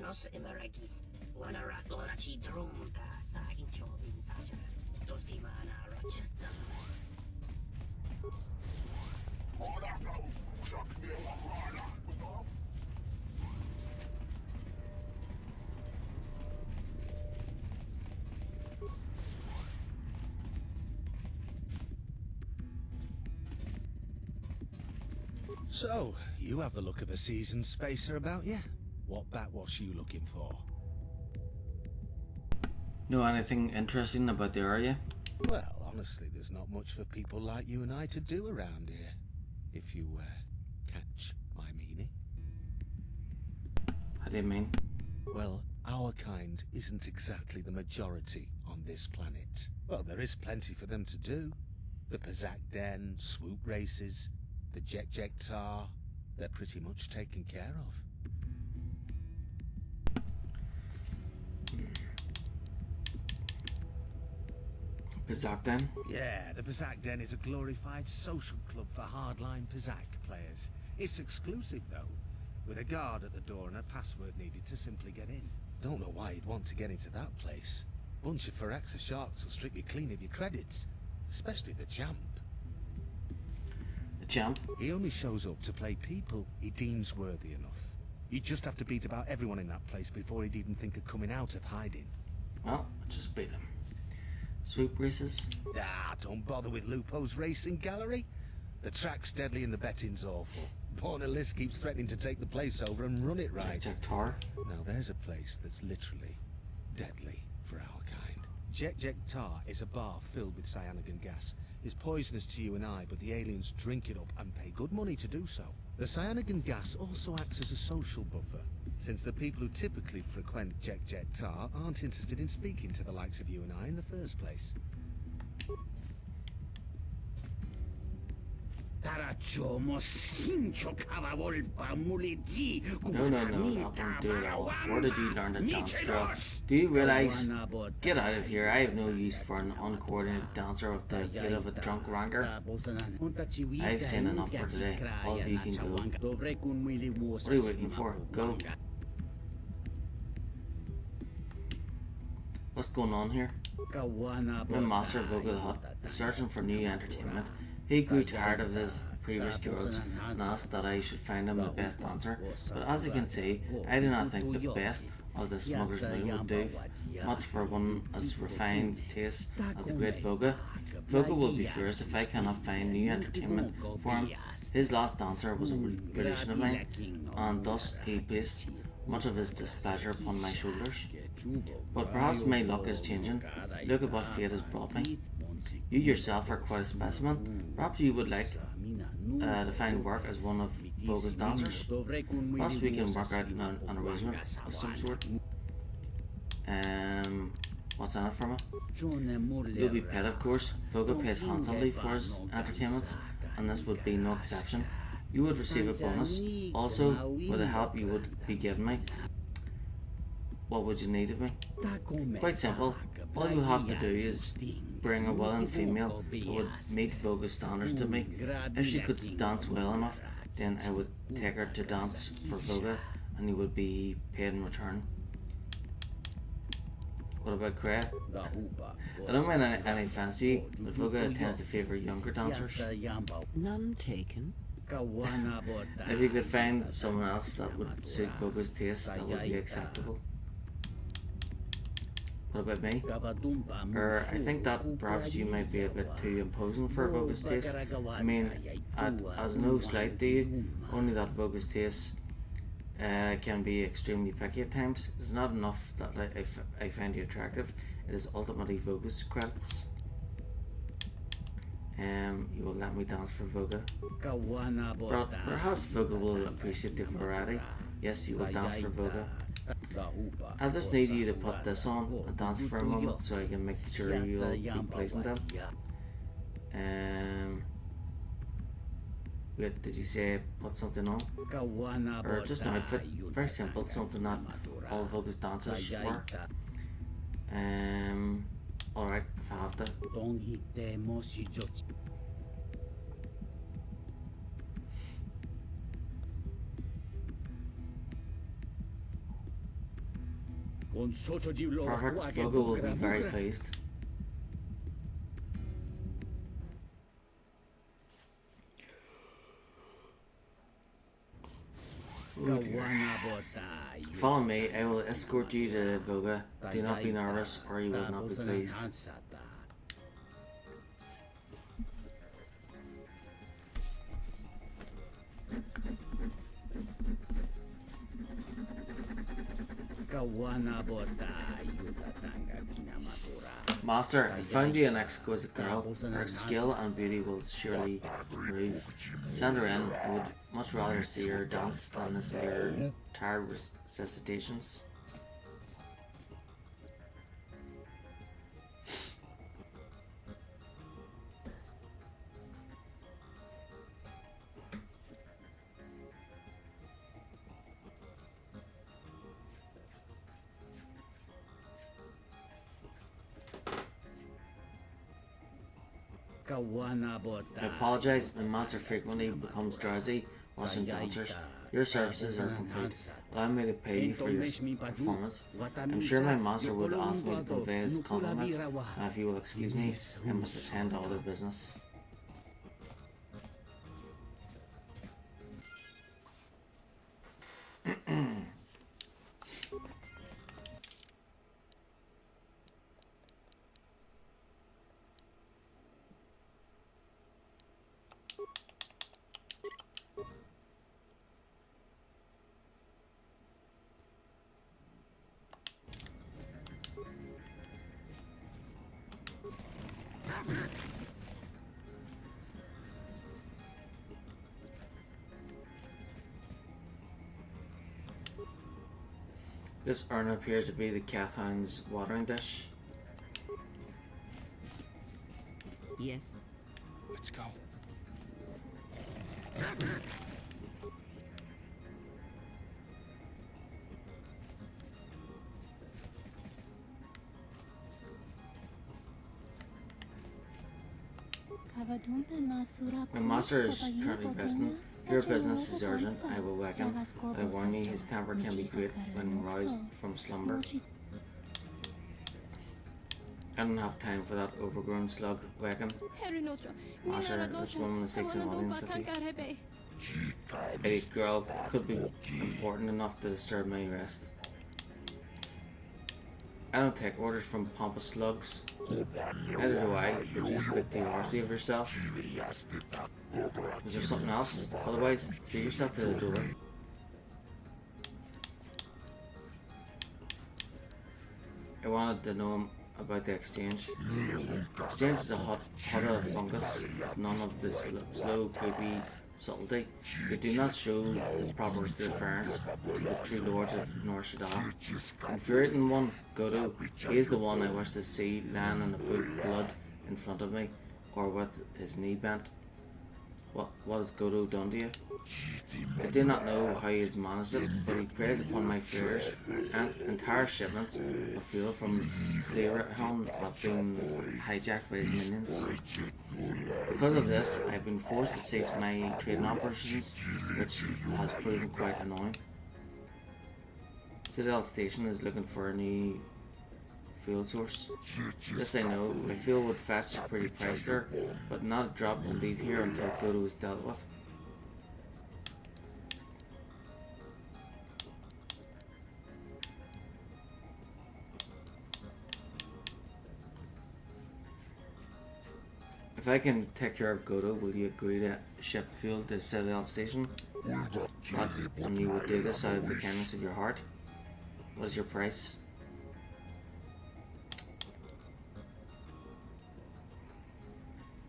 Speaker 3: Ranamos emeragith, wanaratora chi drumta sa incho bin sasha. Dosi So, you have the look of a seasoned spacer about you. What was you looking for?
Speaker 1: Know anything interesting about the area?
Speaker 3: Well, honestly, there's not much for people like you and I to do around here. If you, catch my meaning.
Speaker 1: How do you mean?
Speaker 3: Well, our kind isn't exactly the majority on this planet. Well, there is plenty for them to do. The Pazak Den, swoop races, the Jek Tar, they're pretty much taken care of.
Speaker 1: Pazak Den?
Speaker 3: Yeah, the Pazak Den is a glorified social club for hardline Pazak players. It's exclusive, though, with a guard at the door and a password needed to simply get in. Don't know why you'd want to get into that place. Bunch of Phyrexa sharks will strip you clean of your credits, especially the champ.
Speaker 1: The champ?
Speaker 3: He only shows up to play people he deems worthy enough. You'd just have to beat about everyone in that place before he'd even think of coming out of hiding.
Speaker 1: Well, just beat him. Swoop races?
Speaker 3: Ah, don't bother with Lupo's racing gallery. The track's deadly and the betting's awful. Bornalist keeps threatening to take the place over and run it right.
Speaker 1: Jek Tar?
Speaker 3: Now there's a place that's literally deadly for our kind. Jek Tar is a bar filled with cyanogen gas. It's poisonous to you and I, but the aliens drink it up and pay good money to do so. The cyanogen gas also acts as a social buffer, since the people who typically frequent Jek Tar aren't interested in speaking to the likes of you and I in the first place.
Speaker 1: No, that won't do it all. Where did you learn to dance, bro? Do you realize? Get out of here. I have no use for an uncoordinated dancer with the head of a drunk ranker. I've seen enough for today. All of you can go. What are you waiting for? Go. What's going on here? My master Voga the Hutt is searching for new entertainment. He grew tired of his previous guilds and asked that I should find him the best dancer, but as you can see, I do not think the best of the Smuggler's Moon would do much for one as refined taste as the great Voga. Voga will be furious if I cannot find new entertainment for him. His last dancer was a relation of mine, and thus he placed much of his displeasure upon my shoulders. But perhaps my luck is changing. Look at what fate has brought me. You yourself are quite a specimen. Perhaps you would like to find work as one of Voga's dancers. Perhaps we can work out an arrangement of some sort. What's in it for me? You'll be paid, of course. Voga pays handsomely for his entertainments, and this would be no exception. You would receive a bonus. Also, with the help you would be giving me. What would you need of me? Quite simple. All you have to do is bring a willing female who would meet Voga's standards to me. If she could dance well enough, then I would take her to dance for Voga, and you would be paid in return. What about Cray? I don't mind any fancy, but Voga tends to favour younger dancers.
Speaker 5: None taken.
Speaker 1: If you could find someone else that would suit Voga's taste, that would be acceptable. What about me? I think that perhaps you might be a bit too imposing for Voga's taste. I mean, as no slight to you, only that Voga's taste can be extremely picky at times. It's not enough that I find you attractive, it is ultimately Voga's credits. You will let me dance for Voga. But perhaps Voga will appreciate the variety. Yes, you will dance for Voga. I just need you to put this on and dance for a moment so I can make sure you'll be pleasant then. Wait, did you say put something on? Or just an outfit? Very simple, something that all Voga's dancers wear. Alright, if I have to. Perfect, Voga will be very pleased. Oh follow me, I will escort you to Voga. Do not be nervous or you will not be pleased. Master, I found you an exquisite girl. Her skill and beauty will surely improve. Send her in. I would much rather see her dance than listen to her tired recitations. I apologize, my master frequently becomes drowsy watching dancers. Your services are complete. Allow me to pay you for your performance. I'm sure my master would ask me to convey his compliments. If you will excuse me, I must attend to other business. This urn appears to be the Cathound's watering dish.
Speaker 5: Yes.
Speaker 3: Let's go.
Speaker 1: My master is currently resting. Your business is urgent. I will wake him. But I warn you, his temper can be great when roused from slumber. I don't have time for that overgrown slug. Wake him. Master, this woman seeks an audience with you. Idiot girl could be important enough to disturb my rest. I don't take orders from pompous slugs. Neither do I. Would you speak too harshly of yourself? Is there something else? Otherwise, see yourself to the door. I wanted to know about the exchange. Exchange is a hut of fungus, none of the slow, creepy subtlety. You do not show the proper deference to the true lords of North Shaddaa. Infuriating one, Godo, he is the one I wish to see lying in a pool of blood in front of me, or with his knee bent. What has Godo done to you? I do not know how he has managed it, but he preys upon my fears, and entire shipments of fuel from Slaverhelm have been hijacked by his minions. Because of this, I have been forced to cease my trading operations, which has proven quite annoying. Citadel Station is looking for a new fuel source. Yes, I know, my fuel would fetch a pretty price there, but not a drop will leave here until Godo is dealt with. If I can take care of Godo, will you agree to ship fuel to Citadel Station? And you would do this out of the kindness of your heart? What is your price?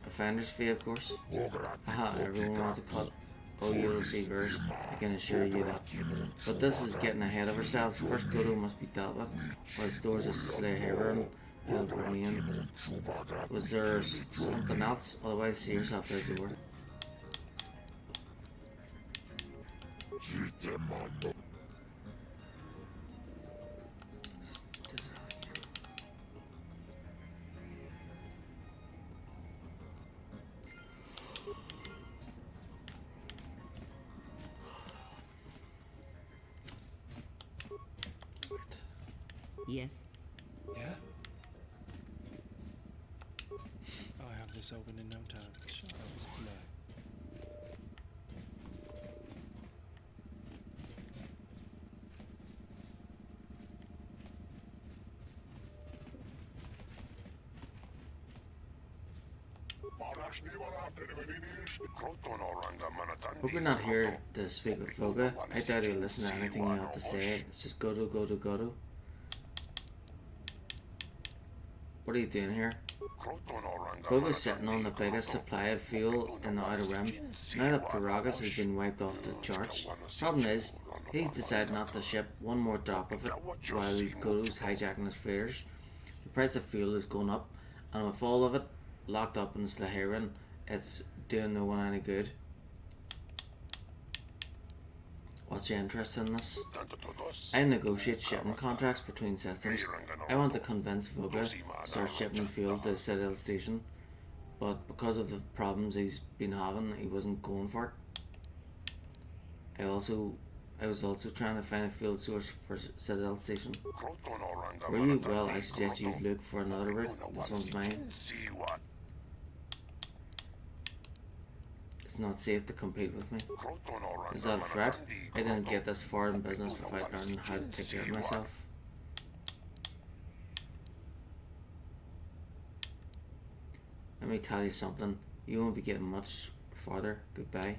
Speaker 1: Offender's fee, of course. Haha, everyone wants a cut. Oh, you receivers, I can assure you that. But this is getting ahead of ourselves. First Godo must be dealt with, while stores of Slaverhelm will remain. Was there something else? Otherwise, see yourself to the door.
Speaker 5: Yes.
Speaker 6: Yeah? I'll have this open in no time. Child's play.
Speaker 1: Hope you're not here to speak with Voga. I doubt he'll listen to anything you have to say. It's just go to. What are you doing here? Voga's sitting on the biggest supply of fuel in the Outer Rim. Now that Piragus has been wiped off the charts. Problem is, he's decided not to ship one more drop of it while Goru's hijacking his freighters. The price of fuel is going up, and with all of it locked up in Slaherin, it's doing no one any good. What's your interest in this? I negotiate shipping contracts between systems. I want to convince Voga to start shipping fuel to the Citadel Station, but because of the problems he's been having, he wasn't going for it. I was also trying to find a fuel source for Citadel Station. Were you? Well, I suggest you look for another route. This one's mine. It's not safe to compete with me. Is that a threat? I didn't get this far in business without learning how to take care of myself. Let me tell you something. You won't be getting much farther. Goodbye.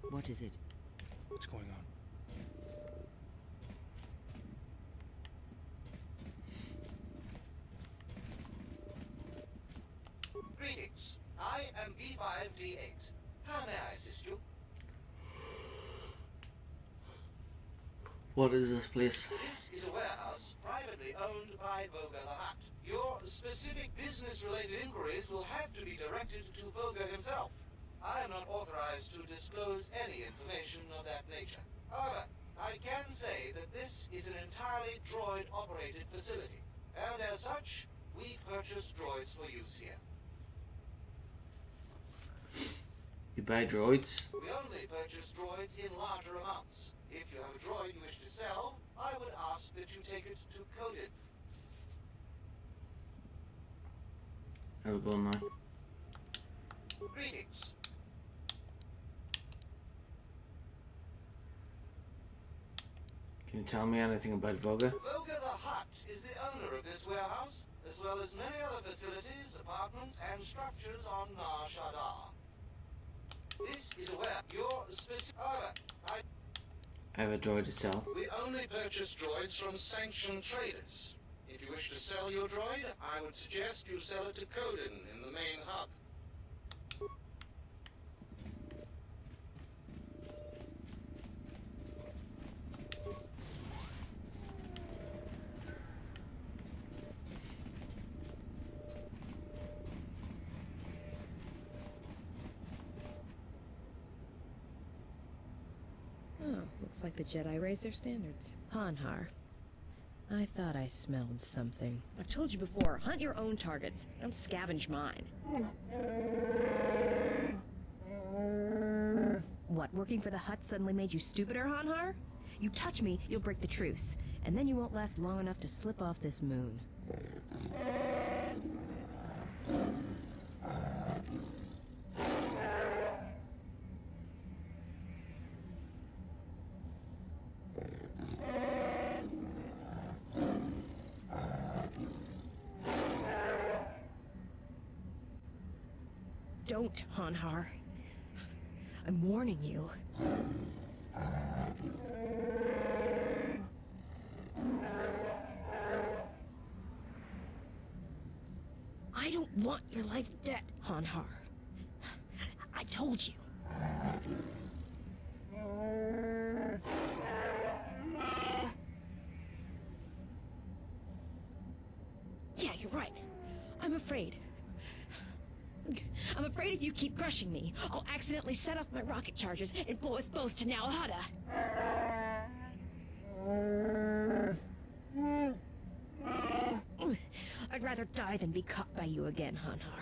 Speaker 5: What is it?
Speaker 6: What's going on?
Speaker 13: Greetings. I am B5D8. How may I assist you?
Speaker 1: What is this place?
Speaker 13: This is a warehouse privately owned by Voga the Hutt. Your specific business-related inquiries will have to be directed to Voga himself. I am not authorized to disclose any information of that nature. However, I can say that this is an entirely droid-operated facility, and as such, we purchase droids for use here.
Speaker 1: You buy droids?
Speaker 13: We only purchase droids in larger amounts. If you have a droid you wish to sell, I would ask that you take it to Coded.
Speaker 1: I will go now.
Speaker 13: Greetings.
Speaker 1: Can you tell me anything about Voga?
Speaker 13: Voga the Hutt is the owner of this warehouse, as well as many other facilities, apartments, and structures on Nar Shaddaa. This is a warehouse. Your specific...
Speaker 1: I have a droid to sell.
Speaker 13: We only purchase droids from sanctioned traders. If you wish to sell your droid, I would suggest you sell it to Coden in the main hub.
Speaker 4: Oh, looks like the Jedi raised their standards. Hanhar. I thought I smelled something. I've told you before, hunt your own targets. Don't scavenge mine. What, working for the Hutt suddenly made you stupider, Hanhar? You touch me, you'll break the truce. And then you won't last long enough to slip off this moon. Don't, Hanhar. I'm warning you. I don't want your life dead, Hanhar. I told you. Yeah, you're right. I'm afraid. I'm afraid if you keep crushing me, I'll accidentally set off my rocket charges and blow us both to Nal Hutta. I'd rather die than be caught by you again, Hanhar.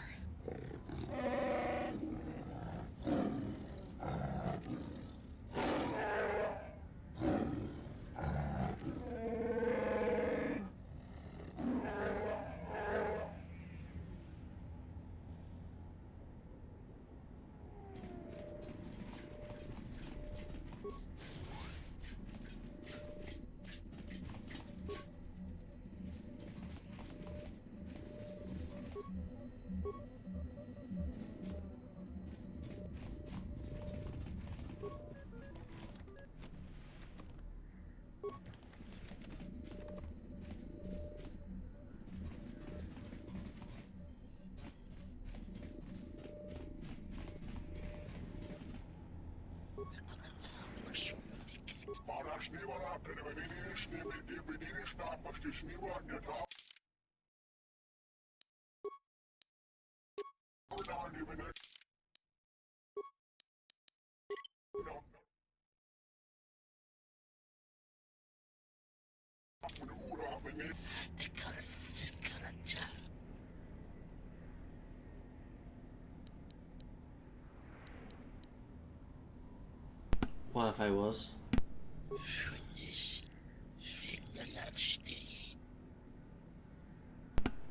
Speaker 1: What if I was?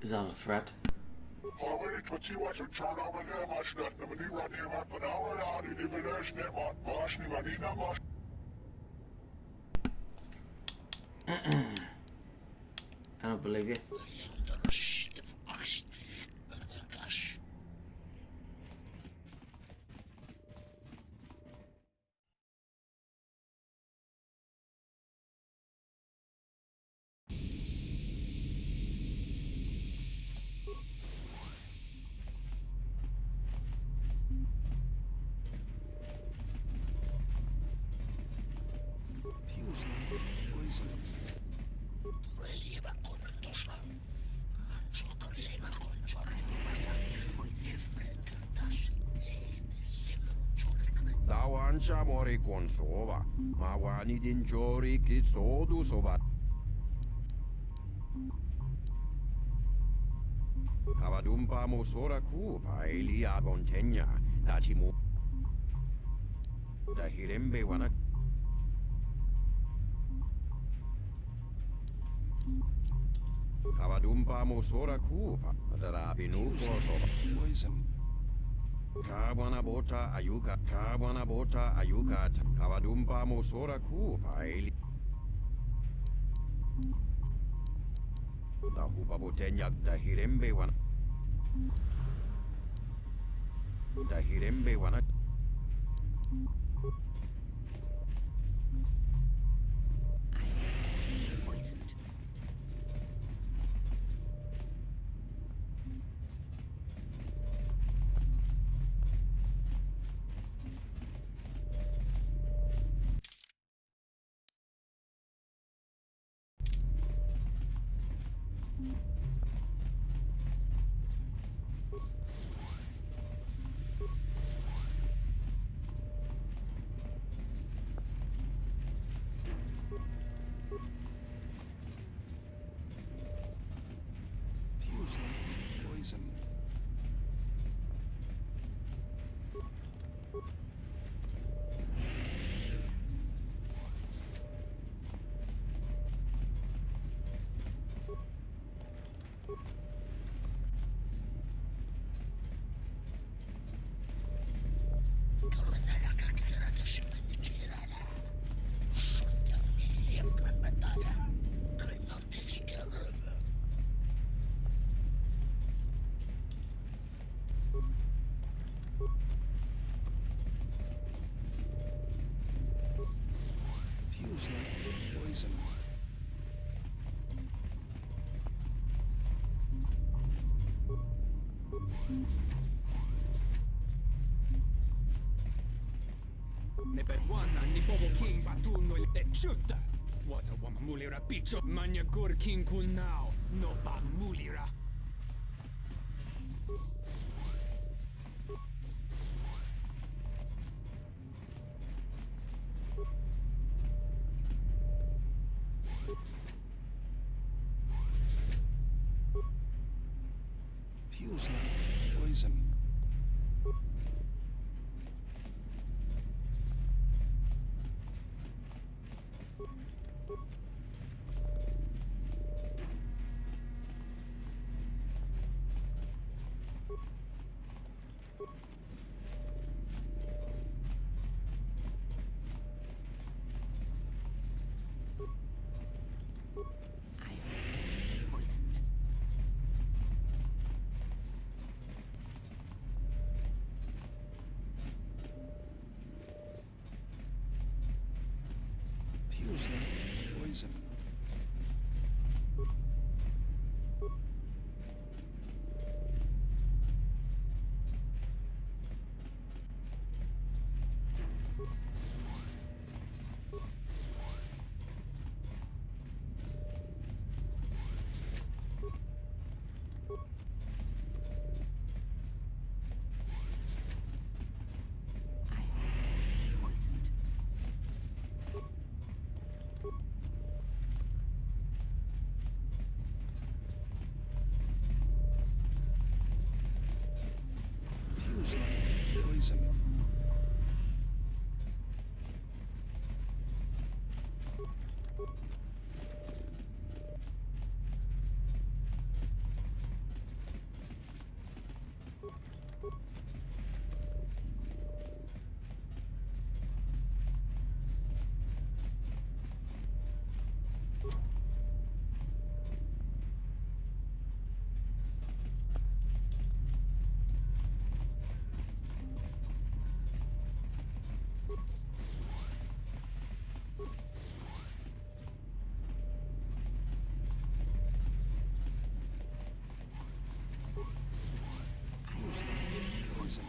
Speaker 1: Is that a threat? I don't believe you.
Speaker 12: Dawancha mori kon sova, mawani din jori ki sodu soba. Kavadumpa mo sora ku paili abontenya, dachimo. Dahirembe wana. Kavadumpa mo sora ku, darabinu ko soba. Poison. Kawana bota ayuka, Kavadumpa mo sora ku paili. Dahupa botenya dahirembe wana. Dahirembe wana.
Speaker 5: Poisoned.
Speaker 6: Poison. Poison.
Speaker 22: Ne per wana ni bobo king batunno il shutta. What a woman mulera picho manya gur king kun now.
Speaker 17: No pa mulira.
Speaker 6: Feels like poison. Feels like poison. Feels like poison.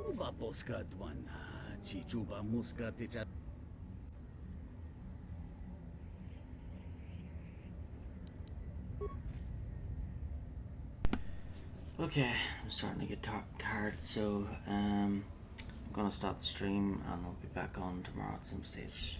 Speaker 7: Uba Boska Dwana, Chichuba Muska Techa.
Speaker 1: Okay, I'm starting to get tired, so I'm gonna stop the stream and I'll be back on tomorrow at some stage.